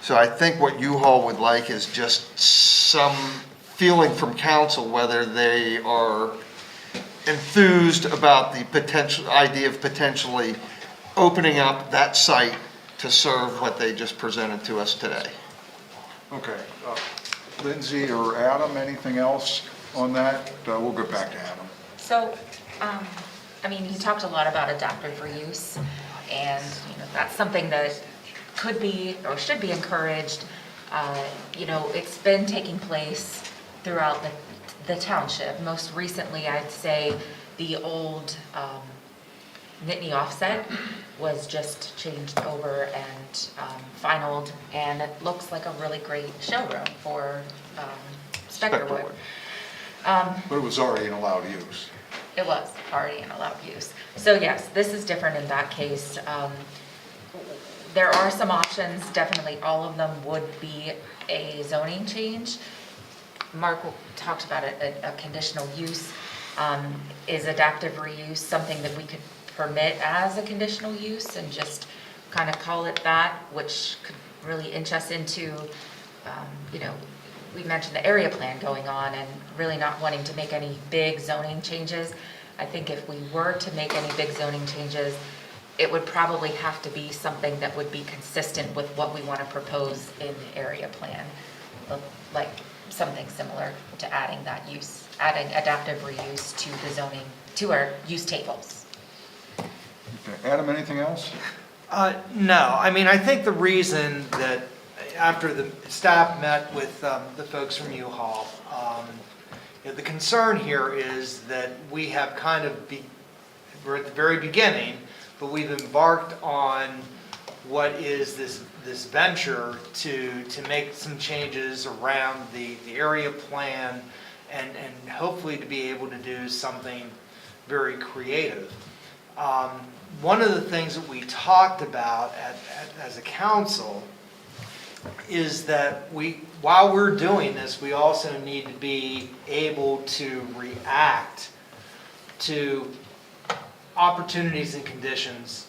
So I think what U-Haul would like is just some feeling from council whether they are enthused about the potential idea of potentially opening up that site to serve what they just presented to us today. Okay. Lindsay or Adam, anything else on that? We'll go back to Adam. So, you talked a lot about adaptive reuse, and, that's something that could be or should be encouraged. It's been taking place throughout the township. Most recently, I'd say the old Nittany offset was just changed over and finalized, and it looks like a really great showroom for Specterwood. But it was already an allowed use. It was already an allowed use. So yes, this is different in that case. There are some options, definitely all of them would be a zoning change. Mark talked about a conditional use. Is adaptive reuse something that we could permit as a conditional use and just kind of call it that, which could really inch us into, we mentioned the area plan going on and really not wanting to make any big zoning changes. I think if we were to make any big zoning changes, it would probably have to be something that would be consistent with what we want to propose in the area plan, like something similar to adding adaptive reuse to the zoning, to our use tables. Okay. Adam, anything else? No, I think the reason that after the staff met with the folks from U-Haul, the concern here is that we have we're at the very beginning, but we've embarked on what is this venture to make some changes around the area plan and hopefully to be able to do something very creative. One of the things that we talked about as a council is that while we're doing this, we also need to be able to react to opportunities and conditions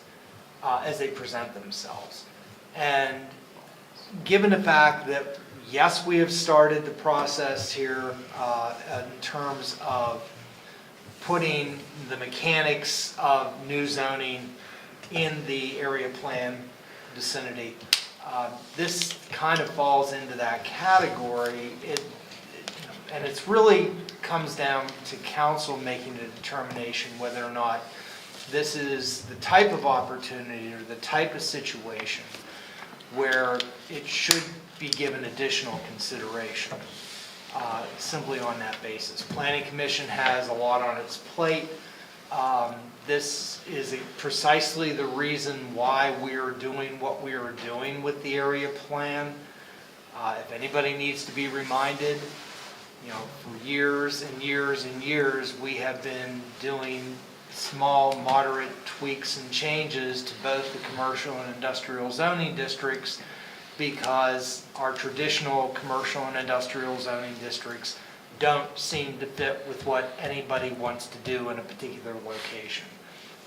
as they present themselves. And given the fact that, yes, we have started the process here in terms of putting the mechanics of new zoning in the area plan vicinity, this kind of falls into that category. And it's really comes down to council making a determination whether or not this is the type of opportunity or the type of situation where it should be given additional consideration, simply on that basis. Planning Commission has a lot on its plate. This is precisely the reason why we're doing what we are doing with the area plan. If anybody needs to be reminded, for years and years and years, we have been doing small, moderate tweaks and changes to both the commercial and industrial zoning districts because our traditional commercial and industrial zoning districts don't seem to fit with what anybody wants to do in a particular location.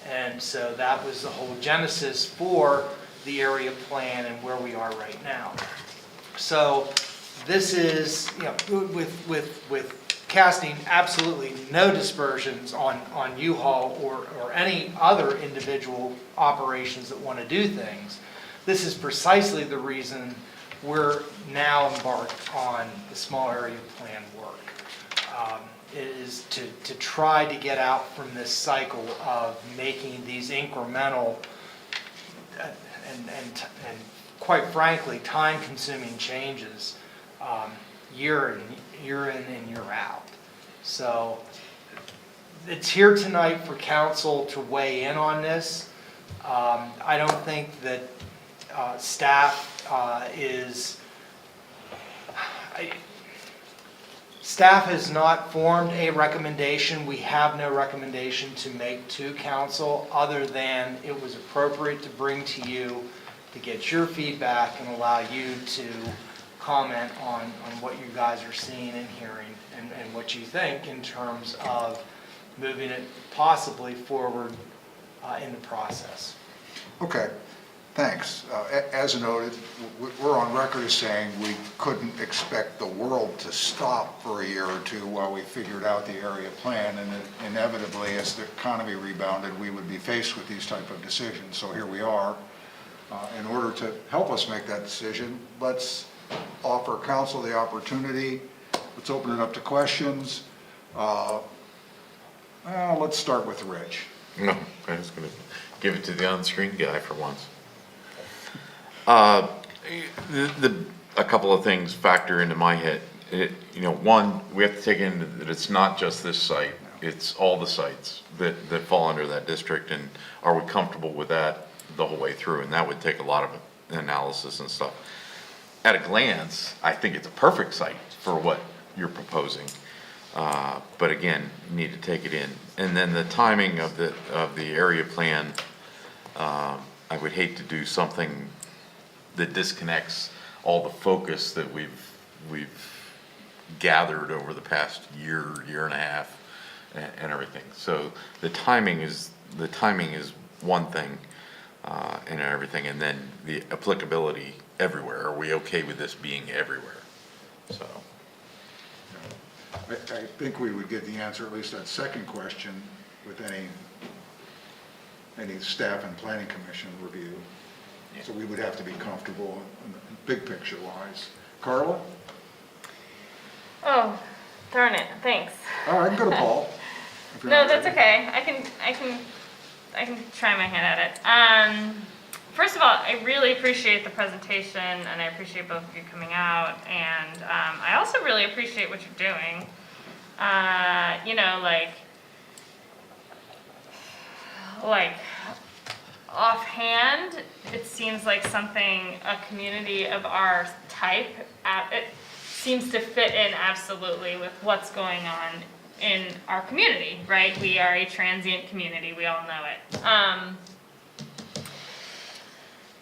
And so that was the whole genesis for the area plan and where we are right now. So this is, with casting absolutely no dispersions on U-Haul or any other individual operations that want to do things, this is precisely the reason we're now embarked on the small area plan work. is to try to get out from this cycle of making these incremental and quite frankly, time-consuming changes year in and year out. So it's here tonight for council to weigh in on this. I don't think that staff staff has not formed a recommendation. We have no recommendation to make to council other than it was appropriate to bring to you to get your feedback and allow you to comment on what you guys are seeing and hearing and what you think in terms of moving it possibly forward in the process. Okay, thanks. As noted, we're on record as saying we couldn't expect the world to stop for a year or two while we figured out the area plan, and that inevitably, as the economy rebounded, we would be faced with these type of decisions. So here we are. In order to help us make that decision, let's offer council the opportunity. Let's open it up to questions. Let's start with Rich. No, I was going to give it to the on-screen guy for once. A couple of things factor into my head. One, we have to take into that it's not just this site, it's all the sites that fall under that district, and are we comfortable with that the whole way through? And that would take a lot of analysis and stuff. At a glance, I think it's a perfect site for what you're proposing. But again, you need to take it in. And then the timing of the area plan, I would hate to do something that disconnects all the focus that we've gathered over the past year and a half and everything. So the timing is one thing, and everything, and then the applicability everywhere. Are we okay with this being everywhere? So I think we would get the answer, at least that second question, with any staff and planning commission review. Yeah. So we would have to be comfortable in the big picture wise. Carla? Oh, darn it, thanks. All right, I can go to Paul. No, that's okay. I can try my hand at it. First of all, I really appreciate the presentation, and I appreciate both of you coming out, and I also really appreciate what you're doing. Like offhand, it seems like something a community of our type, it seems to fit in absolutely with what's going on in our community, right? We are a transient community, we all know it.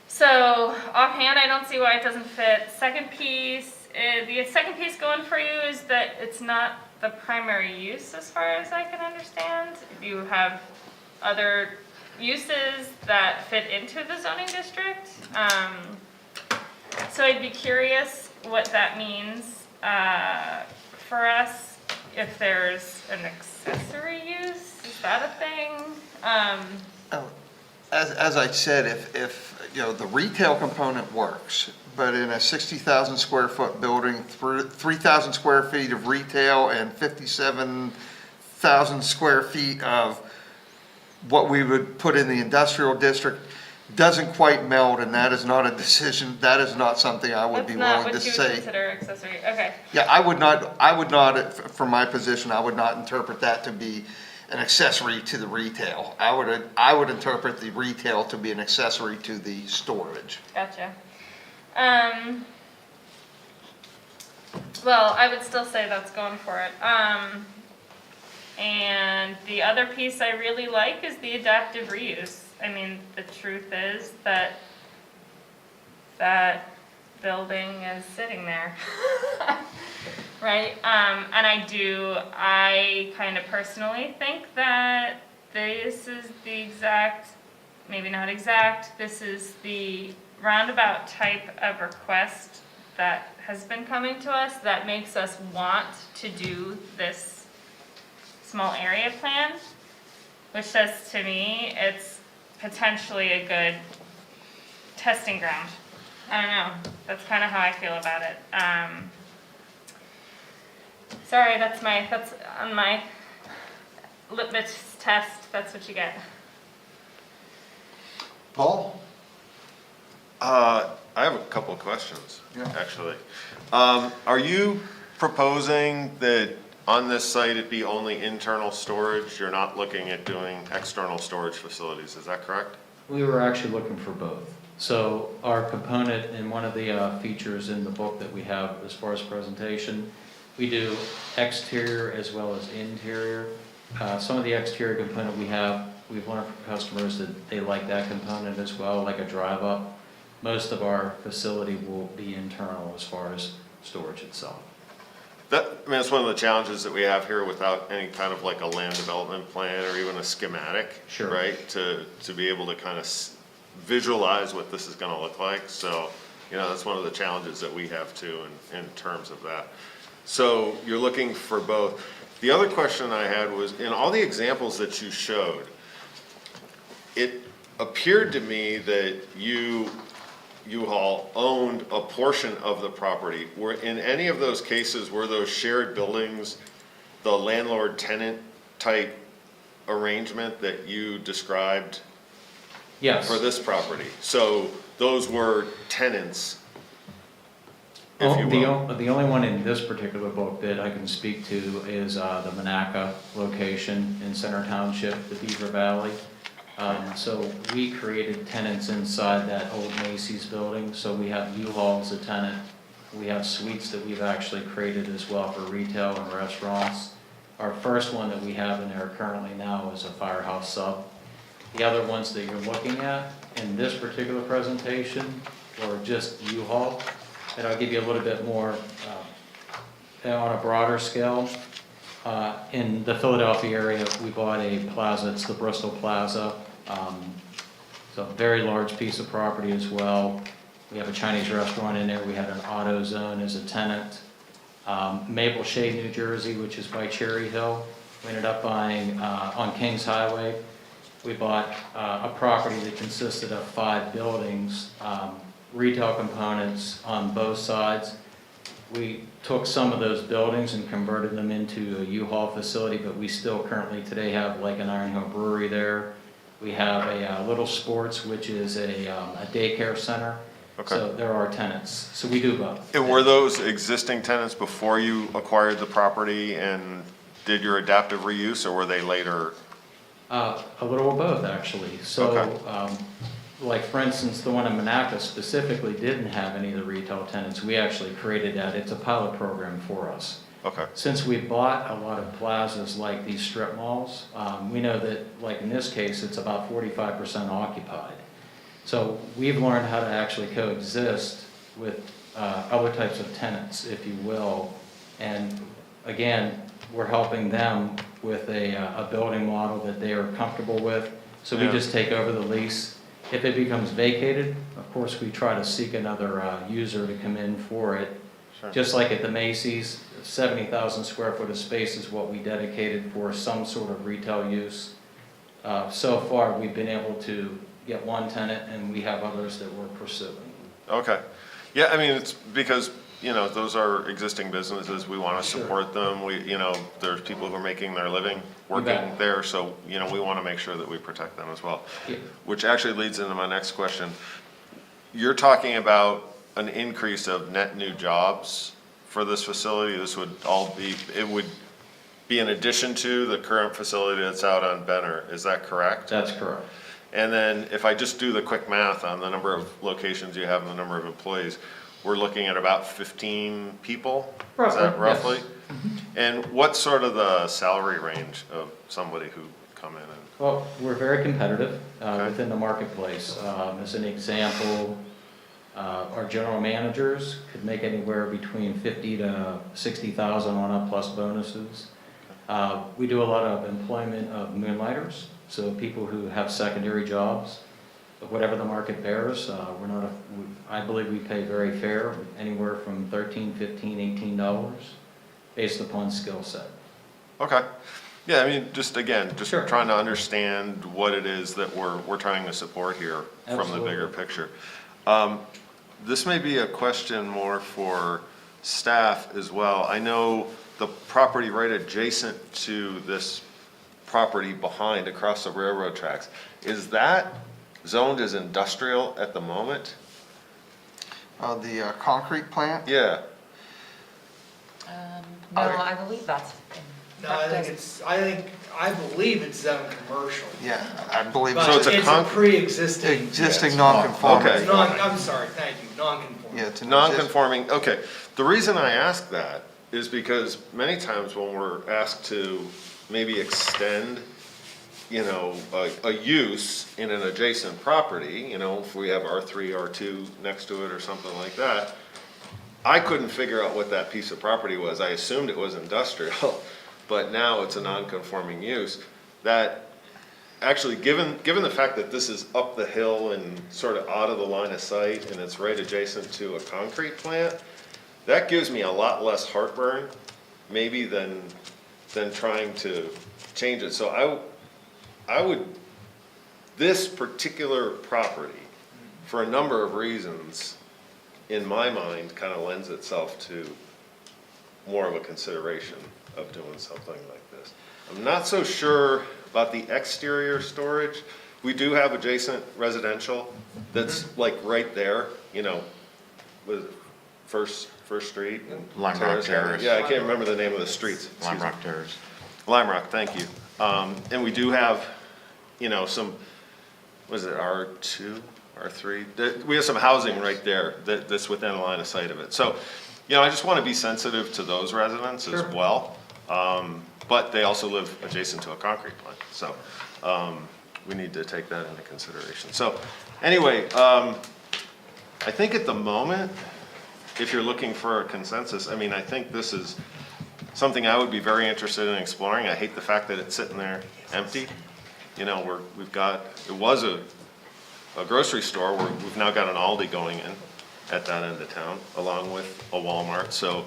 So offhand, I don't see why it doesn't fit. Second piece, the second piece going for you is that it's not the primary use as far as I can understand. You have other uses that fit into the zoning district. So I'd be curious what that means for us, if there's an accessory use, is that a thing? As I said, if the retail component works, but in a 60,000 square foot building, 3,000 square feet of retail and 57,000 square feet of what we would put in the industrial district doesn't quite meld, and that is not a decision, that is not something I would be willing to say. That's not what you would consider accessory, okay. Yeah, I would not, from my position, I would not interpret that to be an accessory to the retail. I would interpret the retail to be an accessory to the storage. Gotcha. Well, I would still say that's going for it. And the other piece I really like is the adaptive reuse. I mean, the truth is that that building is sitting there, right? And I kind of personally think that this is the exact, maybe not exact, this is the roundabout type of request that has been coming to us that makes us want to do this small area plan, which says to me it's potentially a good testing ground. I don't know, that's kind of how I feel about it. Sorry, that's on my litmus test, that's what you get. Paul? I have a couple of questions, Yeah. actually. Are you proposing that on this site it be only internal storage? You're not looking at doing external storage facilities, is that correct? We were actually looking for both. So our component in one of the features in the book that we have as far as presentation, we do exterior as well as interior. Some of the exterior component we've learned from customers that they like that component as well, like a drive up. Most of our facility will be internal as far as storage itself. That's one of the challenges that we have here without any kind of like a land development plan or even a schematic. Sure. Right, to be able to kind of visualize what this is gonna look like. So, that's one of the challenges that we have too in terms of that. So you're looking for both. The other question I had was, in all the examples that you showed, it appeared to me that U-Haul owned a portion of the property. Were in any of those cases, were those shared buildings the landlord-tenant type arrangement that you described? Yes. For this property? So those were tenants, if you will. The only one in this particular book that I can speak to is the Monaca location in Center Township, the Beaver Valley. So we created tenants inside that old Macy's building. So we have U-Haul as a tenant. We have suites that we've actually created as well for retail and restaurants. Our first one that we have in there currently now is a Firehouse Sub. The other ones that you're looking at in this particular presentation are just U-Haul. And I'll give you a little bit more on a broader scale. In the Philadelphia area, we bought a plaza, it's the Bristol Plaza. It's a very large piece of property as well. We have a Chinese restaurant in there. We had an auto zone as a tenant. Maple Shade, New Jersey, which is by Cherry Hill. We ended up buying on Kings Highway. We bought a property that consisted of 5 buildings, retail components on both sides. We took some of those buildings and converted them into a U-Haul facility, but we still currently today have like an Iron Hill Brewery there. We have a Little Sports, which is a daycare center. Okay. So there are tenants. So we do both. And were those existing tenants before you acquired the property and did your adaptive reuse, or were they later? A little of both, actually. So, Okay. like for instance, the one in Monaca specifically didn't have any of the retail tenants. We actually created that. It's a pilot program for us. Okay. Since we bought a lot of plazas like these strip malls, we know that, like in this case, it's about 45% occupied. So we've learned how to actually coexist with other types of tenants, if you will. And again, we're helping them with a building model that they are comfortable with. So we Yeah. just take over the lease. If it becomes vacated, of course, we try to seek another user to come in for it. Sure. Just like at the Macy's, 70,000 square foot of space is what we dedicated for some sort of retail use. So far, we've been able to get one tenant, and we have others that we're pursuing. Okay. Yeah, I mean, it's because, those are existing businesses. We want to Sure. support them. There's people who are making their living working bet. there. So, we want to make sure that we protect them as well. Yeah. Which actually leads into my next question. You're talking about an increase of net new jobs for this facility. It would be in addition to the current facility that's out on Benner. Is that correct? That's correct. And then if I just do the quick math on the number of locations you have and the number of employees, we're looking at about 15 people? Is that roughly? yes. And what's sort of the salary range of somebody who would come in and? Well, we're very competitive Okay. within the marketplace. As an example, our general managers could make anywhere between 50 to 60,000 on up plus bonuses. We do a lot of employment of moonlighters, so people who have secondary jobs. But whatever the market bears, I believe we pay very fair, anywhere from $13, $15, $18 based upon skill set. Okay. Yeah, I mean, just Sure. trying to understand what it is that we're trying to support here from the Absolutely. bigger picture. This may be a question more for staff as well. I know the property right adjacent to this property behind, across the railroad tracks, is that zoned as industrial at the moment? The concrete plant? Yeah, No, I believe that's. No, I believe it's zone commercial. Yeah, I believe But So it's a it's a concrete- pre-existing. existing Yes. non-conformity. Okay. I'm sorry, thank you, non-conforming. Yeah, it's an non-conforming, okay. The reason I ask that is because many times when we're asked to maybe extend, you know, a use in an adjacent property, you know, if we have R3, R2 next to it or something like that, I couldn't figure out what that piece of property was. I assumed it was industrial, but now it's a non-conforming use. That, actually, given the fact that this is up the hill and sort of out of the line of sight, and it's right adjacent to a concrete plant, that gives me a lot less heartburn, maybe than trying to change it. So I would, this particular property, for a number of reasons, in my mind, kind of lends itself to more of a consideration of doing something like this. I'm not so sure about the exterior storage. We do have adjacent residential that's like right there, you know, with First Street and Lime Rock Terrace. Yeah, I can't remember the name of the streets. Lime Rock Terrace. Lime Rock, thank you. And we do have, you know, some, what is it, R2, R3? We have some housing right there that's within a line of sight of it. So, you know, I just want to be sensitive to those residents as well. But they also live adjacent to a concrete plant. So we need to take that into consideration. So anyway, I think at the moment, if you're looking for a consensus, I mean, I think this is something I would be very interested in exploring. I hate the fact that it's sitting there empty. You know, we've got, it was a grocery store, where we've now got an Aldi going in at that end of town, along with a Walmart. So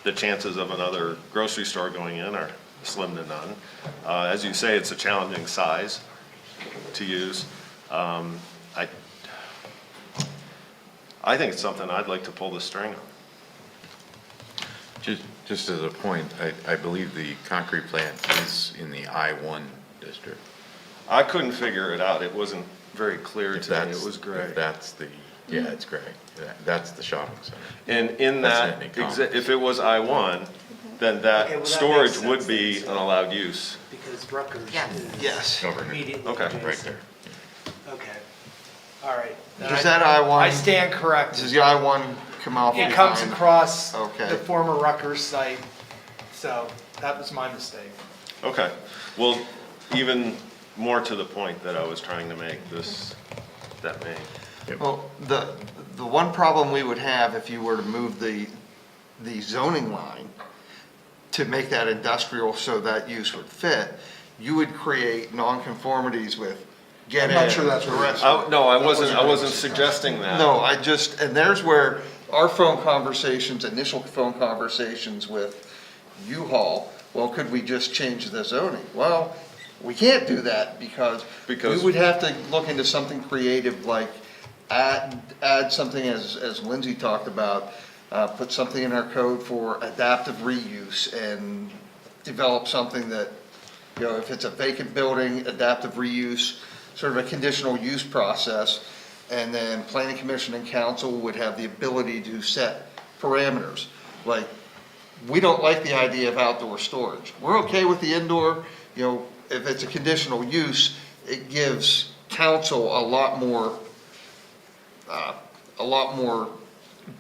the chances of another grocery store going in are slim to none. As you say, it's a challenging size to use. I think it's something I'd like to pull the string on. Just as a point, I believe the concrete plant is in the I-1 district. I couldn't figure it out. It wasn't very clear If to me. that's- It was gray. if That's yeah, it's gray. That's the shopping center. And in That's that, in Economical. if it was I-1, then Okay, well, that that storage makes would sense be then, an so- allowed use. Because Rutgers Yes. is Yes. Over here. immediately Okay. adjacent. Right there. Okay, all right. Then Does that I-1 I stand corrected. Does the I-1 come off It behind? comes across Okay. the former Rutgers site, so that was my mistake. Okay. Well, even more to the point that I was trying to make, that may. Well, the one problem we would have if you were to move the zoning line to make that industrial so that use would fit, you would create nonconformities with get in. I'm not sure that's the what rest. No, I That wasn't wasn't suggesting that. No, and there's where our initial phone conversations with U-Haul, well, could we just change the zoning? Well, we can't do that because we would have to look into something creative like add something as Lindsay talked about, put something in our code for adaptive reuse and develop something that, you know, if it's a vacant building, adaptive reuse, sort of a conditional use process. And then planning commission and council would have the ability to set parameters. Like, we don't like the idea of outdoor storage. We're okay with the indoor, you know, if it's a conditional use, it gives council a lot more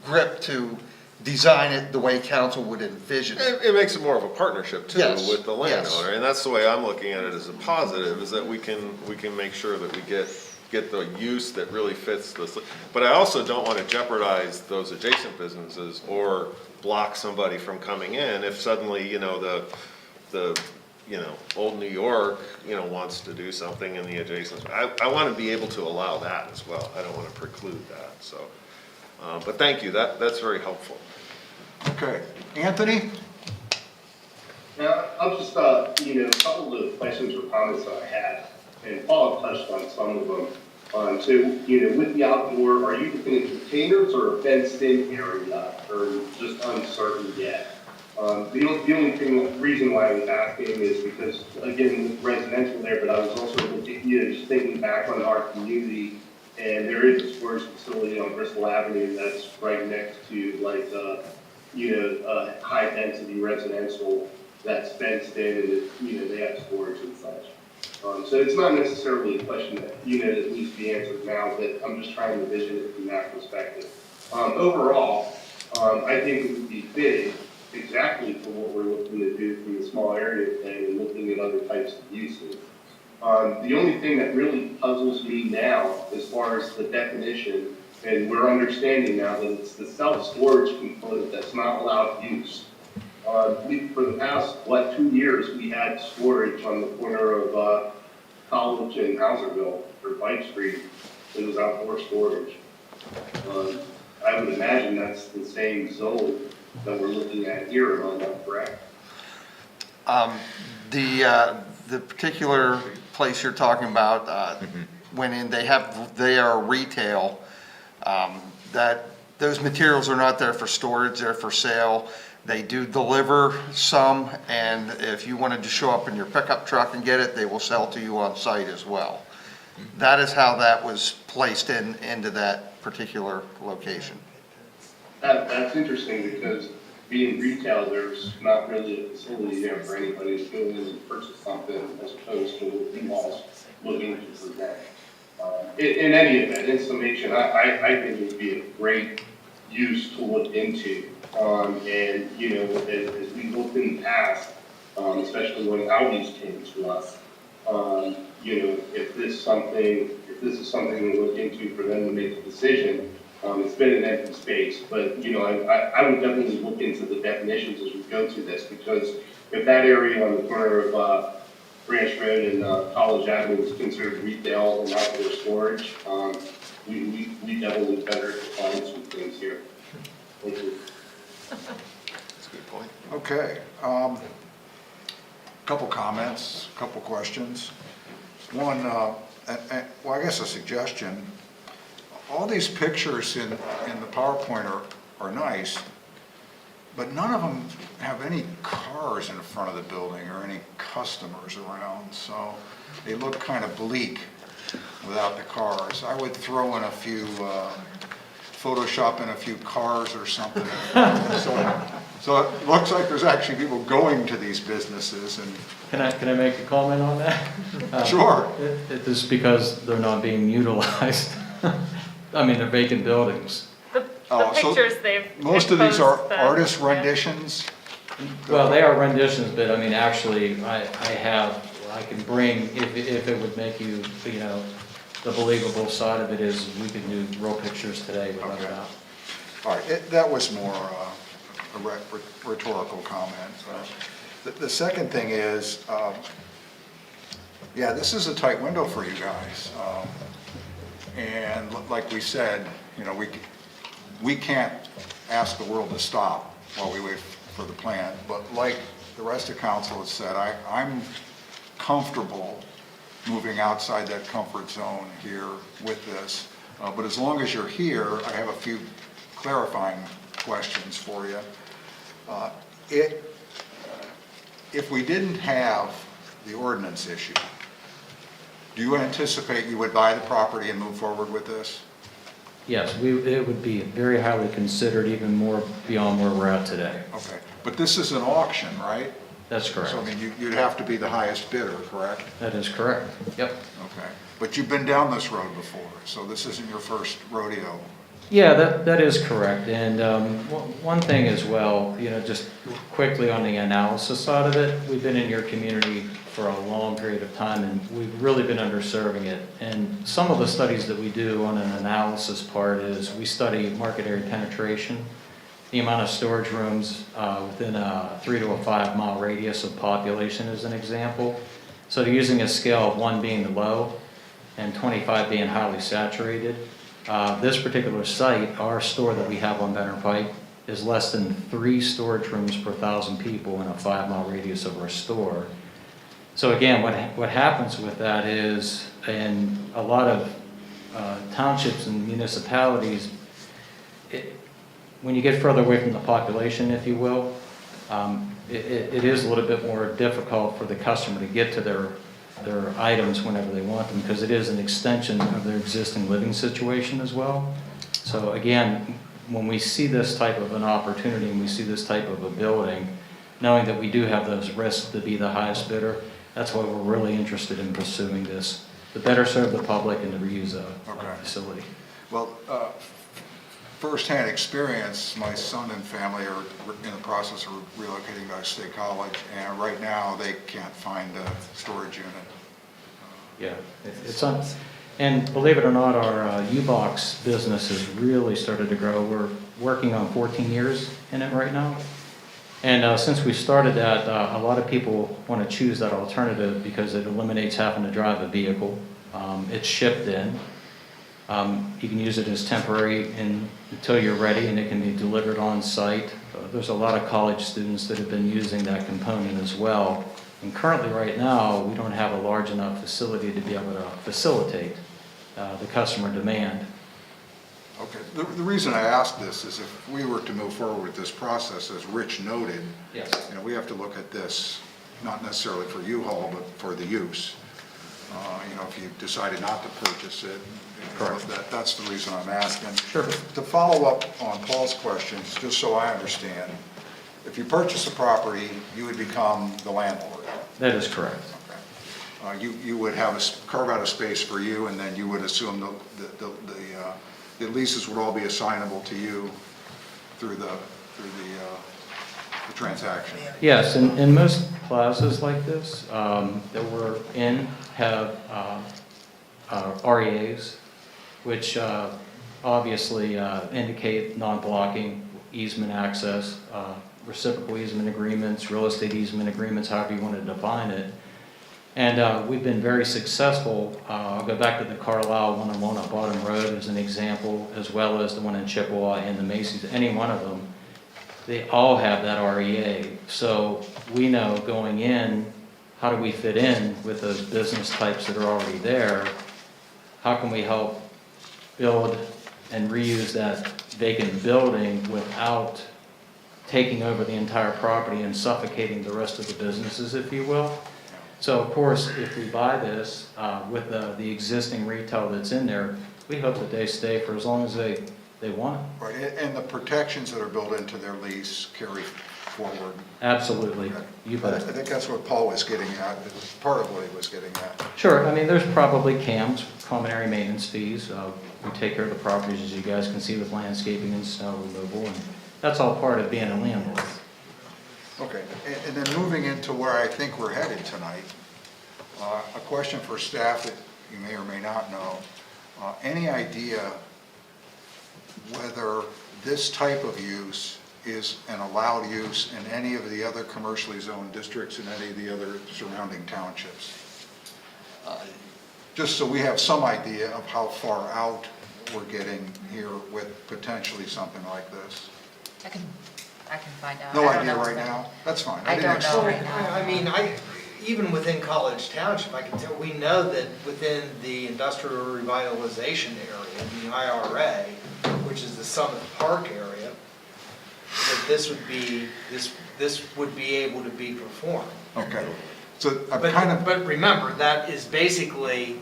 grip to design it the way council would envision it. It makes it more of a partnership too Yes, with the yes. landowner, and that's the way I'm looking at it as a positive, is that we can make sure that we get the use that really fits this. But I also don't want to jeopardize those adjacent businesses or block somebody from coming in if suddenly, you know, the you know, Old New York, you know, wants to do something in the adjacent. I want to be able to allow that as well. I don't want to preclude that, so. But thank you, that's very helpful. Okay, Anthony? Now, I'll just, you know, a couple of the questions or comments that I had, and Paul touched on some of them. So, you know, with the outdoor, are you looking at containers or a fenced-in area, or just uncertain yet? The only reason why I was asking is because, again, with residential there, but I was also looking, just thinking back on our community, and there is a storage facility on Bristol Avenue that's right next to like, high density residential that's fenced in and, they have storage and such. So it's not necessarily a question that, that needs to be answered now, but I'm just trying to envision it from that perspective. Overall, I think it would be fitting exactly for what we're looking to do from the small area plan and looking at other types of uses. The only thing that really puzzles me now, as far as the definition, and we're understanding now that it's the self-storage component that's not allowed use. For the past, 2 years, we had storage on the corner of College and Hauserville, or Bike Street. It was outdoor storage. I would imagine that's the same zone that we're looking at here, am I not correct? The particular place you're talking about, when in, they are retail, that those materials are not there for storage, they're for sale. They do deliver some, and if you wanted to show up in your pickup truck and get it, they will sell to you on site as well. That is how that was placed into that particular location. That's interesting, because being retail, there's not really a facility there for anybody to go in and purchase something, as opposed to what you all looking to present. In any event, in summation, I think it would be a great use to look into. And, as we looked in the past, especially when Audis came to us, if this is something to look into for them to make a decision, it's been an empty space, but, I would definitely look into the definitions as we go through this, because if that area on the corner of Branch Road and College Avenue is considered retail and outdoor storage, we definitely better define some things here. Thank you. That's a good point. Okay. Couple comments, couple questions. One, well, I guess a suggestion. All these pictures in the PowerPoint are nice, but none of them have any cars in front of the building or any customers around, so they look kind of bleak without the cars. I would throw in a few, Photoshop in a few cars or something. So it looks like there's actually people going to these businesses. And Can I make a comment on that? Sure. It is because they're not being utilized. I mean, they're vacant buildings. The so pictures they've most of these are exposed the- artist renditions. Well, they are renditions, but I mean, actually, I can bring, if it would make you, the believable side of it is we could do real pictures today without a doubt. All right, that was more a rhetorical comment. The second thing is, yeah, this is a tight window for you guys. And like we said, we can't ask the world to stop while we wait for the plan. But like the rest of council has said, I'm comfortable moving outside that comfort zone here with this. But as long as you're here, I have a few clarifying questions for you. If we didn't have the ordinance issue, do you anticipate you would buy the property and move forward with this? Yes, it would be very highly considered, even more beyond where we're at today. Okay, but this is an auction, right? That's correct. So I mean, you'd have to be the highest bidder, correct? That is correct. Yep. Okay, but you've been down this road before, so this isn't your first rodeo. Yeah, that is correct. And one thing as well, just quickly on the analysis side of it, we've been in your community for a long period of time, and we've really been underserving it. And some of the studies that we do on an analysis part is we study market area penetration, the amount of storage rooms within a 3 to a 5 mile radius of population as an example. So using a scale of 1 being low and 25 being highly saturated, this particular site, our store that we have on Benner Pike, is less than 3 storage rooms per 1,000 people in a 5 mile radius of our store. So again, what happens with that is, in a lot of townships and municipalities, when you get further away from the population, if you will, it is a little bit more difficult for the customer to get to their items whenever they want them, because it is an extension of their existing living situation as well. So again, when we see this type of an opportunity and we see this type of a building, knowing that we do have those risks to be the highest bidder, that's why we're really interested in pursuing this, to better serve the public and to reuse a facility. Well, firsthand experience, my son and family are in the process of relocating to State College, and right now they can't find a storage unit. Yeah, and believe it or not, our U-Box business has really started to grow. We're working on 14 years in it right now. And since we started that, a lot of people want to choose that alternative because it eliminates having to drive a vehicle. It's shipped in. You can use it as temporary until you're ready, and it can be delivered on site. There's a lot of college students that have been using that component as well. And currently, right now, we don't have a large enough facility to be able to facilitate the customer demand. Okay, the reason I ask this is if we were to move forward with this process, as Rich noted, Yes. we have to look at this, not necessarily for U-Haul, but for the use. If you decided not to purchase it, that's the reason I'm asking. Sure. To follow up on Paul's questions, just so I understand, if you purchase a property, you would become the landlord. That is correct. Okay. You would have carve out a space for you, and then you would assume the leases would all be assignable to you through the transaction. Yes, and most plazas like this that we're in have REAs, which obviously indicate non-blocking easement access, reciprocal easement agreements, real estate easement agreements, however you want to define it. And we've been very successful. I'll go back to the Carlisle one on Walnut Bottom Road as an example, as well as the one in Chippewa and the Macy's. Any one of them, they all have that REA. So we know going in, how do we fit in with those business types that are already there? How can we help build and reuse that vacant building without taking over the entire property and suffocating the rest of the businesses, if you will? So of course, if we buy this with the existing retail that's in there, we hope that they stay for as long as they want. Right, and the protections that are built into their lease carry forward. Absolutely. You I bet. think that's what Paul was getting at, part of what he was getting at. Sure, I mean, there's probably CAMs, common area maintenance fees. We take care of the properties, as you guys can see, with landscaping and snow removal, and that's all part of being a landlord. Okay, and then moving into where I think we're headed tonight, a question for staff that you may or may not know. Any idea whether this type of use is an allowed use in any of the other commercially zoned districts in any of the other surrounding townships? Just so we have some idea of how far out we're getting here with potentially something like this. I can find out. No I don't idea know right if now? That's fine. I didn't don't know expect- right now. Even within College Township, I can tell, we know that within the industrial revitalization area, the IRA, which is the Summit Park area, that this would be able to be performed. Okay, so I'm But, kind of, but remember, that is basically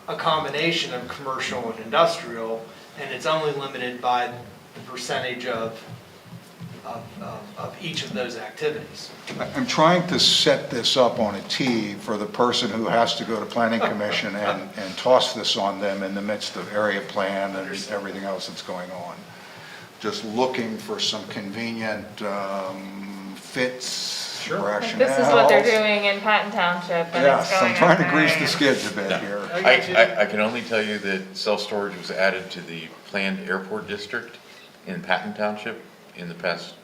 a combination of commercial and industrial, and it's only limited by the percentage of each of those activities. I'm trying to set this up on a tee for the person who has to go to planning commission and toss this on them in the midst of area plan and everything else that's going on. Just looking for some convenient fits, Sure. rationales. This is what they're doing in Patton Township, and it's Yes, I'm going trying to okay. grease the skids a bit here. I can only tell you that self-storage was added to the planned airport district in Patton Township in the past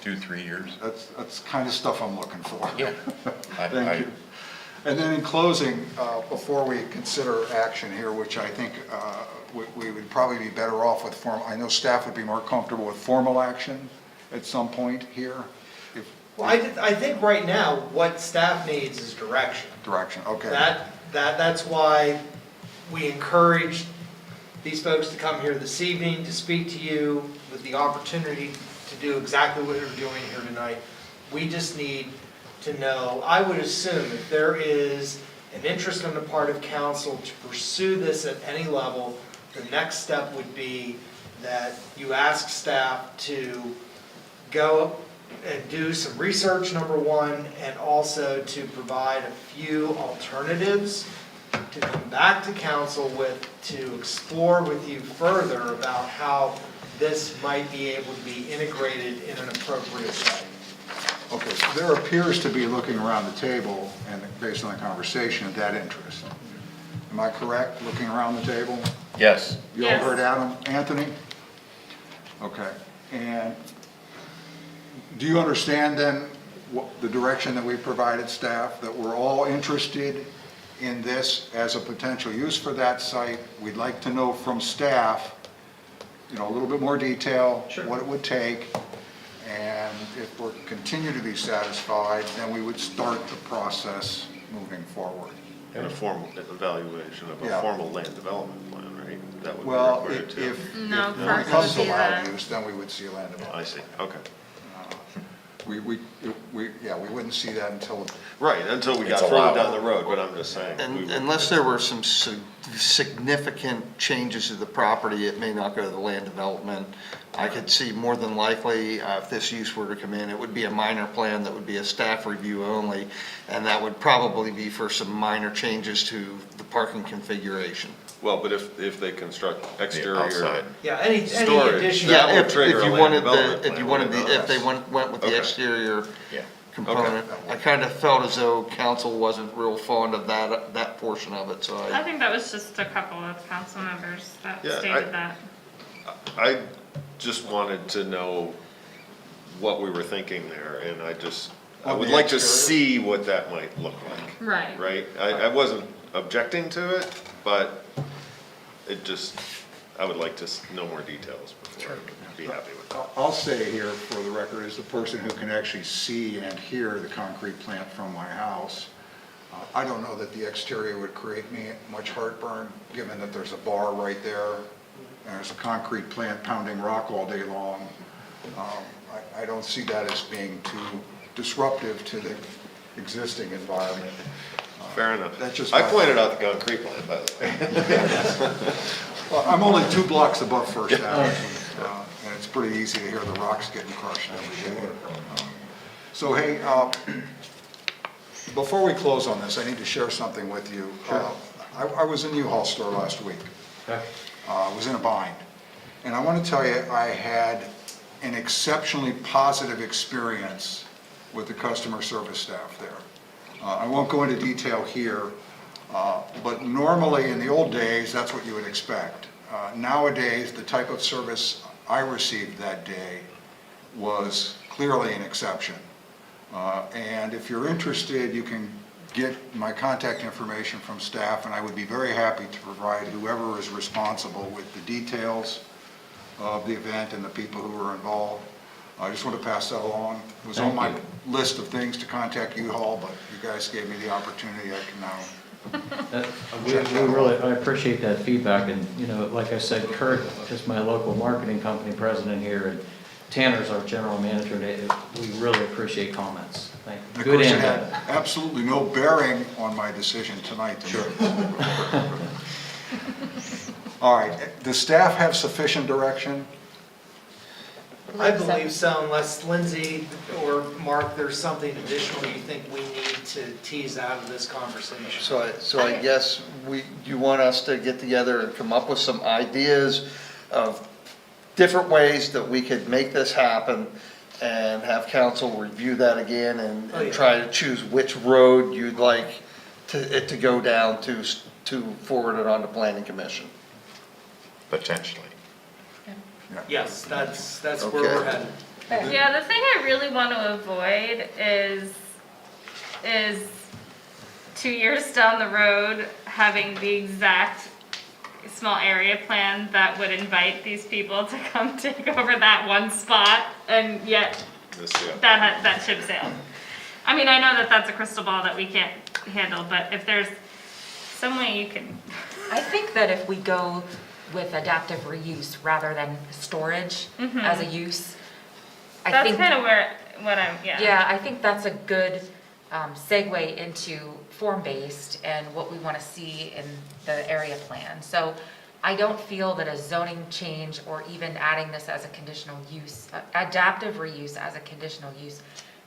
2-3 years. That's kind of stuff I'm looking for. Yeah. Thank you. And then in closing, before we consider action here, which I think we would probably be better off with I know staff would be more comfortable with formal action at some point here. Well, I think right now, what staff needs is direction. Direction, okay. That's why we encouraged these folks to come here this evening to speak to you with the opportunity to do exactly what we're doing here tonight. We just need to know, I would assume if there is an interest on the part of council to pursue this at any level, the next step would be that you ask staff to go and do some research, number one, and also to provide a few alternatives to come back to council with, to explore with you further about how this might be able to be integrated in an appropriate way. Okay, so there appears to be, looking around the table and based on the conversation, that interest. Am I correct, looking around the table? Yes. You all Yes. heard Adam, Anthony? Okay, and do you understand then the direction that we provided staff, that we're all interested in this as a potential use for that site? We'd like to know from staff, a little bit more detail, what it would take, and if we're continue to be satisfied, then we would start the process moving forward. And a formal evaluation of a Yeah. formal land development plan, right? That would be Well, required too. if No, it first becomes would be allowed the- use, then we would see a land development. I see, okay. We wouldn't see that until, Right, until we got It's further allowed. down the road, but I'm just saying. we would- Unless there were some significant changes to the property, it may not go to the land development. I could see more than likely, if this use were to come in, it would be a minor plan that would be a staff review only, and that would probably be for some minor changes to the parking configuration. Well, but if they construct exterior. outside. Yeah, any Storage. additional. That Yeah, would if trigger a you land wanted development the, if you plan, wanted wouldn't the, it? if they went with the Okay. exterior Yeah. component. I kind of felt as though council wasn't real fond of that portion of it, so I think that was just a couple of council members that Yeah, stated that. I just wanted to know what we were thinking there, and I On would the like to exterior? see what that might look like, Right. right? I wasn't objecting to it, but I would like to know more details before I'd be happy with that. I'll say here for the record, as the person who can actually see and hear the concrete plant from my house, I don't know that the exterior would create me much heartburn, given that there's a bar right there, and there's a concrete plant pounding rock all day long. I don't see that as being too disruptive to the existing environment. Fair enough. That's just I my- pointed out the concrete plant, by the way. Well, I'm only 2 blocks above First Avenue, and it's pretty easy to hear the rocks getting crushed every day. So, hey, before we close on this, I need to share something with you. I was in the U-Haul store last week. Okay. I was in a bind. And I want to tell you, I had an exceptionally positive experience with the customer service staff there. I won't go into detail here, but normally in the old days, that's what you would expect. Nowadays, the type of service I received that day was clearly an exception. And if you're interested, you can get my contact information from staff, and I would be very happy to provide whoever is responsible with the details of the event and the people who were involved. I just want to pass that along. It was on my list of things to contact U-Haul, but you guys gave me the opportunity. I can now. I appreciate that feedback, and, like I said, Kurt is my local marketing company president here, and Tanner's our general manager, and we really appreciate comments. Thank And you. of Good course, it and had bad. absolutely no bearing on my decision tonight. Sure. All right, does staff have sufficient direction? I believe so, unless Lindsay or Mark, there's something additional you think we need to tease out of this conversation. So I guess you want us to get together and come up with some ideas of different ways that we could make this happen and have council review that again and Oh, yeah. try to choose which road you'd like it to go down to forward it on to planning commission. Potentially. Yes, that's where we're Okay. headed. Yeah, the thing I really want to avoid is 2 years down the road, having the exact small area plan that would invite these people to come take over that one spot, and yet that ship sailed. I mean, I know that that's a crystal ball that we can't handle, but if there's some way you can. I think that if we go with adaptive reuse rather than storage as a use, I That's think. kind of what I'm, yeah. Yeah, I think that's a good segue into form-based and what we want to see in the area plan. So I don't feel that a zoning change or even adding this as a conditional use, adaptive reuse as a conditional use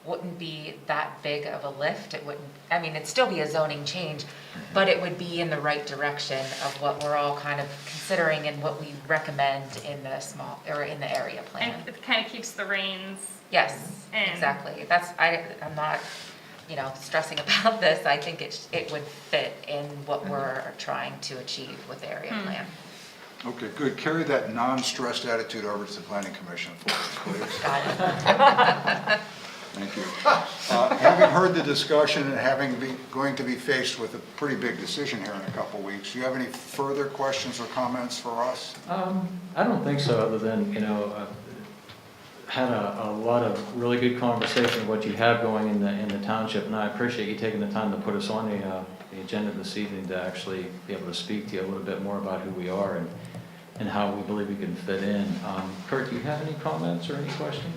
wouldn't be that big of a lift. It wouldn't, I mean, it'd still be a zoning change, but it would be in the right direction of what we're all kind of considering and what we recommend in the small, or in the area plan. And it kind of keeps the reins. Yes, And- exactly. I'm not, stressing about this. I think it would fit in what we're trying to achieve with the area plan. Okay, good. Carry that non-stressed attitude over to the planning commission for us, please. Got it. Thank you. Having heard the discussion and going to be faced with a pretty big decision here in a couple of weeks, do you have any further questions or comments for us? I don't think so, other than, I've had a lot of really good conversation of what you have going in the township, and I appreciate you taking the time to put us on the agenda this evening to actually be able to speak to you a little bit more about who we are and how we believe we can fit in. Kurt, do you have any comments or any questions?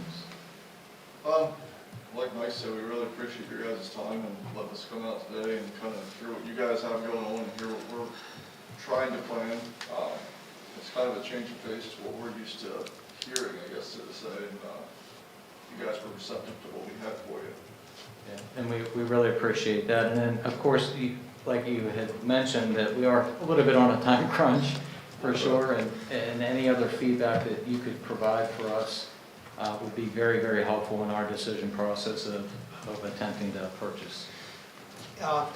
Like Mike said, we really appreciate your guys' time and letting us come out today and kind of hear what you guys have going on and hear what we're trying to plan. It's kind of a change of pace to what we're used to hearing, I guess, to say, and you guys were receptive to what we had for you. Yeah, and we really appreciate that. And then, of course, like you had mentioned, that we are a little bit on a time crunch for sure, and any other feedback that you could provide for us would be very, very helpful in our decision process of attempting to purchase.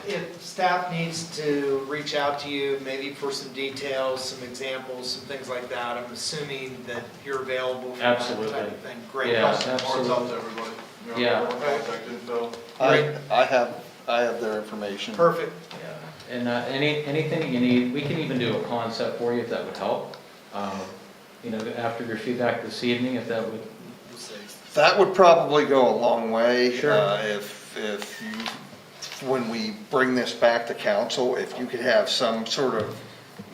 If staff needs to reach out to you, maybe for some details, some examples, some things like that, I'm assuming that you're available for that Absolutely. type of thing. Great. Yeah, Awesome. absolutely. Hearts up to everybody. Yeah. Contact info. I have their information. Perfect. Yeah. And anything that you need, we can even do a concept for you if that would help. After your feedback this evening, if that would. That would probably go a long way. Sure. If you, when we bring this back to council, if you could have some sort of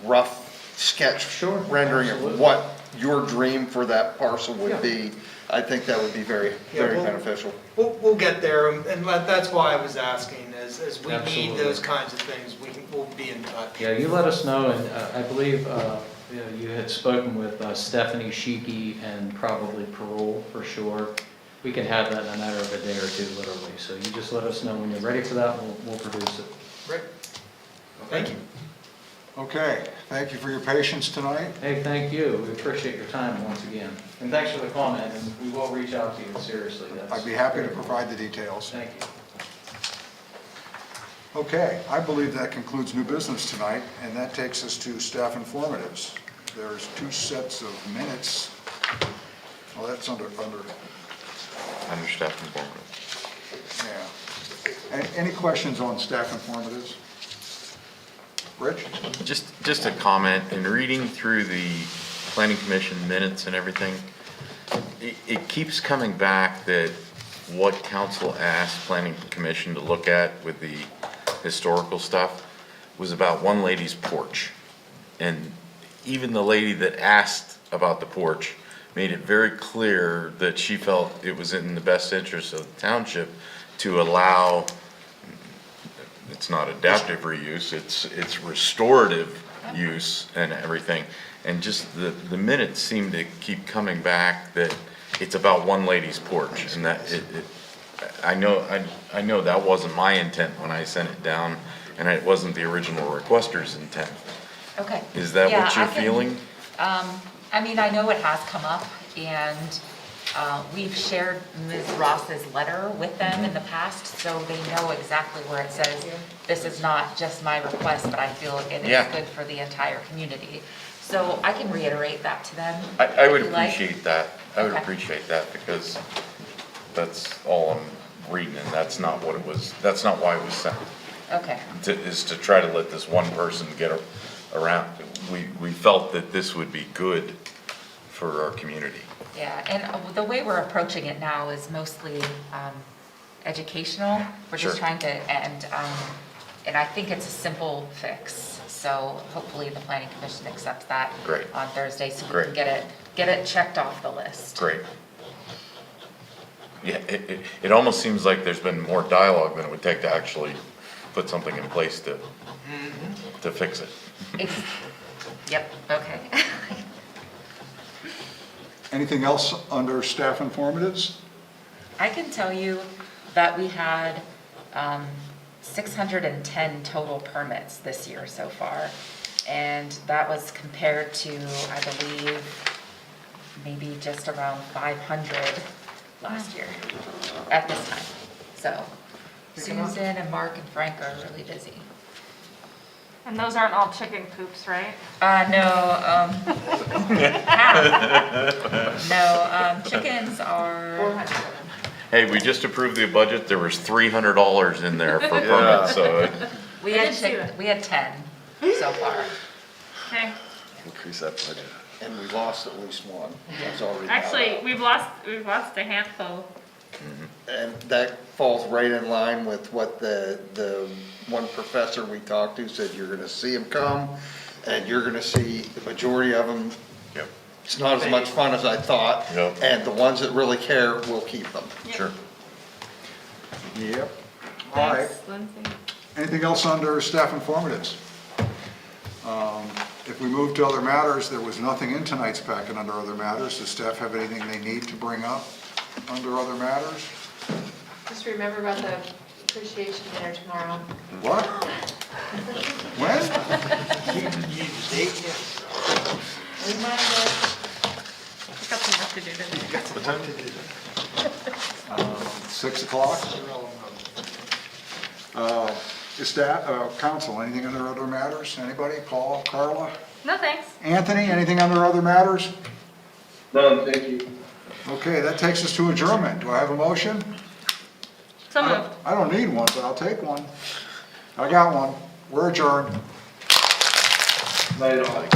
rough sketch rendering Absolutely. of what your dream for that parcel would be, I think that would be very Yeah, beneficial. We'll get there, and that's why I was asking, as we Absolutely. need those kinds of things, we'll be in touch. Yeah, you let us know, and I believe you had spoken with Stephanie Sheeky and probably Parole for sure. We can have that in a matter of a day or two, literally. So you just let us know when you're ready for that, and we'll produce it. Great. Thank you. Okay, thank you for your patience tonight. Hey, thank you. We appreciate your time once again. And thanks for the comment, and we will reach out to you seriously. I'd be happy to provide the details. Thank you. Okay, I believe that concludes new business tonight, and that takes us to staff informatives. There's 2 sets of minutes. Well, that's under, Understaffed informative. yeah. Any questions on staff informatives? Rich? Just a comment, in reading through the planning commission minutes and everything, it keeps coming back that what council asked planning commission to look at with the historical stuff was about one lady's porch. And even the lady that asked about the porch made it very clear that she felt it was in the best interest of the township to allow, it's not adaptive reuse, it's restorative use and everything. And just the minutes seem to keep coming back that it's about one lady's porch, and that I know that wasn't my intent when I sent it down, and it wasn't the original requester's intent. Okay. Is that Yeah, what you're I can- feeling? I mean, I know it has come up, and we've shared Ms. Ross's letter with them in the past, so they know exactly where it says, this is not just my request, but I feel it is Yeah. good for the entire community. So I can reiterate that to them. I would if you like. appreciate that. I would Okay. appreciate that, because that's all I'm reading, and that's not what it was, that's not why it was sent. Okay, Is to try to let this one person get around. We felt that this would be good for our community. yeah, and the way we're approaching it now is mostly educational. We're just Sure. trying to, and I think it's a simple fix. So hopefully the planning commission accepts that Great. on Thursday, so we Great. can get it checked off the list. Great. Yeah, it almost seems like there's been more dialogue than it would take to actually put something in place to fix it. Yep, okay. Anything else under staff informatives? I can tell you that we had 610 total permits this year so far. And that was compared to, I believe, maybe just around 500 last year at this time. So Susan and Mark and Frank are really busy. And those aren't all chicken coops, right? No, half. No, chickens are, 400. Hey, we just approved the budget, there was $300 in there for permits, so. we I had did see chick, that. we had 10 so far. Okay. Increase that budget. And we lost at least one. That's already. Actually, we've lost a handful. And that falls right in line with what the one professor we talked to said, you're gonna see them come, and you're gonna see the majority of them. Yep. It's not as much fun as I thought. Yep. And the ones that really care will keep them. Sure. Yep. All right. Thanks, Lindsay. Anything else under staff informatives? If we move to other matters, there was nothing in tonight's packet under other matters. Does staff have anything they need to bring up under other matters? Just remember about the appreciation dinner tomorrow. What? When? Reminder. I've got some work to do today. What time? 6 o'clock? Is staff, council, anything under other matters? Anybody? Paul, Carla? No, thanks. Anthony, anything under other matters? No, thank you. Okay, that takes us to adjournment. Do I have a motion? So moved. I don't need one, but I'll take one. I got one. We're adjourned. Night all.